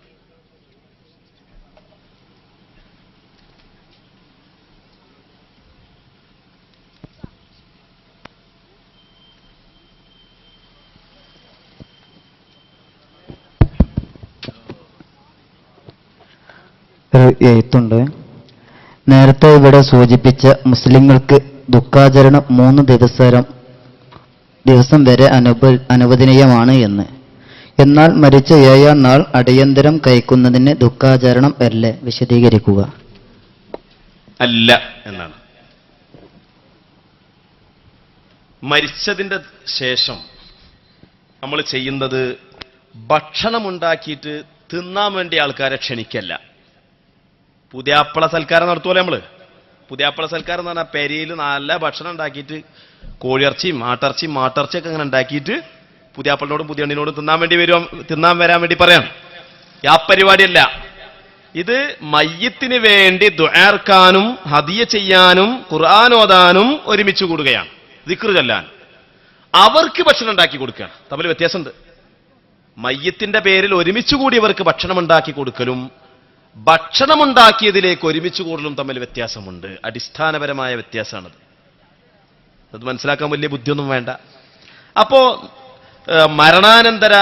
Speaker 2: എഴുത്തുണ്ട്. നേരത്തെ ഇവിടെ സൂചിപ്പിച്ച മുസ്ലിങ്ങൾക്ക് ദുഃഖാചരണം 3 ദിവസം വരെ അനുവദനീയമാണ് എന്ന്. എന്നാൽ മരിച്ച 7ാം നാൾ അടിയന്തരം കഴിക്കുന്നതിന് ദുഃഖാചരണം അല്ലേ? വിശദീകരിക്കുക.
Speaker 1: അല്ല എന്നാണ്. മരിച്ചതിന്റെ ശേഷം നമ്മൾ ചെയ്യുന്നത് ഭക്ഷണമുണ്ടാക്കിയിട്ട് തിന്നാൻ വേണ്ടി ആൾക്കാരെ ക്ഷണിക്കല്ല. പുതിയാപ്പള സൽക്കാരം നടത്തുമല്ലോ നമ്മള്. പുതിയാപ്പള സൽക്കാരം എന്ന് പറഞ്ഞാൽ പെരയിൽ നല്ല ഭക്ഷണം ഉണ്ടാക്കിയിട്ട് കോഴിയിറച്ചിയും മാട്ടിറച്ചിയൊക്കെ അങ്ങനെ ഉണ്ടാക്കിയിട്ട് പുതിയാപ്പളിനോടും പുതിയണ്ണിനോടും തിന്നാൻ വരാൻ വേണ്ടി പറയാം. ആ പരിപാടിയല്ല ഇത്. മയ്യത്തിന് വേണ്ടി ദുആർക്കാനും ഹദിയ ചെയ്യാനും ഖുർആൻ ഓതാനും ഒരുമിച്ച് കൂടുകയാണ്, ദിക്ർ ചൊല്ലാൻ. അവർക്ക് ഭക്ഷണം ഉണ്ടാക്കി കൊടുക്കുകയാണ്. തമ്മിൽ വ്യത്യാസമുണ്ട്. മയ്യത്തിന്റെ പേരിൽ ഒരുമിച്ച് കൂടിയവർക്ക് ഭക്ഷണം ഉണ്ടാക്കി കൊടുക്കലും ഭക്ഷണമുണ്ടാക്കിയതിലേക്ക് ഒരുമിച്ച് കൂടലും തമ്മിൽ വ്യത്യാസമുണ്ട്. അടിസ്ഥാനപരമായ വ്യത്യാസമാണത്. അത് മനസ്സിലാക്കാൻ വലിയ ബുദ്ധിയൊന്നും വേണ്ട. അപ്പോ മരണാനന്തര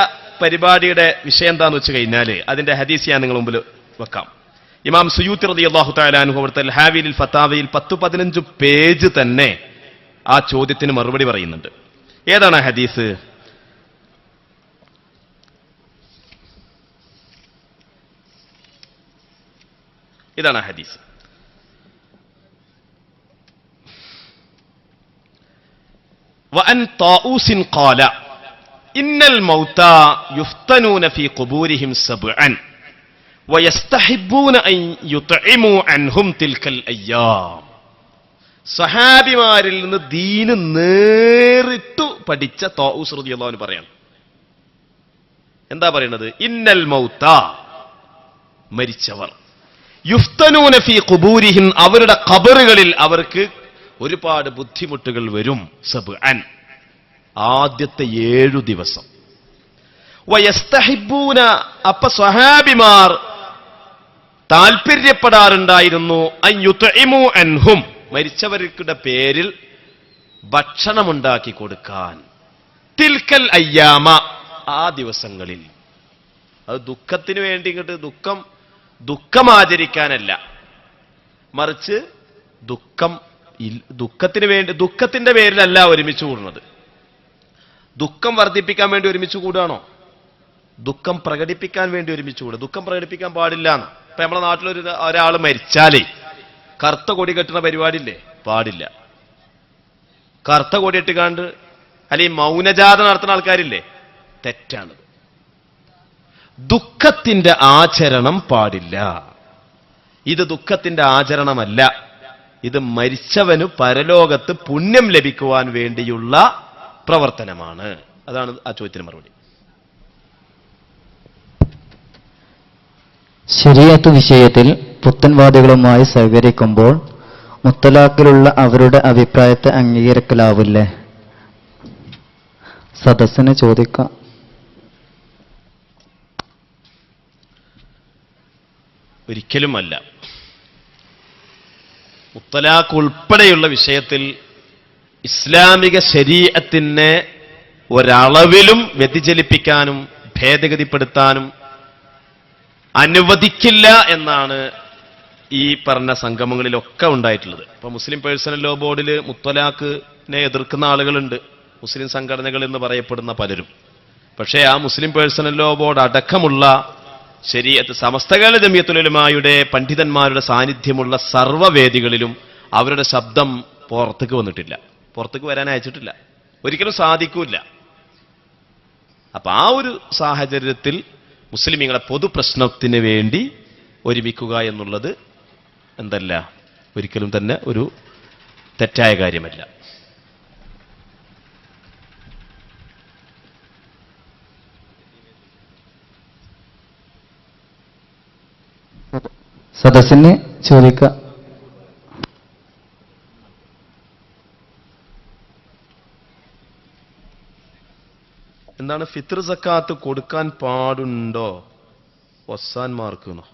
Speaker 1: പരിപാടിയുടെ വിഷയം എന്താന്ന് വെച്ച് കഴിഞ്ഞാൽ അതിന്റെ ഹദീസ് ഞാൻ നിങ്ങളുടെ മുമ്പിൽ വെക്കാം. ഇമാം സുയൂത്തി റളിയല്ലാഹു തആല അൻഹു അവിടുത്തെ ഹാവിലിൽ ഫത്താവയിൽ 10-15 പേജ് തന്നെ ആ ചോദ്യത്തിന് മറുപടി പറയുന്നുണ്ട്. ഏതാണ് ഹദീസ്? ഇതാണ് ഹദീസ്. وأن طاؤوس قال إن الموتى يفتنون في قبورهم 7 ويستحبون أن يطعموا عنهم تلك الأيام. സഹാബിമാരിൽ നിന്ന് ദീന് നേരിട്ടു പഠിച്ച താഊസ് റളിയല്ലാഹു അൻഹു പറയാണ്. എന്താ പറയുന്നത്? ഇന്നൽ മൗത, മരിച്ചവർ, യുഫ്തനൂന ഫീ ഖുബൂരിഹിം, അവരുടെ ഖബറുകളിൽ അവർക്ക് ഒരുപാട് ബുദ്ധിമുട്ടുകൾ വരും. 7 ആദ്യത്തെ 7 ദിവസം. വയസ്തഹിബ്ബൂന, അപ്പ സ്വഹാബിമാർ താൽപര്യപ്പെടാറുണ്ടായിരുന്നു അൻ യുത്ഇമു അൻഹും, മരിച്ചവരുടെ പേരിൽ ഭക്ഷണമുണ്ടാക്കി കൊടുക്കാൻ. തിൽക്കൽ അയ്യാമ, ആ ദിവസങ്ങളിൽ. അത് ദുഃഖത്തിന് വേണ്ടി ഇങ്ങോട്ട് ദുഃഖം ആചരിക്കാനല്ല, മറിച്ച് ദുഃഖത്തിന്റെ പേരിലല്ല ഒരുമിച്ച് കൂടുന്നത്. ദുഃഖം വർദ്ധിപ്പിക്കാൻ വേണ്ടി ഒരുമിച്ച് കൂടുകയാണോ? ദുഃഖം പ്രകടിപ്പിക്കാൻ വേണ്ടി ഒരുമിച്ച് കൂടുക. ദുഃഖം പ്രകടിപ്പിക്കാൻ പാടില്ല എന്ന്. ഇപ്പൊ നമ്മുടെ നാട്ടിലൊരു ഒരാൾ മരിച്ചാലേ കറുത്ത കൊടി കെട്ടുന്ന പരിപാടിയില്ലേ? പാടില്ല. കറുത്ത കൊടി ഇട്ടുകാണ്ട് അല്ലെങ്കിൽ മൗനജാഥ നടത്തുന്ന ആൾക്കാരില്ലേ? തെറ്റാണ്. ദുഃഖത്തിന്റെ ആചരണം പാടില്ല. ഇത് ദുഃഖത്തിന്റെ ആചരണമല്ല. ഇത് മരിച്ചവന് പരലോകത്ത് പുണ്യം ലഭിക്കുവാൻ വേണ്ടിയുള്ള പ്രവർത്തനമാണ്. അതാണ് ആ ചോദ്യത്തിന് മറുപടി.
Speaker 2: ശരീഅത്ത് വിഷയത്തിൽ പുത്തൻവാദികളുമായി സഹകരിക്കുമ്പോൾ മുത്തലാഖിലുള്ള അവരുടെ അഭിപ്രായത്തെ അംഗീകരിക്കലാവില്ലേ? സദസ്സിന് ചോദിക്കാം.
Speaker 1: ഒരിക്കലുമല്ല. മുത്തലാഖ് ഉൾപ്പെടെയുള്ള വിഷയത്തിൽ ഇസ്ലാമിക ശരീഅത്തിനെ ഒരളവിലും വ്യതിചലിപ്പിക്കാനും ഭേദഗതിപ്പെടുത്താനും അനുവദിക്കില്ല എന്നാണ് ഈ പറഞ്ഞ സംഗമങ്ങളിലൊക്കെ ഉണ്ടായിട്ടുള്ളത്. ഇപ്പൊ മുസ്ലിം പേഴ്സണൽ ലോ ബോർഡിൽ മുത്തലാഖിനെ എതിർക്കുന്ന ആളുകളുണ്ട്, മുസ്ലിം സംഘടനകൾ എന്ന് പറയപ്പെടുന്ന പലരും. പക്ഷേ ആ മുസ്ലിം പേഴ്സണൽ ലോ ബോർഡ് അടക്കമുള്ള ശരീഅത്ത് സമസ്തകാല ജമിയത്തുൽ ഉലമായുടെ പണ്ഡിതന്മാരുടെ സാന്നിധ്യമുള്ള സർവ്വവേദികളിലും അവരുടെ ശബ്ദം പുറത്തേക്ക് വന്നിട്ടില്ല, പുറത്തേക്ക് വരാൻ അയച്ചിട്ടില്ല, ഒരിക്കലും സാധിക്കൂല. അപ്പൊ ആ ഒരു സാഹചര്യത്തിൽ മുസ്ലിമീങ്ങളെ പൊതുപ്രശ്നത്തിന് വേണ്ടി ഒരുമിക്കുക എന്നുള്ളത് എന്തല്ല, ഒരിക്കലും തന്നെ ഒരു തെറ്റായ കാര്യമല്ല.
Speaker 2: സദസ്സിന് ചോദിക്കാം.
Speaker 1: എന്താണ് ഫിത്ർ സക്കാത്ത് കൊടുക്കാൻ പാടുണ്ടോ ഒസാൻമാർക്കെന്നോ?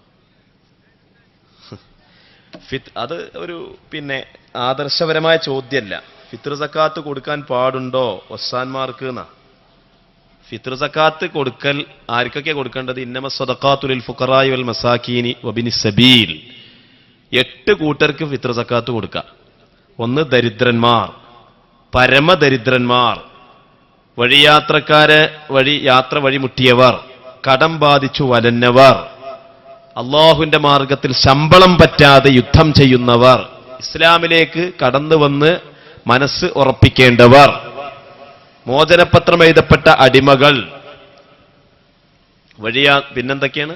Speaker 1: അത് ഒരു ആദർശപരമായ ചോദ്യമല്ല. ഫിത്ർ സക്കാത്ത് കൊടുക്കാൻ പാടുണ്ടോ ഒസാൻമാർക്ക് എന്നാ. ഫിത്ർ സക്കാത്ത് കൊടുക്കൽ ആർക്കൊക്കെ കൊടുക്കേണ്ടത്? ഇന്നമ സ്വദഖാത്തു ലിൽ ഫുഖറാഇ വൽ മസാകീനി വബിനി സബീൽ 8 കൂട്ടർക്ക് ഫിത്ർ സക്കാത്ത് കൊടുക്കുക. ഒന്ന് ദരിദ്രന്മാർ, പരമദരിദ്രന്മാർ, വഴിയാത്രക്കാരെ യാത്ര വഴിമുട്ടിയവർ, കടം ബാധിച്ചു വലഞ്ഞവർ, അള്ളാഹുവിന്റെ മാർഗത്തിൽ ശമ്പളം പറ്റാതെ യുദ്ധം ചെയ്യുന്നവർ, ഇസ്ലാമിലേക്ക് കടന്നു വന്ന് മനസ്സ് ഉറപ്പിക്കേണ്ടവർ, മോചനപത്രം എഴുതപ്പെട്ട അടിമകൾ, പിന്നെന്തൊക്കെയാണ്,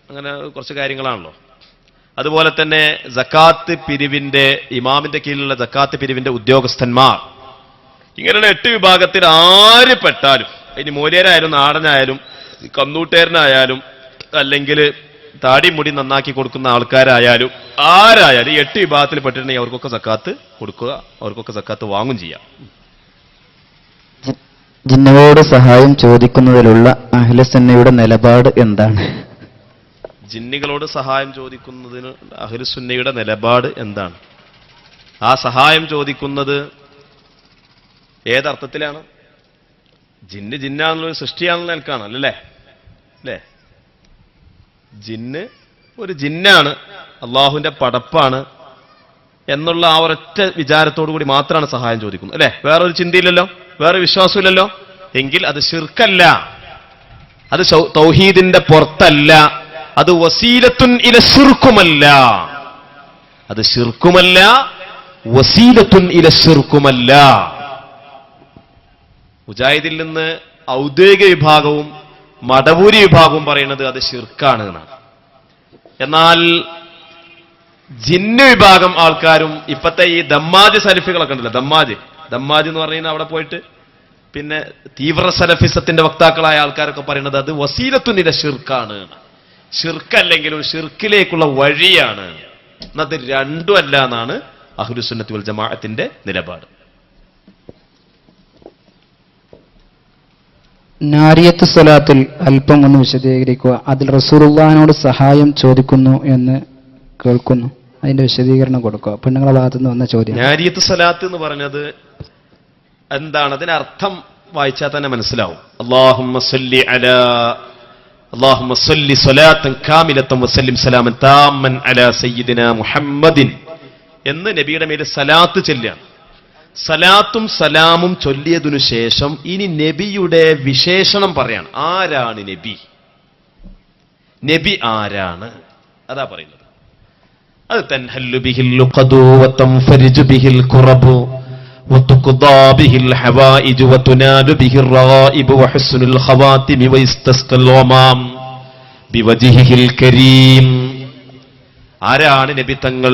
Speaker 1: അങ്ങനെ കുറച്ച് കാര്യങ്ങളാണല്ലോ. അതുപോലെ തന്നെ സക്കാത്ത് പിരിവിന്റെ ഇമാമിന്റെ കീഴിലുള്ള സക്കാത്ത് പിരിവിന്റെ ഉദ്യോഗസ്ഥന്മാർ, ഇങ്ങനെയുള്ള 8 വിഭാഗത്തിൽ ആര് പെട്ടാലും, ഇനി മൂല്യരായാലും നാടനായാലും കന്നൂട്ടേരനായാലും അല്ലെങ്കിൽ താടി മുടി നന്നാക്കി കൊടുക്കുന്ന ആൾക്കാരായാലും ആരായാലും ഈ 8 വിഭാഗത്തിൽ പെട്ടിട്ടുണ്ടെങ്കിൽ അവർക്കൊക്കെ സക്കാത്ത് കൊടുക്കുക, അവർക്കൊക്കെ സക്കാത്ത് വാങ്ങും ചെയ്യാം.
Speaker 2: ജിന്നുകളോട് സഹായം ചോദിക്കുന്നതിലുള്ള അഹ്ലുസുന്നയുടെ നിലപാട് എന്താണ്?
Speaker 1: ജിന്നുകളോട് സഹായം ചോദിക്കുന്നതിന് അഹ്ലുസുന്നയുടെ നിലപാട് എന്താണ്? ആ സഹായം ചോദിക്കുന്നത് ഏതർത്ഥത്തിലാണ്? ജിന്നാണെന്നുള്ള സൃഷ്ടിയാണെന്ന് നിൽക്കാണല്ലേ അല്ലേ? ജിന്ന് ഒരു ജിന്നാണ്, അള്ളാഹുവിന്റെ പടപ്പാണ് എന്നുള്ള ആ ഒരൊറ്റ വിചാരത്തോടു കൂടി മാത്രമാണ് സഹായം ചോദിക്കുന്നത് അല്ലേ? വേറൊരു ചിന്തയില്ലല്ലോ, വേറെ വിശ്വാസമില്ലല്ലോ. എങ്കിൽ അത് ശിർക്കല്ല, അത് തൗഹീദിന്റെ പുറത്തല്ല, അത് വസീലത്തുൻ ഇല ശിർക്കുമല്ല, അത് ശിർക്കുമല്ല, വസീലത്തുൻ ഇല ശിർക്കുമല്ല. മുജാഹിദിൽ നിന്ന് ഔദ്യോഗിക വിഭാഗവും മടവൂരി വിഭാഗവും പറയുന്നത് അത് ശിർക്കാണ് എന്നാണ്. എന്നാൽ ജിന്ന് വിഭാഗം ആൾക്കാരും ഇപ്പത്തെ ഈ ദമ്മാജ് സലഫികളൊക്കെ ഉണ്ടല്ലോ, ദമ്മാജ് എന്ന് പറയുന്നത് അവിടെ പോയിട്ട് പിന്നെ തീവ്ര സലഫിസത്തിന്റെ വക്താക്കളായ ആൾക്കാരൊക്കെ പറയുന്നത് അത് വസീലത്തുനില ഷിർക്കാണ്, ഷിർക്കല്ലെങ്കിലും ഷിർക്കിലേക്കുള്ള വഴിയാണ്. എന്നത് രണ്ടും അല്ല എന്നാണ് അഹ്ലുസുന്നത്തി വൽ ജമാഅത്തിന്റെ നിലപാട്.
Speaker 3: നാരിയത്ത് സ്വലാത്തിൽ അല്പം ഒന്ന് വിശദീകരിക്കുക. അതിൽ റസൂലുള്ളാഹിനോട് സഹായം ചോദിക്കുന്നു എന്ന് കേൾക്കുന്നു, അതിന്റെ വിശദീകരണം കൊടുക്കുക. പെണ്ണുങ്ങളെ ഭാഗത്തുനിന്ന് വന്ന ചോദ്യം.
Speaker 1: നാരിയത്ത് സ്വലാത്ത് എന്ന് പറഞ്ഞത് എന്താണ്? അതിനർത്ഥം വായിച്ചാൽ തന്നെ മനസ്സിലാവും. അല്ലാഹുമ്മ സ്വല്ലി സ്വലാത്തൻ കാമിലത്തൻ വസല്ലിം സലാമൻ താമ്മൻ അലാ സയ്യിദിനാ മുഹമ്മദിൻ എന്ന് നബിയുടെ മേൽ സലാത്ത് ചൊല്ലുകയാണ്. സലാത്തും സലാമും ചൊല്ലിയതിനു ശേഷം ഇനി നബിയുടെ വിശേഷണം പറയാണ്. ആരാണ് നബി? നബി ആരാണ്? അതാ പറയുന്നത്. അത് തൻഹല്ലു ബിഹിൽ ലുഖദു വതൻഫരിജു ബിഹിൽ ഖുറബു വതുഖദാ ബിഹിൽ ഹവായിജു വതുനാലു ബിഹിർ റഗായിബു വഹുസ്നുൽ ഖവാതിമി വയസ്തസ്ഖൽ ഗമാം ബിവജ്ഹിഹിൽ കരീം. ആരാണ് നബി തങ്ങൾ?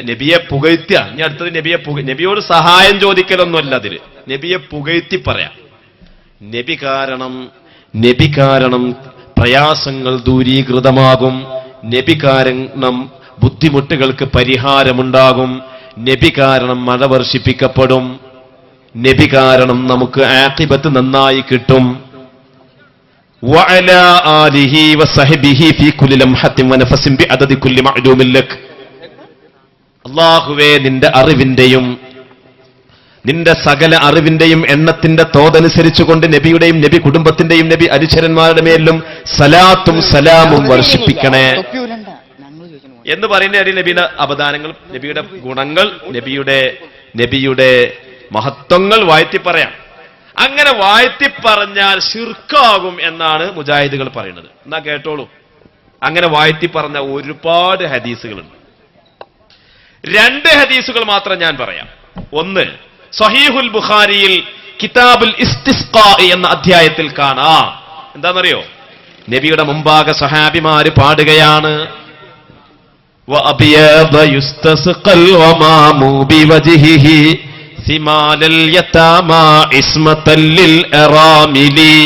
Speaker 1: നബിയെ പുകഴ്ത്തുക. ഇനി അടുത്തത് നബിയോട് സഹായം ചോദിക്കലൊന്നുമല്ല, അതില് നബിയെ പുകഴ്ത്തി പറയാം. നബി കാരണം പ്രയാസങ്ങൾ ദൂരീകൃതമാകും, നബി കാരണം ബുദ്ധിമുട്ടുകൾക്ക് പരിഹാരമുണ്ടാകും, നബി കാരണം മഴ വർഷിപ്പിക്കപ്പെടും, നബി കാരണം നമുക്ക് ആഖിബത്ത് നന്നായി കിട്ടും. وعلى آله وصحبه في كل لمحة ونفس بعدد كل معلوم لك. അല്ലാഹുവേ, നിന്റെ അറിവിന്റെയും നിന്റെ സകല അറിവിന്റെയും എണ്ണത്തിന്റെ തോതനുസരിച്ചുകൊണ്ട് നബിയുടെയും നബി കുടുംബത്തിന്റെയും നബി അനുചരന്മാരുടെ മേലും സലാത്തും സലാമും വർഷിപ്പിക്കണേ എന്ന് പറയുന്ന നബിയുടെ അവദാനങ്ങൾ, നബിയുടെ ഗുണങ്ങൾ, നബിയുടെ മഹത്വങ്ങൾ വാഴ്ത്തി പറയാം. അങ്ങനെ വാഴ്ത്തി പറഞ്ഞാൽ ശിർക്കാകും എന്നാണ് മുജാഹിദുകൾ പറയുന്നത്. എന്നാ കേട്ടോളൂ, അങ്ങനെ വാഴ്ത്തി പറഞ്ഞ ഒരുപാട് ഹദീസുകളുണ്ട്. 2 ഹദീസുകൾ മാത്രം ഞാൻ പറയാം. ഒന്ന്, സഹീഹുൽ ബുഖാരിയിൽ കിതാബുൽ ഇസ്തിസ്ഖാ എന്ന അധ്യായത്തിൽ കാണാം. എന്താണെന്നറിയോ? നബിയുടെ മുമ്പാകെ സഹാബിമാര് പാടുകയാണ്, വഅബിയദ യുസ്തസ്ഖൽ വമാമു ബിവജ്ഹിഹി സിമാലൽ യതാമാ ഇസ്മതൽ ലിൽ അറാമിലി.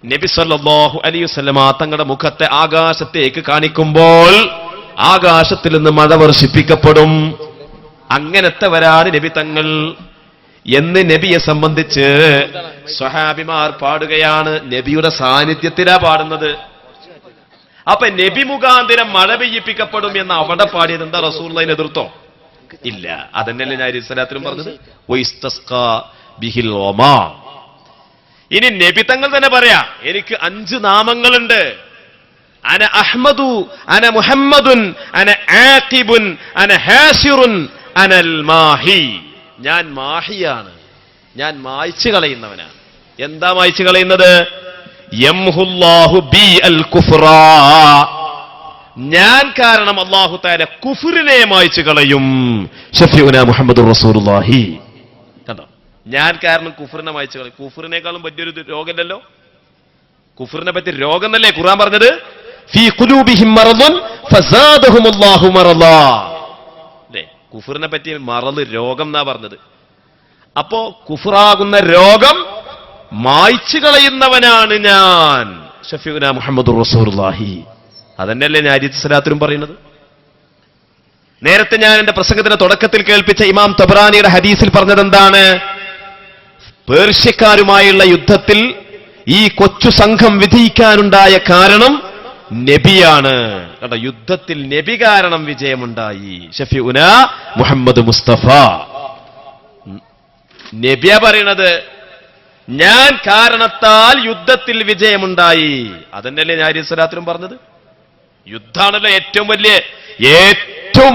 Speaker 1: നബി സല്ലല്ലാഹു അലൈഹി വസല്ലമ തങ്ങളുടെ മുഖത്തെ ആകാശത്തേക്ക് കാണിക്കുമ്പോൾ ആകാശത്തിൽ നിന്ന് മഴ വർഷിപ്പിക്കപ്പെടും. അങ്ങനത്തെവരാണ് നബി തങ്ങൾ എന്ന് നബിയെ സംബന്ധിച്ച് സ്വഹാബിമാർ പാടുകയാണ്. നബിയുടെ സാന്നിധ്യത്തിലാ പാടുന്നത്. അപ്പൊ നബി മുഖാന്തരം മഴ പെയ്യിപ്പിക്കപ്പെടും എന്ന് അവിടെ പാടിയത് എന്താ? റസൂലുള്ളാഹിനെ എതിർത്തോ? ഇല്ല. അതന്നെയല്ലേ ഞാൻ സ്വലാത്തിലും പറഞ്ഞത്, വൈസ്തസ്ഖാ ബിഹിൽ ഗമാം. ഇനി നബി തങ്ങൾ തന്നെ പറയാ, എനിക്ക് 5 നാമങ്ങളുണ്ട്. അന അഹ്മദു അന മുഹമ്മദുൻ അന ആഖിബുൻ അന ഹാസിറുൻ അനൽ മാഹി. ഞാൻ മാഹിയാണ്, ഞാൻ മായ്ച്ചു കളയുന്നവനാണ്. എന്താ മായ്ച്ചു കളയുന്നത്? യംഹുല്ലാഹു ബി അൽ കുഫ്റാ. ഞാൻ കാരണം അല്ലാഹു തആല കുഫ്റിനെ മായ്ച്ചു കളയും. ഷഫീഉനാ മുഹമ്മദുർ റസൂലുള്ളാഹി. കണ്ടോ, ഞാൻ കാരണം കുഫ്റിനെ മായ്ച്ചു കളയും. കുഫ്റിനേക്കാളും വലിയൊരു രോഗമല്ലല്ലോ. കുഫ്റിനെ പറ്റി രോഗം എന്നല്ലേ ഖുർആൻ പറഞ്ഞത്? ഫീ ഖുലൂബിഹിം മറദുൻ ഫസാദഹുമുല്ലാഹു മറദാ. അല്ലേ, കുഫ്റിനെ പറ്റി മറദ് രോഗം എന്നാ പറഞ്ഞത്. അപ്പോ കുഫ്റാകുന്ന രോഗം മായ്ച്ചു കളയുന്നവനാണ് ഞാൻ. ഷഫീഉനാ മുഹമ്മദുർ റസൂലുള്ളാഹി. അതന്നെയല്ലേ ഞാൻ അരീത്ത് സലാത്തിലും പറയുന്നത്. നേരത്തെ ഞാൻ എന്റെ പ്രസംഗത്തിന്റെ തുടക്കത്തിൽ കേൾപ്പിച്ച ഇമാം തബറാനിയുടെ ഹദീസിൽ പറഞ്ഞത് എന്താണ്? പേർഷ്യക്കാരുമായുള്ള യുദ്ധത്തിൽ ഈ കൊച്ചു സംഘം വിജയിക്കാനുണ്ടായ കാരണം നബിയാണ്. കേട്ടോ, യുദ്ധത്തിൽ നബി കാരണം വിജയമുണ്ടായി. ഷഫീഉനാ മുഹമ്മദ് മുസ്തഫ. നബിയ പറയണത് ഞാൻ കാരണത്താൽ യുദ്ധത്തിൽ വിജയമുണ്ടായി. അതന്നെയല്ലേ ഞാൻ അരീത്ത് സലാത്തിലും പറഞ്ഞത്. യുദ്ധാണല്ലോ ഏറ്റവും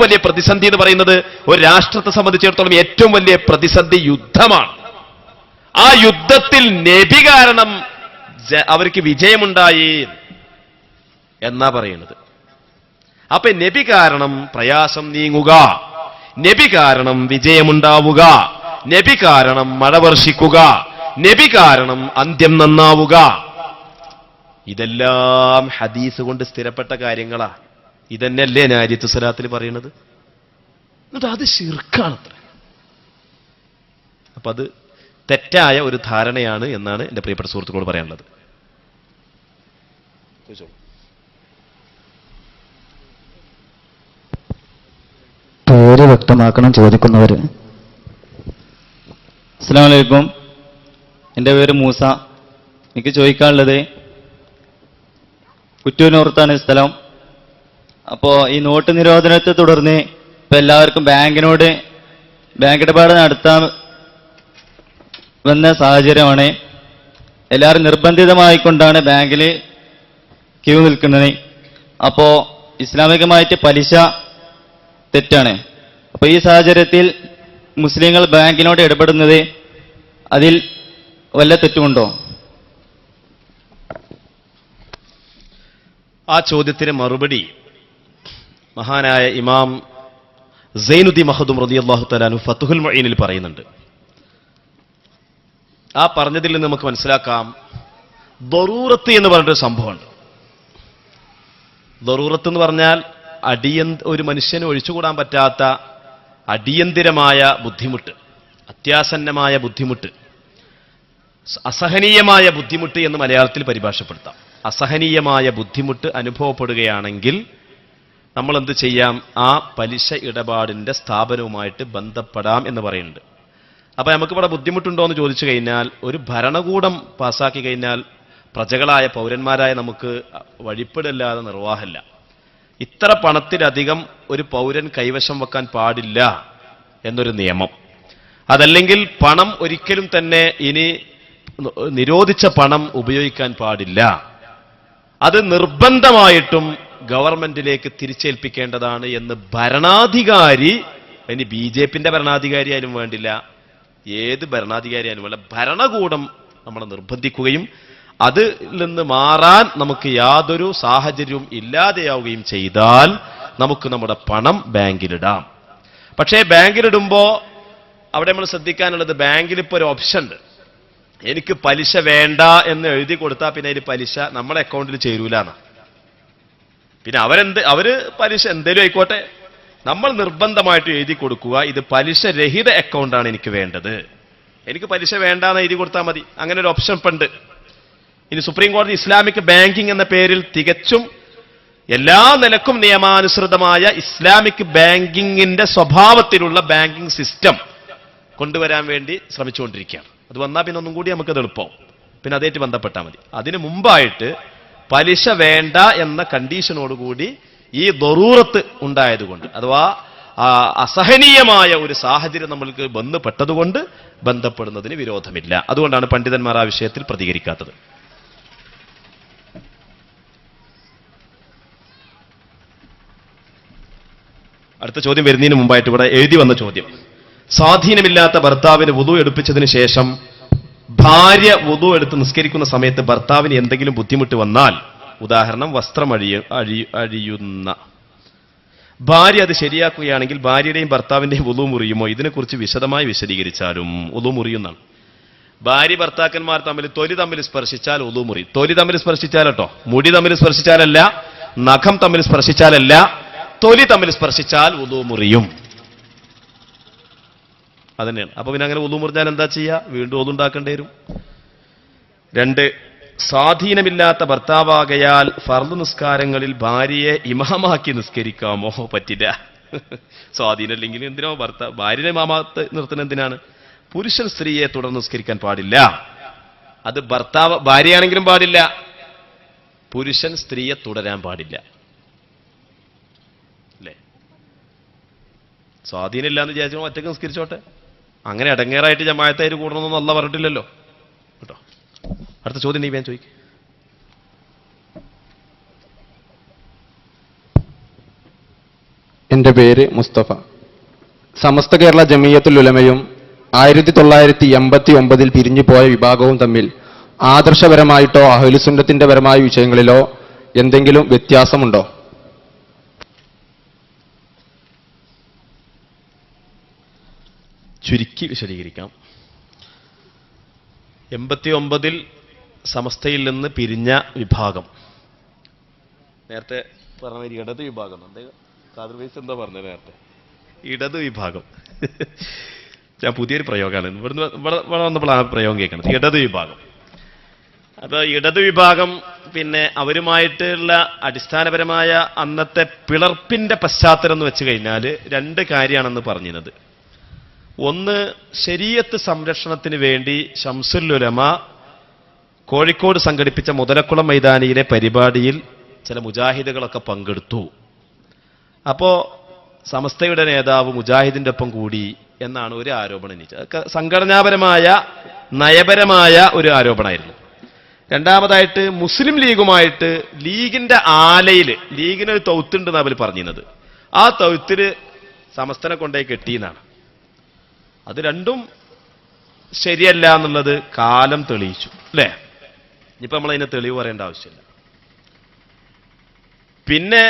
Speaker 1: വലിയ പ്രതിസന്ധി എന്ന് പറയുന്നത്. ഒരു രാഷ്ട്രത്തെ സംബന്ധിച്ചിടത്തോളം ഏറ്റവും വലിയ പ്രതിസന്ധി യുദ്ധമാണ്. ആ യുദ്ധത്തിൽ നബി കാരണം അവർക്ക് വിജയമുണ്ടായി എന്നാ പറയുന്നത്. അപ്പൊ നബി കാരണം പ്രയാസം നീങ്ങുക, നബി കാരണം വിജയമുണ്ടാവുക, നബി കാരണം മഴ വർഷിക്കുക, നബി കാരണം അന്ത്യം നന്നാവുക, ഇതെല്ലാം ഹദീസ് കൊണ്ട് സ്ഥിരപ്പെട്ട കാര്യങ്ങളാ. ഇതന്നെയല്ലേ ഞാൻ അരീത്ത് സലാത്തിൽ പറയുന്നത്. എന്നിട്ട് അത് ശിർക്കാണത്ര. അപ്പൊ അത് തെറ്റായ ഒരു ധാരണയാണ് എന്നാണ് എന്റെ പ്രിയപ്പെട്ട സുഹൃത്തുക്കളോട് പറയാനുള്ളത്.
Speaker 2: പേര് വ്യക്തമാക്കണം ചോദിക്കുന്നവര്.
Speaker 4: അസ്സലാമു അലൈക്കും. എൻ്റെ പേര് മൂസ. എനിക്ക് ചോദിക്കാനുള്ളത്, കുറ്റൂരിനോർത്താണ് സ്ഥലം. അപ്പോൾ ഈ നോട്ട് നിരോധനത്തെ തുടർന്ന് ഇപ്പം എല്ലാവർക്കും ബാങ്ക് ഇടപാട് നടത്താൻ വന്ന സാഹചര്യമാണ്. എല്ലാവരും നിർബന്ധിതമായിക്കൊണ്ടാണ് ബാങ്കിൽ ക്യൂ നിൽക്കുന്നത്. അപ്പോൾ ഇസ്ലാമികമായിട്ട് പലിശ തെറ്റാണ്. അപ്പോൾ ഈ സാഹചര്യത്തിൽ മുസ്ലിങ്ങൾ ബാങ്കിനോട് ഇടപെടുന്നത് അതിൽ വല്ല തെറ്റുമുണ്ടോ?
Speaker 1: ആ ചോദ്യത്തിന് മറുപടി മഹാനായ ഇമാം സൈനുദ്ദീൻ മഖ്ദൂം റളിയല്ലാഹു തആല അൻഹു ഫത്ഹുൽ മുഈനിൽ പറയുന്നുണ്ട്. ആ പറഞ്ഞതിൽ നിന്ന് നമുക്ക് മനസ്സിലാക്കാം, ദറൂറത്ത് എന്ന് പറഞ്ഞൊരു സംഭവമുണ്ട്. ദറൂറത്ത് എന്ന് പറഞ്ഞാൽ ഒരു മനുഷ്യന് ഒഴിച്ചുകൂടാൻ പറ്റാത്ത അടിയന്തിരമായ ബുദ്ധിമുട്ട്, അത്യാസന്നമായ ബുദ്ധിമുട്ട്, അസഹനീയമായ ബുദ്ധിമുട്ട് എന്ന് മലയാളത്തിൽ പരിഭാഷപ്പെടുത്താം. അസഹനീയമായ ബുദ്ധിമുട്ട് അനുഭവപ്പെടുകയാണെങ്കിൽ നമ്മൾ എന്ത് ചെയ്യാം? ആ പലിശ ഇടപാടിന്റെ സ്ഥാപനവുമായിട്ട് ബന്ധപ്പെടാം എന്ന് പറയുന്നുണ്ട്. അപ്പൊ നമുക്കിവിടെ ബുദ്ധിമുട്ടുണ്ടോ എന്ന് ചോദിച്ചു കഴിഞ്ഞാൽ, ഒരു ഭരണകൂടം പാസ്സാക്കി കഴിഞ്ഞാൽ പ്രജകളായ പൗരന്മാരായ നമുക്ക് വഴിപ്പെടില്ലാതെ നിർവാഹമില്ല. ഇത്ര പണത്തിലധികം ഒരു പൗരൻ കൈവശം വെക്കാൻ പാടില്ല എന്നൊരു നിയമം. അതല്ലെങ്കിൽ പണം ഒരിക്കലും തന്നെ ഇനി നിരോധിച്ച പണം ഉപയോഗിക്കാൻ പാടില്ല. അത് നിർബന്ധമായിട്ടും ഗവൺമെന്റിലേക്ക് തിരിച്ചേൽപ്പിക്കേണ്ടതാണ് എന്ന് ഭരണാധികാരി, ഇനി BJPന്റെ ഭരണാധികാരി ആയാലും വേണ്ടില്ല, ഏത് ഭരണാധികാരി ആയാലും വേണ്ട, ഭരണകൂടം നമ്മളെ നിർബന്ധിക്കുകയും അതിൽ നിന്ന് മാറാൻ നമുക്ക് യാതൊരു സാഹചര്യവും ഇല്ലാതെയാവുകയും ചെയ്താൽ നമുക്ക് നമ്മുടെ പണം ബാങ്കിലിടാം. പക്ഷേ ബാങ്കിലിടുമ്പോൾ അവിടെ നമ്മൾ ശ്രദ്ധിക്കാനുള്ളത്, ബാങ്കിൽ ഇപ്പോൾ ഒരു ഓപ്ഷൻ ഉണ്ട്. എനിക്ക് പലിശ വേണ്ട എന്ന് എഴുതി കൊടുത്താൽ പിന്നെ അതിന് പലിശ നമ്മുടെ അക്കൗണ്ടിൽ ചേരൂലെന്നാ. പിന്നെ അവര് പലിശ എന്തേലും ആയിക്കോട്ടെ, നമ്മൾ നിർബന്ധമായിട്ട് എഴുതി കൊടുക്കുക, ഇത് പലിശ രഹിത അക്കൗണ്ടാണ് എനിക്ക് വേണ്ടത്, എനിക്ക് പലിശ വേണ്ടാന്ന് എഴുതി കൊടുത്താൽ മതി. അങ്ങനെ ഒരു ഓപ്ഷൻ ഉണ്ട്. ഇനി സുപ്രീം കോടതി ഇസ്ലാമിക് ബാങ്കിംഗ് എന്ന പേരിൽ തികച്ചും എല്ലാ നിലക്കും നിയമാനുസൃതമായ ഇസ്ലാമിക് ബാങ്കിങ്ങിന്റെ സ്വഭാവത്തിലുള്ള ബാങ്കിംഗ് സിസ്റ്റം കൊണ്ടുവരാൻ വേണ്ടി ശ്രമിച്ചുകൊണ്ടിരിക്കുകയാണ്. അത് വന്നാൽ പിന്നെ ഒന്നും കൂടി നമുക്കത് എളുപ്പമാവും, പിന്നെ അതേറ്റ് ബന്ധപ്പെട്ടാൽ മതി. അതിന് മുമ്പായിട്ട് പലിശ വേണ്ട എന്ന കണ്ടീഷനോടുകൂടി ഈ ദറൂറത്ത് ഉണ്ടായതുകൊണ്ട്, അഥവാ അസഹനീയമായ ഒരു സാഹചര്യം നമ്മൾക്ക് ബന്ധപ്പെട്ടതുകൊണ്ട് ബന്ധപ്പെടുന്നതിന് വിരോധമില്ല. അതുകൊണ്ടാണ് പണ്ഡിതന്മാർ ആ വിഷയത്തിൽ പ്രതികരിക്കാത്തത്. അടുത്ത ചോദ്യം വരുന്നതിന് മുമ്പായിട്ട് ഇവിടെ എഴുതി വന്ന ചോദ്യം. സ്വാധീനമില്ലാത്ത ഭർത്താവിന് വുളു എടുപ്പിച്ചതിന് ശേഷം ഭാര്യ വുളു എടുത്ത് നിസ്കരിക്കുന്ന സമയത്ത് ഭർത്താവിന് എന്തെങ്കിലും ബുദ്ധിമുട്ട് വന്നാൽ, ഉദാഹരണം വസ്ത്രം അഴിയുന്ന ഭാര്യ അത് ശരിയാക്കുകയാണെങ്കിൽ ഭാര്യയുടെയും ഭർത്താവിന്റെയും വുളു മുറിയുമോ? ഇതിനെക്കുറിച്ച് വിശദമായി വിശദീകരിച്ചാലും. വുളു മുറിയുന്നതാണ്. ഭാര്യ ഭർത്താക്കന്മാർ തൊലി തമ്മിൽ സ്പർശിച്ചാൽ വുളു മുറി. തൊലി തമ്മിൽ സ്പർശിച്ചാലട്ടോ, മുടി തമ്മിൽ സ്പർശിച്ചാലല്ല, നഖം തമ്മിൽ സ്പർശിച്ചാലല്ല, തൊലി തമ്മിൽ സ്പർശിച്ചാൽ വുളു മുറിയും. അതന്നെയാണ്. അപ്പൊ പിന്നെ അങ്ങനെ വുളു മുറിഞ്ഞാൽ എന്താ ചെയ്യുക? വീണ്ടും വുളു ഉണ്ടാക്കേണ്ടി വരും. 2, സ്വാധീനമില്ലാത്ത ഭർത്താവാകയാൽ ഫർദ് നിസ്കാരങ്ങളിൽ ഭാര്യയെ ഇമാമാക്കി നിസ്കരിക്കാമോ? പറ്റില്ല. സ്വാധീനമില്ലെങ്കിൽ എന്തിനോ ഭാര്യനെ ഇമാമത്ത് നിർത്തുന്നത് എന്തിനാണ്? പുരുഷൻ സ്ത്രീയെ തുടർന്ന് നിസ്കരിക്കാൻ പാടില്ല. അത് ഭാര്യയാണെങ്കിലും പാടില്ല. പുരുഷൻ സ്ത്രീയെ തുടരാൻ പാടില്ല. അല്ലേ? സ്വാധീനമില്ല എന്ന് വിചാരിച്ചോ ഒറ്റയ്ക്ക് നിസ്കരിച്ചോട്ടെ. അങ്ങനെ അടങ്ങേറായിട്ട് ജമാഅത്തായിട്ട് കൂടണമെന്നൊന്നും അല്ലാഹ് പറഞ്ഞിട്ടില്ലല്ലോ കേട്ടോ. അടുത്ത ചോദ്യം നീ വേഗം ചോദിക്കും.
Speaker 5: എൻ്റെ പേര് മുസ്തഫ. സമസ്ത കേരള ജമിയത്തുൽ ഉലമയും 1989 പിരിഞ്ഞു പോയ വിഭാഗവും തമ്മിൽ ആദർശപരമായിട്ടോ അഹ്ലുസുന്നത്തിന്റെ പരമായ വിഷയങ്ങളിലോ എന്തെങ്കിലും വ്യത്യാസമുണ്ടോ?
Speaker 1: ചുരുക്കി വിശദീകരിക്കാം. 89 സമസ്തയിൽ നിന്ന് പിരിഞ്ഞ വിഭാഗം, നേരത്തെ പറഞ്ഞ ഇടത് വിഭാഗം, ഖാദിർ വൈസ് എന്താ പറഞ്ഞത് നേരത്തെ? ഇടത് വിഭാഗം. ഞാൻ പുതിയൊരു പ്രയോഗമാണ് ഇവിടെ വന്നപ്പോൾ ആ പ്രയോഗം കേൾക്കണം. ഇടത് വിഭാഗം. അപ്പൊ ഇടത് വിഭാഗം പിന്നെ അവരുമായിട്ടുള്ള അടിസ്ഥാനപരമായ അന്നത്തെ പിളർപ്പിന്റെ പശ്ചാത്തലം എന്ന് വെച്ച് കഴിഞ്ഞാൽ 2 കാര്യമാണെന്ന് പറഞ്ഞിരുന്നത്. ഒന്ന്, ശരീഅത്ത് സംരക്ഷണത്തിന് വേണ്ടി ശംസുൽ ഉലമ കോഴിക്കോട് സംഘടിപ്പിച്ച മുതലക്കുളം മൈതാനിയിലെ പരിപാടിയിൽ ചില മുജാഹിദുകളൊക്കെ പങ്കെടുത്തു. അപ്പോ സമസ്തയുടെ നേതാവ് മുജാഹിദിന്റെ ഒപ്പം കൂടി എന്നാണ് ഒരു ആരോപണം ഉന്നയിച്ചത്. സംഘടനാപരമായ നയപരമായ ഒരു ആരോപണമായിരുന്നു. രണ്ടാമതായിട്ട് മുസ്ലിം ലീഗുമായിട്ട് ലീഗിന്റെ ആലയിൽ ലീഗിനൊരു തൗത്തുണ്ടെന്ന് അവർ പറഞ്ഞിരുന്നത്. ആ തൗത്തില് സമസ്തനെ കൊണ്ടുപോയി കെട്ടിയെന്നാണ്. അത് രണ്ടും ശരിയല്ല എന്നുള്ളത് കാലം തെളിയിച്ചു. അല്ലേ? ഇനിയിപ്പോൾ നമ്മൾ അതിനെ തെളിവ് പറയേണ്ട ആവശ്യമില്ല. പിന്നെ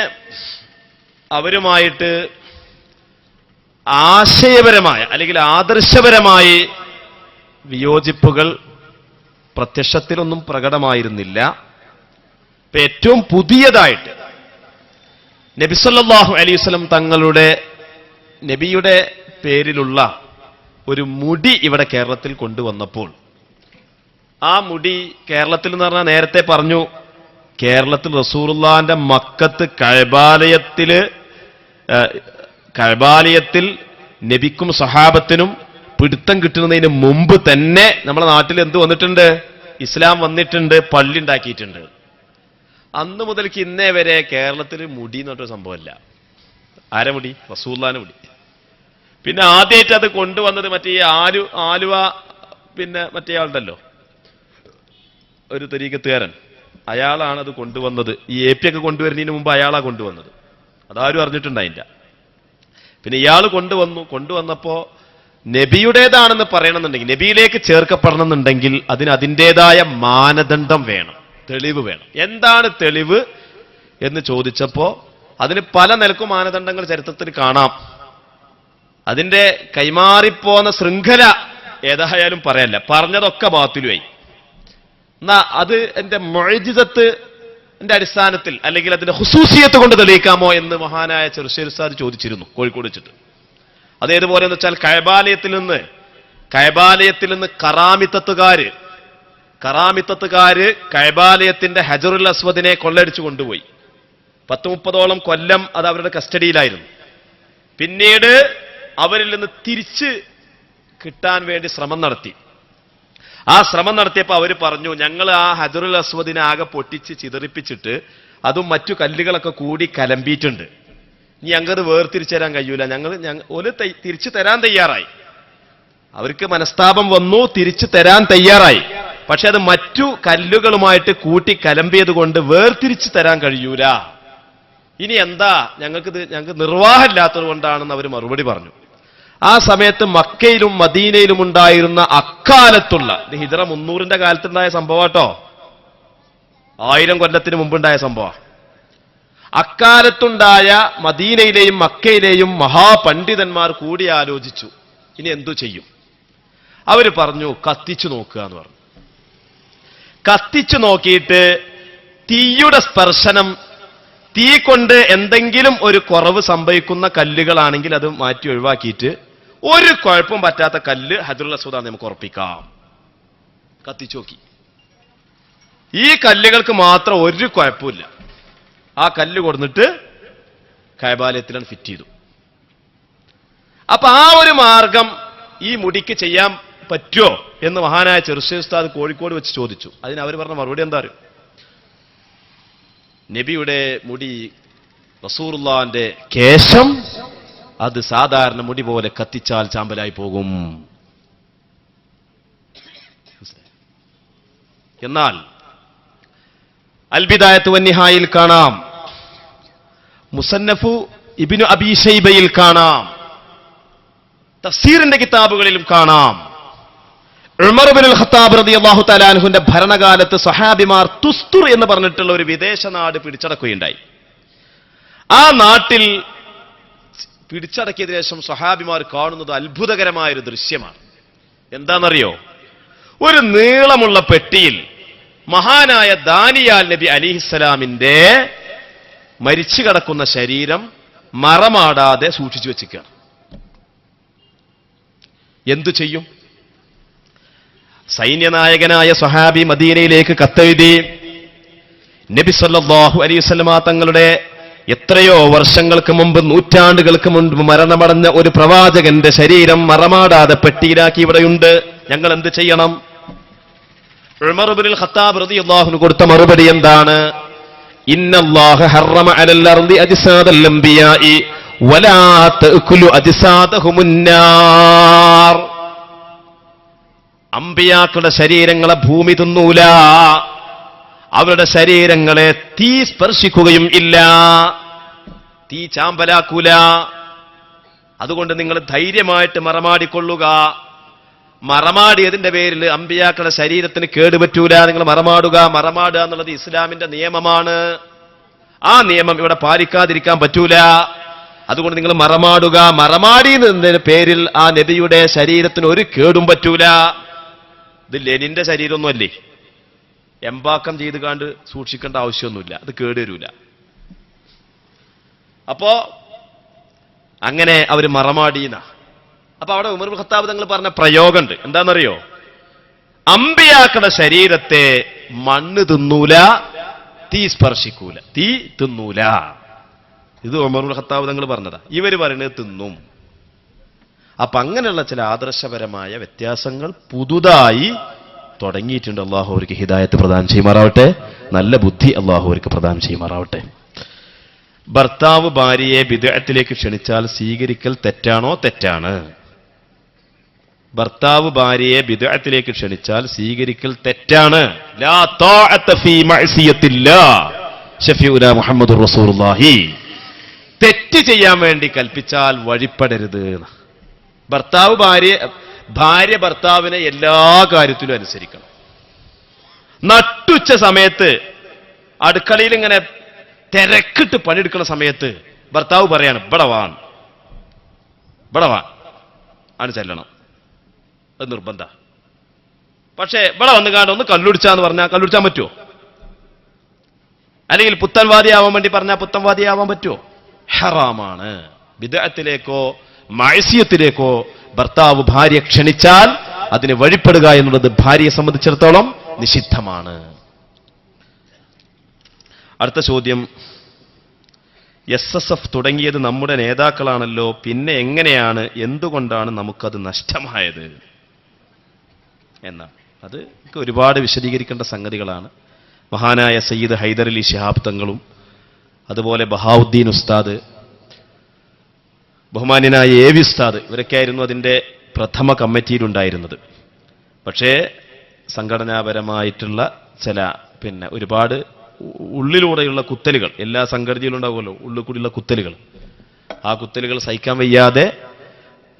Speaker 1: അവരുമായിട്ട് ആശയപരമായ അല്ലെങ്കിൽ ആദർശപരമായി വിയോജിപ്പുകൾ പ്രത്യക്ഷത്തിലൊന്നും പ്രകടമായിരുന്നില്ല. ഇപ്പൊ ഏറ്റവും പുതിയതായിട്ട് നബി സല്ലല്ലാഹു അലൈഹി വസല്ലം തങ്ങളുടെ നബിയുടെ പേരിലുള്ള ഒരു മുടി ഇവിടെ കേരളത്തിൽ കൊണ്ടുവന്നപ്പോൾ, ആ മുടി കേരളത്തിൽ എന്ന് പറഞ്ഞാൽ നേരത്തെ പറഞ്ഞു, കേരളത്തിൽ റസൂലുള്ളാഹിന്റെ മക്കത്ത് കഅബാലയത്തിൽ നബിക്കും സഹാബത്തിനും പിടുത്തം കിട്ടുന്നതിന് മുമ്പ് തന്നെ നമ്മുടെ നാട്ടിൽ എന്ത് വന്നിട്ടുണ്ട്? ഇസ്ലാം വന്നിട്ടുണ്ട്, പള്ളി ഉണ്ടാക്കിയിട്ടുണ്ട്. അന്ന് മുതൽക്ക് ഇന്നേ വരെ കേരളത്തിൽ മുടി എന്ന് പറഞ്ഞൊരു സംഭവമല്ല. ആരെ മുടി? റസൂലുള്ളാഹിന്റെ മുടി. പിന്നെ ആദ്യമായിട്ട് അത് കൊണ്ടുവന്നത് മറ്റേ ആലുവ പിന്നെ മറ്റേ ആളുണ്ടല്ലോ, ഒരു തരീഖത്തുകാരൻ, അയാളാണ് അത് കൊണ്ടുവന്നത്. ഈ AP ഒക്കെ കൊണ്ടുവരുന്നതിന് മുമ്പ് അയാളാ കൊണ്ടുവന്നത്. അതാരും അറിഞ്ഞിട്ടുണ്ടായില്ല. പിന്നെ ഇയാൾ കൊണ്ടുവന്നപ്പോ നബിയുടേതാണെന്ന് പറയണമെന്നുണ്ടെങ്കിൽ, നബിയിലേക്ക് ചേർക്കപ്പെടണമെന്നുണ്ടെങ്കിൽ അതിന് അതിൻ്റെതായ മാനദണ്ഡം വേണം, തെളിവ് വേണം. എന്താണ് തെളിവ് എന്ന് ചോദിച്ചപ്പോ അതിന് പല നിലക്കും മാനദണ്ഡങ്ങൾ ചരിത്രത്തിൽ കാണാം. അതിന്റെ കൈമാറിപ്പോന്ന ശൃംഖല ഏതായാലും പറയല്ല, പറഞ്ഞതൊക്കെ ബാത്തിലുമായി. എന്നാ അത് എന്റെ മുഅ്ജിസത്തിന്റെ അടിസ്ഥാനത്തിൽ അല്ലെങ്കിൽ അതിന്റെ ഹുസൂസിയത്ത് കൊണ്ട് തെളിയിക്കാമോ എന്ന് മഹാനായ ചെറുശ്ശേരി ഉസ്താദ് ചോദിച്ചിരുന്നു കോഴിക്കോട് വെച്ചിട്ട്. അതേതുപോലെ എന്ന് വെച്ചാൽ കഅബാലയത്തിൽ നിന്ന് കറാമിത്തത്തുകാര് കഅബാലയത്തിന്റെ ഹജറുൽ അസ്വദിനെ കൊള്ളടിച്ചു കൊണ്ടുപോയി. 10-30ഓളം കൊല്ലം അത് അവരുടെ കസ്റ്റഡിയിലായിരുന്നു. പിന്നീട് അവരിൽ നിന്ന് തിരിച്ച് കിട്ടാൻ വേണ്ടി ശ്രമം നടത്തി. ആ ശ്രമം നടത്തിയപ്പോൾ അവർ പറഞ്ഞു, ഞങ്ങൾ ആ ഹജറുൽ അസ്വദിനെ ആകെ പൊട്ടിച്ച് ചിതറിപ്പിച്ചിട്ട് അതും മറ്റു കല്ലുകളൊക്കെ കൂടി കലമ്പിയിട്ടുണ്ട്. ഇനി ഞങ്ങത് വേർതിരിച്ചു തരാൻ കഴിയൂല. ഒരു തിരിച്ചു തരാൻ തയ്യാറായി. അവർക്ക് മനസ്താപം വന്നു, തിരിച്ചു തരാൻ തയ്യാറായി. പക്ഷെ അത് മറ്റു കല്ലുകളുമായിട്ട് കൂട്ടി കലമ്പിയത് കൊണ്ട് വേർതിരിച്ചു തരാൻ കഴിയൂല. ഇനി എന്താ ഞങ്ങൾക്ക് നിർവാഹമില്ലാത്തത് കൊണ്ടാണെന്ന് അവർ മറുപടി പറഞ്ഞു. ആ സമയത്ത് മക്കയിലും മദീനയിലും ഉണ്ടായിരുന്ന അക്കാലത്തുള്ള ഇത് ഹിജറ 300 കാലത്തുണ്ടായ സംഭവം കേട്ടോ, 1000 കൊല്ലത്തിന് മുമ്പുണ്ടായ സംഭവം. അക്കാലത്തുണ്ടായ മദീനയിലെയും മക്കയിലെയും മഹാപണ്ഡിതന്മാർ കൂടി ആലോചിച്ചു ഇനി എന്തു ചെയ്യും. അവർ പറഞ്ഞു കത്തിച്ചു നോക്കുക എന്ന് പറഞ്ഞു. കത്തിച്ചു നോക്കിയിട്ട് തീയുടെ സ്പർശനം, തീ കൊണ്ട് എന്തെങ്കിലും ഒരു കുറവ് സംഭവിക്കുന്ന കല്ലുകളാണെങ്കിൽ അത് മാറ്റി ഒഴിവാക്കിയിട്ട് ഒരു കുഴപ്പവും പറ്റാത്ത കല്ല് ഹജറുൽ അസ്വദാന്ന് നമുക്ക് ഉറപ്പിക്കാം. കത്തിച്ചു നോക്കി. ഈ കല്ലുകൾക്ക് മാത്രം ഒരു കുഴപ്പമില്ല. ആ കല്ല് കൊടുത്തിട്ട് കഅബാലയത്തിലാണ് ഫിറ്റ് ചെയ്തു. അപ്പൊ ആ ഒരു മാർഗം ഈ മുടിക്ക് ചെയ്യാൻ പറ്റുമോ എന്ന് മഹാനായ ചെറുശ്ശേരി ഉസ്താദ് കോഴിക്കോട് വെച്ച് ചോദിച്ചു. അതിന് അവർ പറഞ്ഞ മറുപടി എന്താ അറിയോ? നബിയുടെ മുടി, റസൂലുള്ളാഹിന്റെ കേശം, അത് സാധാരണ മുടി പോലെ കത്തിച്ചാൽ ചാമ്പലായി പോകും. എന്നാൽ അൽബിദായത്ത് വന്നിഹായിൽ കാണാം, മുസന്നഫു ഇബ്നു അബീ ശൈബയിൽ കാണാം, തഫ്സീറിന്റെ കിതാബുകളിലും കാണാം. ഉമർ ഇബ്നുൽ ഖത്താബ് റളിയല്ലാഹു തആല അൻഹുവിന്റെ ഭരണകാലത്ത് സ്വഹാബിമാർ തുസ്തുർ എന്ന് പറഞ്ഞിട്ടുള്ള ഒരു വിദേശ നാട് പിടിച്ചടക്കുകയുണ്ടായി. ആ നാട്ടിൽ പിടിച്ചടക്കിയതിനു ശേഷം സ്വഹാബിമാർ കാണുന്നത് അത്ഭുതകരമായ ഒരു ദൃശ്യമാണ്. എന്താണെന്നറിയോ? ഒരു നീളമുള്ള പെട്ടിയിൽ മഹാനായ ദാനിയാൽ നബി അലിഹിസ്സലാമിന്റെ മരിച്ചു കിടക്കുന്ന ശരീരം മറമാടാതെ സൂക്ഷിച്ചു വെച്ചിരിക്കുകയാണ്. എന്തു ചെയ്യും? സൈന്യനായകനായ സ്വഹാബി മദീനയിലേക്ക് കത്തെഴുതി നബി സല്ലല്ലാഹു അലൈഹി വസല്ലമ തങ്ങളുടെ എത്രയോ വർഷങ്ങൾക്ക് മുമ്പ്, നൂറ്റാണ്ടുകൾക്ക് മുമ്പ് മരണമടഞ്ഞ ഒരു പ്രവാചകന്റെ ശരീരം മറമാടാതെ പെട്ടിയിലാക്കി ഇവിടെയുണ്ട്, ഞങ്ങൾ എന്ത് ചെയ്യണം? ഉമർ ഇബ്നുൽ ഖത്താബ് റളിയല്ലാഹു അൻഹു കൊടുത്ത മറുപടി എന്താണ്? ഇന്നല്ലാഹ ഹറമ അലൽ അർദി അജ്സാദൽ അംബിയാഇ വലാ തഅകുലു അജ്സാദഹുമുന്നാർ. അമ്പിയാക്കളുടെ ശരീരങ്ങളെ ഭൂമി തിന്നൂല, അവരുടെ ശരീരങ്ങളെ തീ സ്പർശിക്കുകയും ഇല്ല, തീ ചാമ്പലാക്കൂല. അതുകൊണ്ട് നിങ്ങൾ ധൈര്യമായിട്ട് മറമാടിക്കൊള്ളുക. മറമാടിയതിന്റെ പേരിൽ അമ്പിയാക്കളുടെ ശരീരത്തിന് കേടുപറ്റൂല, നിങ്ങൾ മറമാടുക. മറമാടുക എന്നുള്ളത് ഇസ്ലാമിന്റെ നിയമമാണ്. ആ നിയമം ഇവിടെ പാലിക്കാതിരിക്കാൻ പറ്റൂല. അതുകൊണ്ട് നിങ്ങൾ മറമാടുക. മറമാടിയതിന്റെ പേരിൽ ആ നബിയുടെ ശരീരത്തിന് ഒരു കേടും പറ്റൂല. ഇത് ലെനിന്റെ ശരീരമൊന്നുമല്ലേ, എംബാക്കം ചെയ്ത് കണ്ട് സൂക്ഷിക്കേണ്ട ആവശ്യമൊന്നുമില്ല, അത് കേടുവരൂല. അപ്പോ അങ്ങനെ അവർ മറമാടീന. അപ്പൊ അവിടെ ഉമർ ഇബ്നുൽ ഖത്താബ് തങ്ങൾ പറഞ്ഞ പ്രയോഗമുണ്ട്. എന്താണെന്നറിയോ? അമ്പിയാക്കളുടെ ശരീരത്തെ മണ്ണ് തിന്നൂല, തീ സ്പർശിക്കൂല, തീ തിന്നൂല. ഇത് ഉമർ ഇബ്നുൽ ഖത്താബ് തങ്ങൾ പറഞ്ഞതാ. ഇവര് പറയുന്നത് തിന്നും. അപ്പൊ അങ്ങനെയുള്ള ചില ആദർശപരമായ വ്യത്യാസങ്ങൾ പുതുതായി തുടങ്ങിയിട്ടുണ്ട്. അള്ളാഹു അവർക്ക് ഹിദായത്ത് പ്രദാനം ചെയ്യുമാറാവട്ടെ, നല്ല ബുദ്ധി അള്ളാഹു അവർക്ക് പ്രദാനം ചെയ്യുമാറാവട്ടെ. ഭർത്താവ് ഭാര്യയെ ബിദ്അത്തിലേക്ക് ക്ഷണിച്ചാൽ സ്വീകരിക്കൽ തെറ്റാണോ? തെറ്റാണ്. ഭർത്താവ് ഭാര്യയെ ബിദ്അത്തിലേക്ക് ക്ഷണിച്ചാൽ സ്വീകരിക്കൽ തെറ്റാണ്. ലാ ത്വാഅത ഫീ മഅസിയത്തില്ലാഹ് ശഫീഉനാ മുഹമ്മദുർ റസൂലുള്ളാഹി. തെറ്റ് ചെയ്യാൻ വേണ്ടി കൽപ്പിച്ചാൽ വഴിപ്പെടരുത്. ഭർത്താവ് ഭാര്യ ഭർത്താവിനെ എല്ലാ കാര്യത്തിലും അനുസരിക്കണം. നട്ടുച്ച സമയത്ത് അടുക്കളയിൽ ഇങ്ങനെ തിരക്കിട്ട് പണിയെടുക്കുന്ന സമയത്ത് ഭർത്താവ് പറയാണ് ഇവിടെ വാ ആണ് ചെല്ലണം, അത് നിർബന്ധ. പക്ഷേ ഇവിടെ വന്നു കാണാൻ ഒന്ന് കള്ളുടിച്ചാന്ന് പറഞ്ഞാൽ കള്ളുടിച്ചാൻ പറ്റുമോ? അല്ലെങ്കിൽ പുത്തൻവാദിയാവാൻ വേണ്ടി പറഞ്ഞാൽ പുത്തൻവാദിയാവാൻ പറ്റുമോ? ഹറാമാണ്. ബിദ്അത്തിലേക്കോ മഅസിയത്തിലേക്കോ ഭർത്താവ് ഭാര്യ ക്ഷണിച്ചാൽ അതിന് വഴിപ്പെടുക എന്നുള്ളത് ഭാര്യയെ സംബന്ധിച്ചിടത്തോളം നിഷിദ്ധമാണ്. അടുത്ത ചോദ്യം, SSF തുടങ്ങിയത് നമ്മുടെ നേതാക്കളാണല്ലോ, പിന്നെ എങ്ങനെയാണ്, എന്തുകൊണ്ടാണ് നമുക്കത് നഷ്ടമായത് എന്നാണ്. അത് ഒരുപാട് വിശദീകരിക്കേണ്ട സംഗതികളാണ്. മഹാനായ സയ്യിദ് ഹൈദർ അലി ശിഹാബ് തങ്ങളും അതുപോലെ ബഹാവുദ്ദീൻ ഉസ്താദ്, ബഹുമാന്യനായ AV ഉസ്താദ്, ഇവരൊക്കെ ആയിരുന്നു അതിൻ്റെ പ്രഥമ കമ്മിറ്റിയിലുണ്ടായിരുന്നത്. പക്ഷേ സംഘടനാപരമായിട്ടുള്ള ചില ഒരുപാട് ഉള്ളിലൂടെയുള്ള കുത്തലുകൾ, എല്ലാ സംഘടനയിലും ഉണ്ടാവുമല്ലോ ഉള്ളിൽ കൂടിയുള്ള കുത്തലുകൾ, ആ കുത്തലുകൾ സഹിക്കാൻ വയ്യാതെ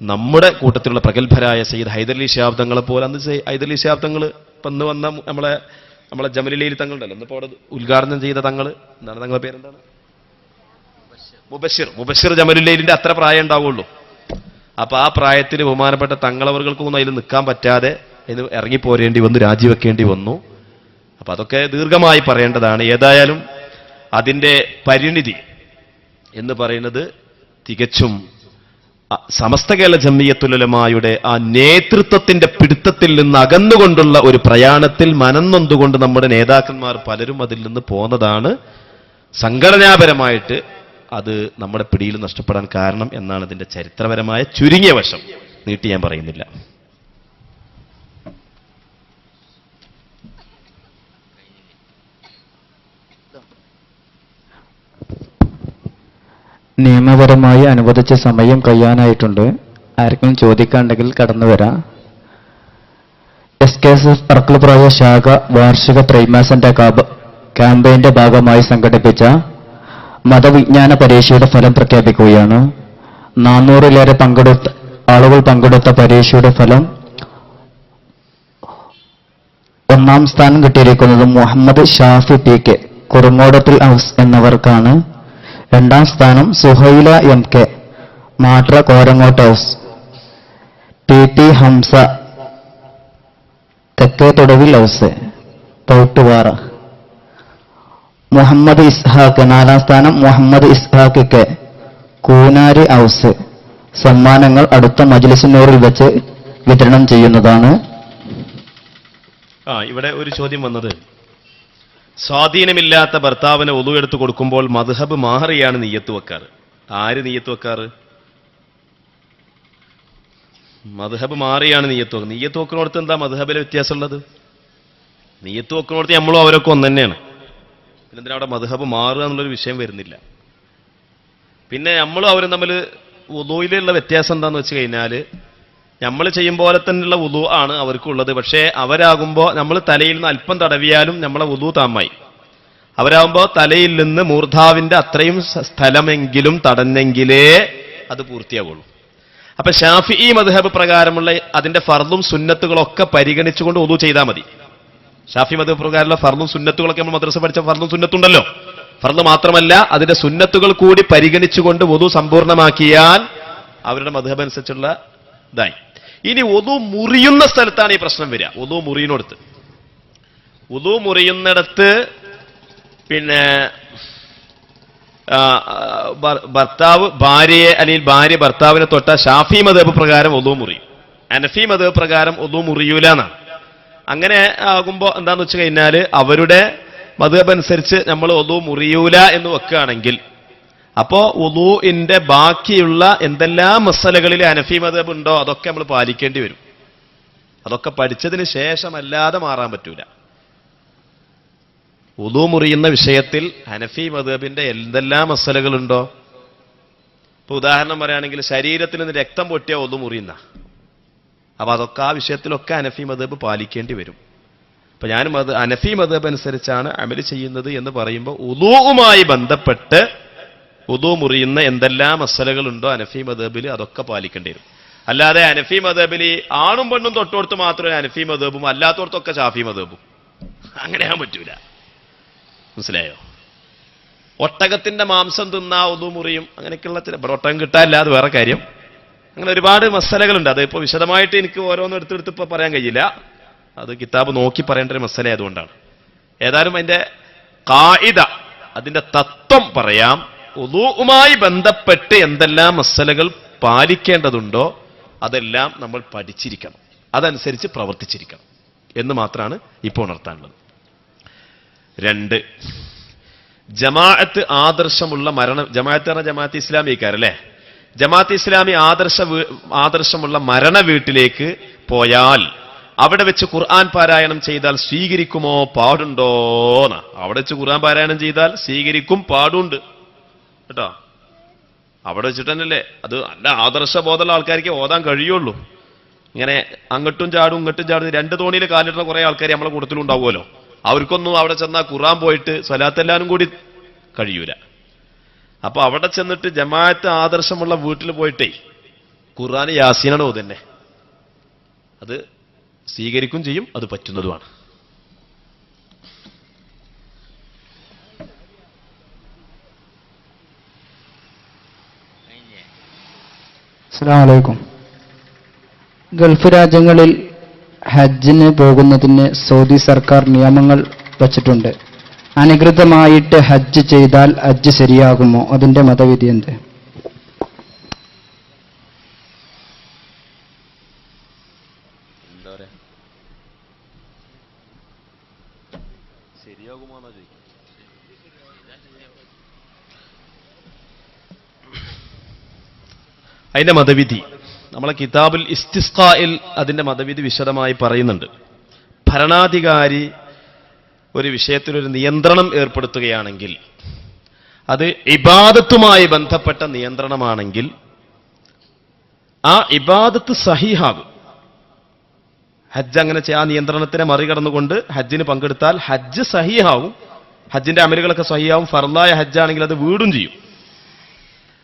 Speaker 1: നമ്മുടെ കൂട്ടത്തിലുള്ള പ്രഗത്ഭരായ സയ്യിദ് ഹൈദരലി ശിഹാബ് തങ്ങളെ പോലെ, അന്ന് ഹൈദരലി ശിഹാബ് തങ്ങൾ ഇപ്പം ഇന്ന് വന്ന നമ്മളെ ജമലുലയിൽ തങ്ങളുണ്ടല്ലോ, ഇന്നിപ്പോൾ അവിടെ ഉദ്ഘാടനം ചെയ്ത തങ്ങൾ, എന്താണ് തങ്ങളുടെ പേരെന്താണ്, മുബഷിർ ജമലുലയിലിന്റെ അത്ര പ്രായം ഉണ്ടാവുള്ളൂ. അപ്പൊ ആ പ്രായത്തിൽ ബഹുമാനപ്പെട്ട തങ്ങളവർകൾക്കൊന്നും അതിൽ നിൽക്കാൻ പറ്റാതെ അതിന് ഇറങ്ങിപ്പോരേണ്ടി വന്നു, രാജിവെക്കേണ്ടി വന്നു. അപ്പൊ അതൊക്കെ ദീർഘമായി പറയേണ്ടതാണ്. ഏതായാലും അതിൻ്റെ പരിണിതി എന്ന് പറയുന്നത് തികച്ചും സമസ്ത കേരള ജംഇയ്യത്തുൽ ഉലമായുടെ ആ നേതൃത്വത്തിന്റെ പിടുത്തത്തിൽ നിന്ന് അകന്നുകൊണ്ടുള്ള ഒരു പ്രയാണത്തിൽ മനംനൊന്തുകൊണ്ട് നമ്മുടെ നേതാക്കന്മാർ പലരും അതിൽ നിന്ന് പോന്നതാണ് സംഘടനാപരമായിട്ട് അത് നമ്മുടെ പിടിയിൽ നഷ്ടപ്പെടാൻ കാരണം എന്നാണ് ഇതിന്റെ ചരിത്രപരമായ ചുരുങ്ങിയ വശം. നീട്ടി ഞാൻ പറയുന്നില്ല.
Speaker 3: നിയമപരമായി അനുവദിച്ച സമയം കഴിയാനായിട്ടുണ്ട്. ആർക്കെങ്കിലും ചോദിക്കാണ്ടെങ്കിൽ കടന്നു വരാം. SKSF അർക്കൽപ്രായ ശാഖ വാർഷിക ത്രൈമാസിന്റെ ക്യാമ്പയിന്റെ ഭാഗമായി സംഘടിപ്പിച്ച മതവിജ്ഞാന പരീക്ഷയുടെ ഫലം പ്രഖ്യാപിക്കുകയാണ്. 400-ലേറെ ആളുകൾ പങ്കെടുത്ത പരീക്ഷയുടെ ഫലം ഒന്നാം സ്ഥാനം കിട്ടിയിരിക്കുന്നത് മുഹമ്മദ് ഷാഫി PK കുറുങ്ങോടത്തിൽ ഹൗസ് എന്നിവർക്കാണ്. രണ്ടാം സ്ഥാനം Suhaila MK മാട്ര Korangott house, PP Hamza തെക്കേ തൊടുവിൽ ഹൗസ് പൗട്ടുപാറ. മുഹമ്മദ് ഇസ്ഹാഖ് നാലാം സ്ഥാനം മുഹമ്മദ് ഇസ്ഹാഖ് K കൂനാരി ഹൗസ്. സമ്മാനങ്ങൾ അടുത്ത മജ്ലിസുന്നൂറിൽ വെച്ച് വിതരണം ചെയ്യുന്നതാണ്.
Speaker 1: ഇവിടെ ഒരു ചോദ്യം വന്നത്, സ്വാധീനമില്ലാത്ത ഭർത്താവിന് ഒളു എടുത്തു കൊടുക്കുമ്പോൾ മദ്ഹബ് മാറിയാണ് നിയ്യത്ത് വെക്കാറ്. ആര് നിയ്യത്ത് വെക്കാറ്? മദ്ഹബ് മാറിയാണ് നിയ്യത്ത് വെക്കുന്നത്. നിയ്യത്ത് വെക്കുന്നിടത്ത് എന്താ മദ്ഹബിലെ വ്യത്യാസമുള്ളത്? നിയ്യത്ത് വെക്കുന്നിടത്ത് നമ്മളും അവരൊക്കെ ഒന്ന് തന്നെയാണ്. പിന്നെന്തിനാ അവിടെ മദ്ഹബ് മാറുക എന്നുള്ളൊരു വിഷയം വരുന്നില്ല. പിന്നെ നമ്മളും അവരും തമ്മിൽ വുദൂയിലുള്ള വ്യത്യാസം എന്താണെന്ന് വെച്ച് കഴിഞ്ഞാൽ, നമ്മൾ ചെയ്യും പോലെ തന്നെയുള്ള വുദൂ ആണ് അവർക്കുള്ളത്. പക്ഷേ അവരാകുമ്പോൾ നമ്മൾ തലയിൽ നിന്ന് അല്പം തടവിയാലും നമ്മളെ വുദൂ താമായി. അവരാകുമ്പോൾ തലയിൽ നിന്ന് മൂർധാവിന്റെ അത്രയും സ്ഥലമെങ്കിലും തടഞ്ഞെങ്കിലേ അത് പൂർത്തിയാവുള്ളൂ. അപ്പൊ ഷാഫിഈ മദ്ഹബ് പ്രകാരമുള്ള അതിന്റെ ഫർളും സുന്നത്തുകളൊക്കെ പരിഗണിച്ചുകൊണ്ട് വുദൂ ചെയ്താൽ മതി. ഷാഫി മദ്ഹബ് പ്രകാരമുള്ള ഫർളും സുന്നത്തുകളൊക്കെ നമ്മൾ മദ്രസ പഠിച്ച ഫർളും സുന്നത്തുണ്ടല്ലോ. ഫർള് മാത്രമല്ല അതിന്റെ സുന്നത്തുകൾ കൂടി പരിഗണിച്ചുകൊണ്ട് വുദൂ സമ്പൂർണ്ണമാക്കിയാൽ അവരുടെ മദ്ഹബ് അനുസരിച്ചുള്ള ഇതായി. ഇനി വുദൂ മുറിയുന്ന സ്ഥലത്താണ് ഈ പ്രശ്നം വരിക. വുദൂ മുറിയുന്നിടത്ത്, വുദൂ മുറിയുന്നിടത്ത് പിന്നെ ഭർത്താവ് ഭാര്യയെ അല്ലെങ്കിൽ ഭാര്യ ഭർത്താവിനെ തൊട്ട ഷാഫി മദ്ഹബ് പ്രകാരം വുദൂ മുറിയും, ഹനഫി മദ്ഹബ് പ്രകാരം വുദൂ മുറിയൂല എന്നാണ്. അങ്ങനെ ആകുമ്പോൾ എന്താന്ന് വെച്ച് കഴിഞ്ഞാൽ അവരുടെ മദ്ഹബ് അനുസരിച്ച് നമ്മൾ വുദൂ മുറിയൂല എന്ന് വെക്കുകയാണെങ്കിൽ അപ്പോ വുദൂഇന്റെ ബാക്കിയുള്ള എന്തെല്ലാം മസലകളിൽ ഹനഫി മദ്ഹബ് ഉണ്ടോ അതൊക്കെ നമ്മൾ പാലിക്കേണ്ടി വരും. അതൊക്കെ പഠിച്ചതിന് ശേഷമല്ലാതെ മാറാൻ പറ്റൂല. വുദൂ മുറിയുന്ന വിഷയത്തിൽ ഹനഫി മദ്ഹബിന്റെ എന്തെല്ലാം മസലകളുണ്ടോ, ഇപ്പൊ ഉദാഹരണം പറയുകയാണെങ്കിൽ ശരീരത്തിൽ നിന്ന് രക്തം പൊട്ടിയ വുദൂ മുറിയുന്ന, അപ്പൊ അതൊക്കെ ആ വിഷയത്തിലൊക്കെ ഹനഫി മദ്ഹബ് പാലിക്കേണ്ടി വരും. അപ്പൊ ഞാൻ ഹനഫി മദ്ഹബ് അനുസരിച്ചാണ് അമല് ചെയ്യുന്നത് എന്ന് പറയുമ്പോൾ വുദൂഉമായി ബന്ധപ്പെട്ട് വുദൂ മുറിയുന്ന എന്തെല്ലാം മസലകളുണ്ടോ ഹനഫി മദ്ഹബിൽ അതൊക്കെ പാലിക്കേണ്ടി വരും. അല്ലാതെ ഹനഫി മദ്ഹബിൽ ആണും പെണ്ണും തൊട്ടോടത്ത് മാത്രമേ ഹനഫി മദ്ഹബും അല്ലാത്തടത്തൊക്കെ ഷാഫി മദ്ഹബും, അങ്ങനെയാൻ പറ്റൂല. മനസ്സിലായോ? ഒട്ടകത്തിന്റെ മാംസം തിന്നാ വുദൂ മുറിയും, അങ്ങനെയൊക്കെയുള്ള ചില ഒട്ടകം കിട്ടാനില്ല, അത് വേറെ കാര്യം. അങ്ങനെ ഒരുപാട് മസലകളുണ്ട്. അത് ഇപ്പോൾ വിശദമായിട്ട് എനിക്ക് ഓരോന്നും എടുത്തെടുത്ത് ഇപ്പോൾ പറയാൻ കഴിയില്ല. അത് കിതാബ് നോക്കി പറയേണ്ട ഒരു മസല ആയതുകൊണ്ടാണ്. ഏതായാലും അതിന്റെ ഖായിദ, അതിന്റെ തത്വം പറയാം. വുദൂഉമായി ബന്ധപ്പെട്ട് എന്തെല്ലാം മസലകൾ പാലിക്കേണ്ടതുണ്ടോ അതെല്ലാം നമ്മൾ പഠിച്ചിരിക്കണം, അതനുസരിച്ച് പ്രവർത്തിച്ചിരിക്കണം എന്ന് മാത്രമാണ് ഇപ്പോൾ ഉണർത്താനുള്ളത്. 2, ജമാഅത്ത് ആദർശമുള്ള ജമാഅത്ത് പറഞ്ഞ ജമാഅത്ത് ഇസ്ലാമിക്കാരല്ലേ, ജമാഅത്ത് ഇസ്ലാമി ആദർശമുള്ള മരണ വീട്ടിലേക്ക് പോയാൽ അവിടെ വെച്ച് ഖുർആൻ പാരായണം ചെയ്താൽ സ്വീകരിക്കുമോ പാടുണ്ടോന്ന്. അവിടെ വെച്ച് ഖുർആൻ പാരായണം ചെയ്താൽ സ്വീകരിക്കും, പാടുണ്ട് കേട്ടോ. അവിടെ വെച്ചിട്ട് തന്നെയല്ലേ അത് നല്ല ആദർശബോധമുള്ള ആൾക്കാർക്ക് ഓതാൻ കഴിയുള്ളൂ. ഇങ്ങനെ അങ്ങോട്ടും ചാടും ഇങ്ങോട്ടും ചാടും 2 തോണിയിൽ കാലിടുന്ന കുറെ ആൾക്കാർ നമ്മളെ കൂട്ടത്തിലും ഉണ്ടാവുമല്ലോ. അവർക്കൊന്നും അവിടെ ചെന്നാൽ ഖുർആൻ പോയിട്ട് സ്വലാത്തെല്ലാനും കൂടി കഴിയൂല. അപ്പൊ അവിടെ ചെന്നിട്ട് ജമാഅത്ത് ആദർശമുള്ള വീട്ടിൽ പോയിട്ടേ ഖുർആൻ യാസീനാണ് ഓതുന്നെ. അത് സ്വീകരിക്കും ചെയ്യും, അത് പറ്റുന്നതുമാണ്.
Speaker 3: അസ്സലാമു അലൈക്കും. ഗൾഫ് രാജ്യങ്ങളിൽ ഹജ്ജിന് പോകുന്നതിന് സൗദി സർക്കാർ നിയമങ്ങൾ വച്ചിട്ടുണ്ട്. അനധികൃതമായിട്ട് ഹജ്ജ് ചെയ്താൽ ഹജ്ജ് ശരിയാകുമോ? അതിന്റെ മതവിധി എന്ത്?
Speaker 1: അതിന്റെ മതവിധി നമ്മളെ കിതാബുൽ ഇസ്തിസ്ഖായിൽ അതിന്റെ മതവിധി വിശദമായി പറയുന്നുണ്ട്. ഭരണാധികാരി ഒരു വിഷയത്തിലൊരു നിയന്ത്രണം ഏർപ്പെടുത്തുകയാണെങ്കിൽ അത് ഇബാദത്തുമായി ബന്ധപ്പെട്ട നിയന്ത്രണമാണെങ്കിൽ ആ ഇബാദത്ത് സഹീഹാകും. ഹജ്ജ് അങ്ങനെ ആ നിയന്ത്രണത്തിനെ മറികടന്നുകൊണ്ട് ഹജ്ജിന് പങ്കെടുത്താൽ ഹജ്ജ് സഹീഹാവും, ഹജ്ജിന്റെ അമലുകളൊക്കെ സഹീഹാവും. ഫർളായ ഹജ്ജാണെങ്കിൽ അത് വീടും ചെയ്യും.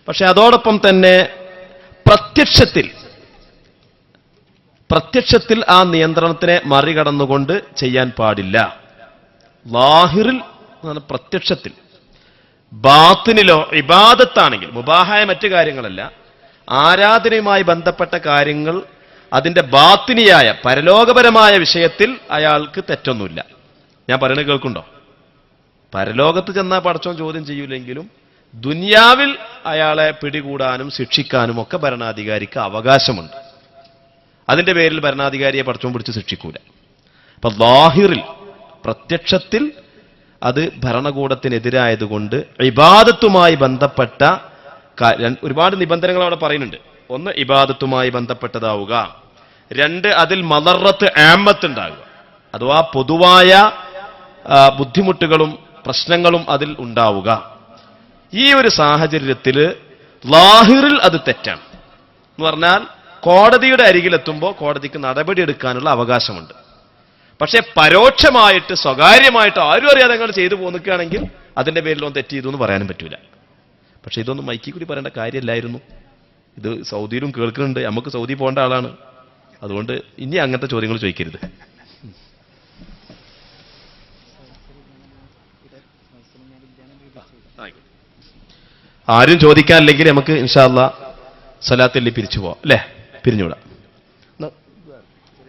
Speaker 1: പക്ഷെ അതോടൊപ്പം തന്നെ പ്രത്യക്ഷത്തിൽ ആ നിയന്ത്രണത്തിനെ മറികടന്നുകൊണ്ട് ചെയ്യാൻ പാടില്ല. ലാഹിറിൽ പ്രത്യക്ഷത്തിൽ, ബാത്തിനിലോ ഇബാദത്താണെങ്കിൽ, മുബാഹായ മറ്റു കാര്യങ്ങളല്ല, ആരാധനയുമായി ബന്ധപ്പെട്ട കാര്യങ്ങൾ, അതിന്റെ ബാത്തിനിയായ പരലോകപരമായ വിഷയത്തിൽ അയാൾക്ക് തെറ്റൊന്നുമില്ല. ഞാൻ പറയുന്നത് കേൾക്കുണ്ടോ? പരലോകത്ത് ചെന്നാൽ പടച്ചോൻ ചോദ്യം ചെയ്യൂലെങ്കിലും ദുനിയാവിൽ അയാളെ പിടികൂടാനും ശിക്ഷിക്കാനും ഒക്കെ ഭരണാധികാരിക്ക് അവകാശമുണ്ട്. അതിന്റെ പേരിൽ ഭരണാധികാരിയെ പടച്ചോൻ പിടിച്ച് ശിക്ഷിക്കൂല. അപ്പൊ ലാഹിറിൽ, പ്രത്യക്ഷത്തിൽ അത് ഭരണകൂടത്തിനെതിരായതുകൊണ്ട് ഇബാദത്തുമായി ബന്ധപ്പെട്ട ഒരുപാട് നിബന്ധനകൾ അവിടെ പറയുന്നുണ്ട്. ഒന്ന്, ഇബാദത്തുമായി ബന്ധപ്പെട്ടതാവുക. രണ്ട്, അതിൽ മദറത്ത് ആമത്ത് ഉണ്ടാകുക, അഥവാ പൊതുവായ ബുദ്ധിമുട്ടുകളും പ്രശ്നങ്ങളും അതിൽ ഉണ്ടാവുക. ഈ ഒരു സാഹചര്യത്തിൽ ലാഹിറിൽ അത് തെറ്റാണ് എന്ന് പറഞ്ഞാൽ കോടതിയുടെ അരികിലെത്തുമ്പോൾ കോടതിക്ക് നടപടിയെടുക്കാനുള്ള അവകാശമുണ്ട്. പക്ഷേ പരോക്ഷമായിട്ട് സ്വകാര്യമായിട്ട് ആരും അറിയാതെ അങ്ങനെ ചെയ്തു പോന്നിക്കുകയാണെങ്കിൽ അതിന്റെ പേരിലൊന്നും തെറ്റ് ചെയ്തു എന്ന് പറയാനും പറ്റൂല. പക്ഷെ ഇതൊന്നും മൈക്കി കൂടി പറയേണ്ട കാര്യമില്ലായിരുന്നു. ഇത് സൗദിയിലും കേൾക്കുന്നുണ്ട്. നമുക്ക് സൗദി പോകേണ്ട ആളാണ്. അതുകൊണ്ട് ഇനി അങ്ങനത്തെ ചോദ്യങ്ങൾ ചോദിക്കരുത്. ആരും ചോദിക്കാനില്ലെങ്കിൽ നമുക്ക് ഇൻഷാ അല്ലാഹ് സ്വലാത്തിൽ പിരിച്ചു പോവാം, അല്ലേ? പിരിഞ്ഞുവിടാം.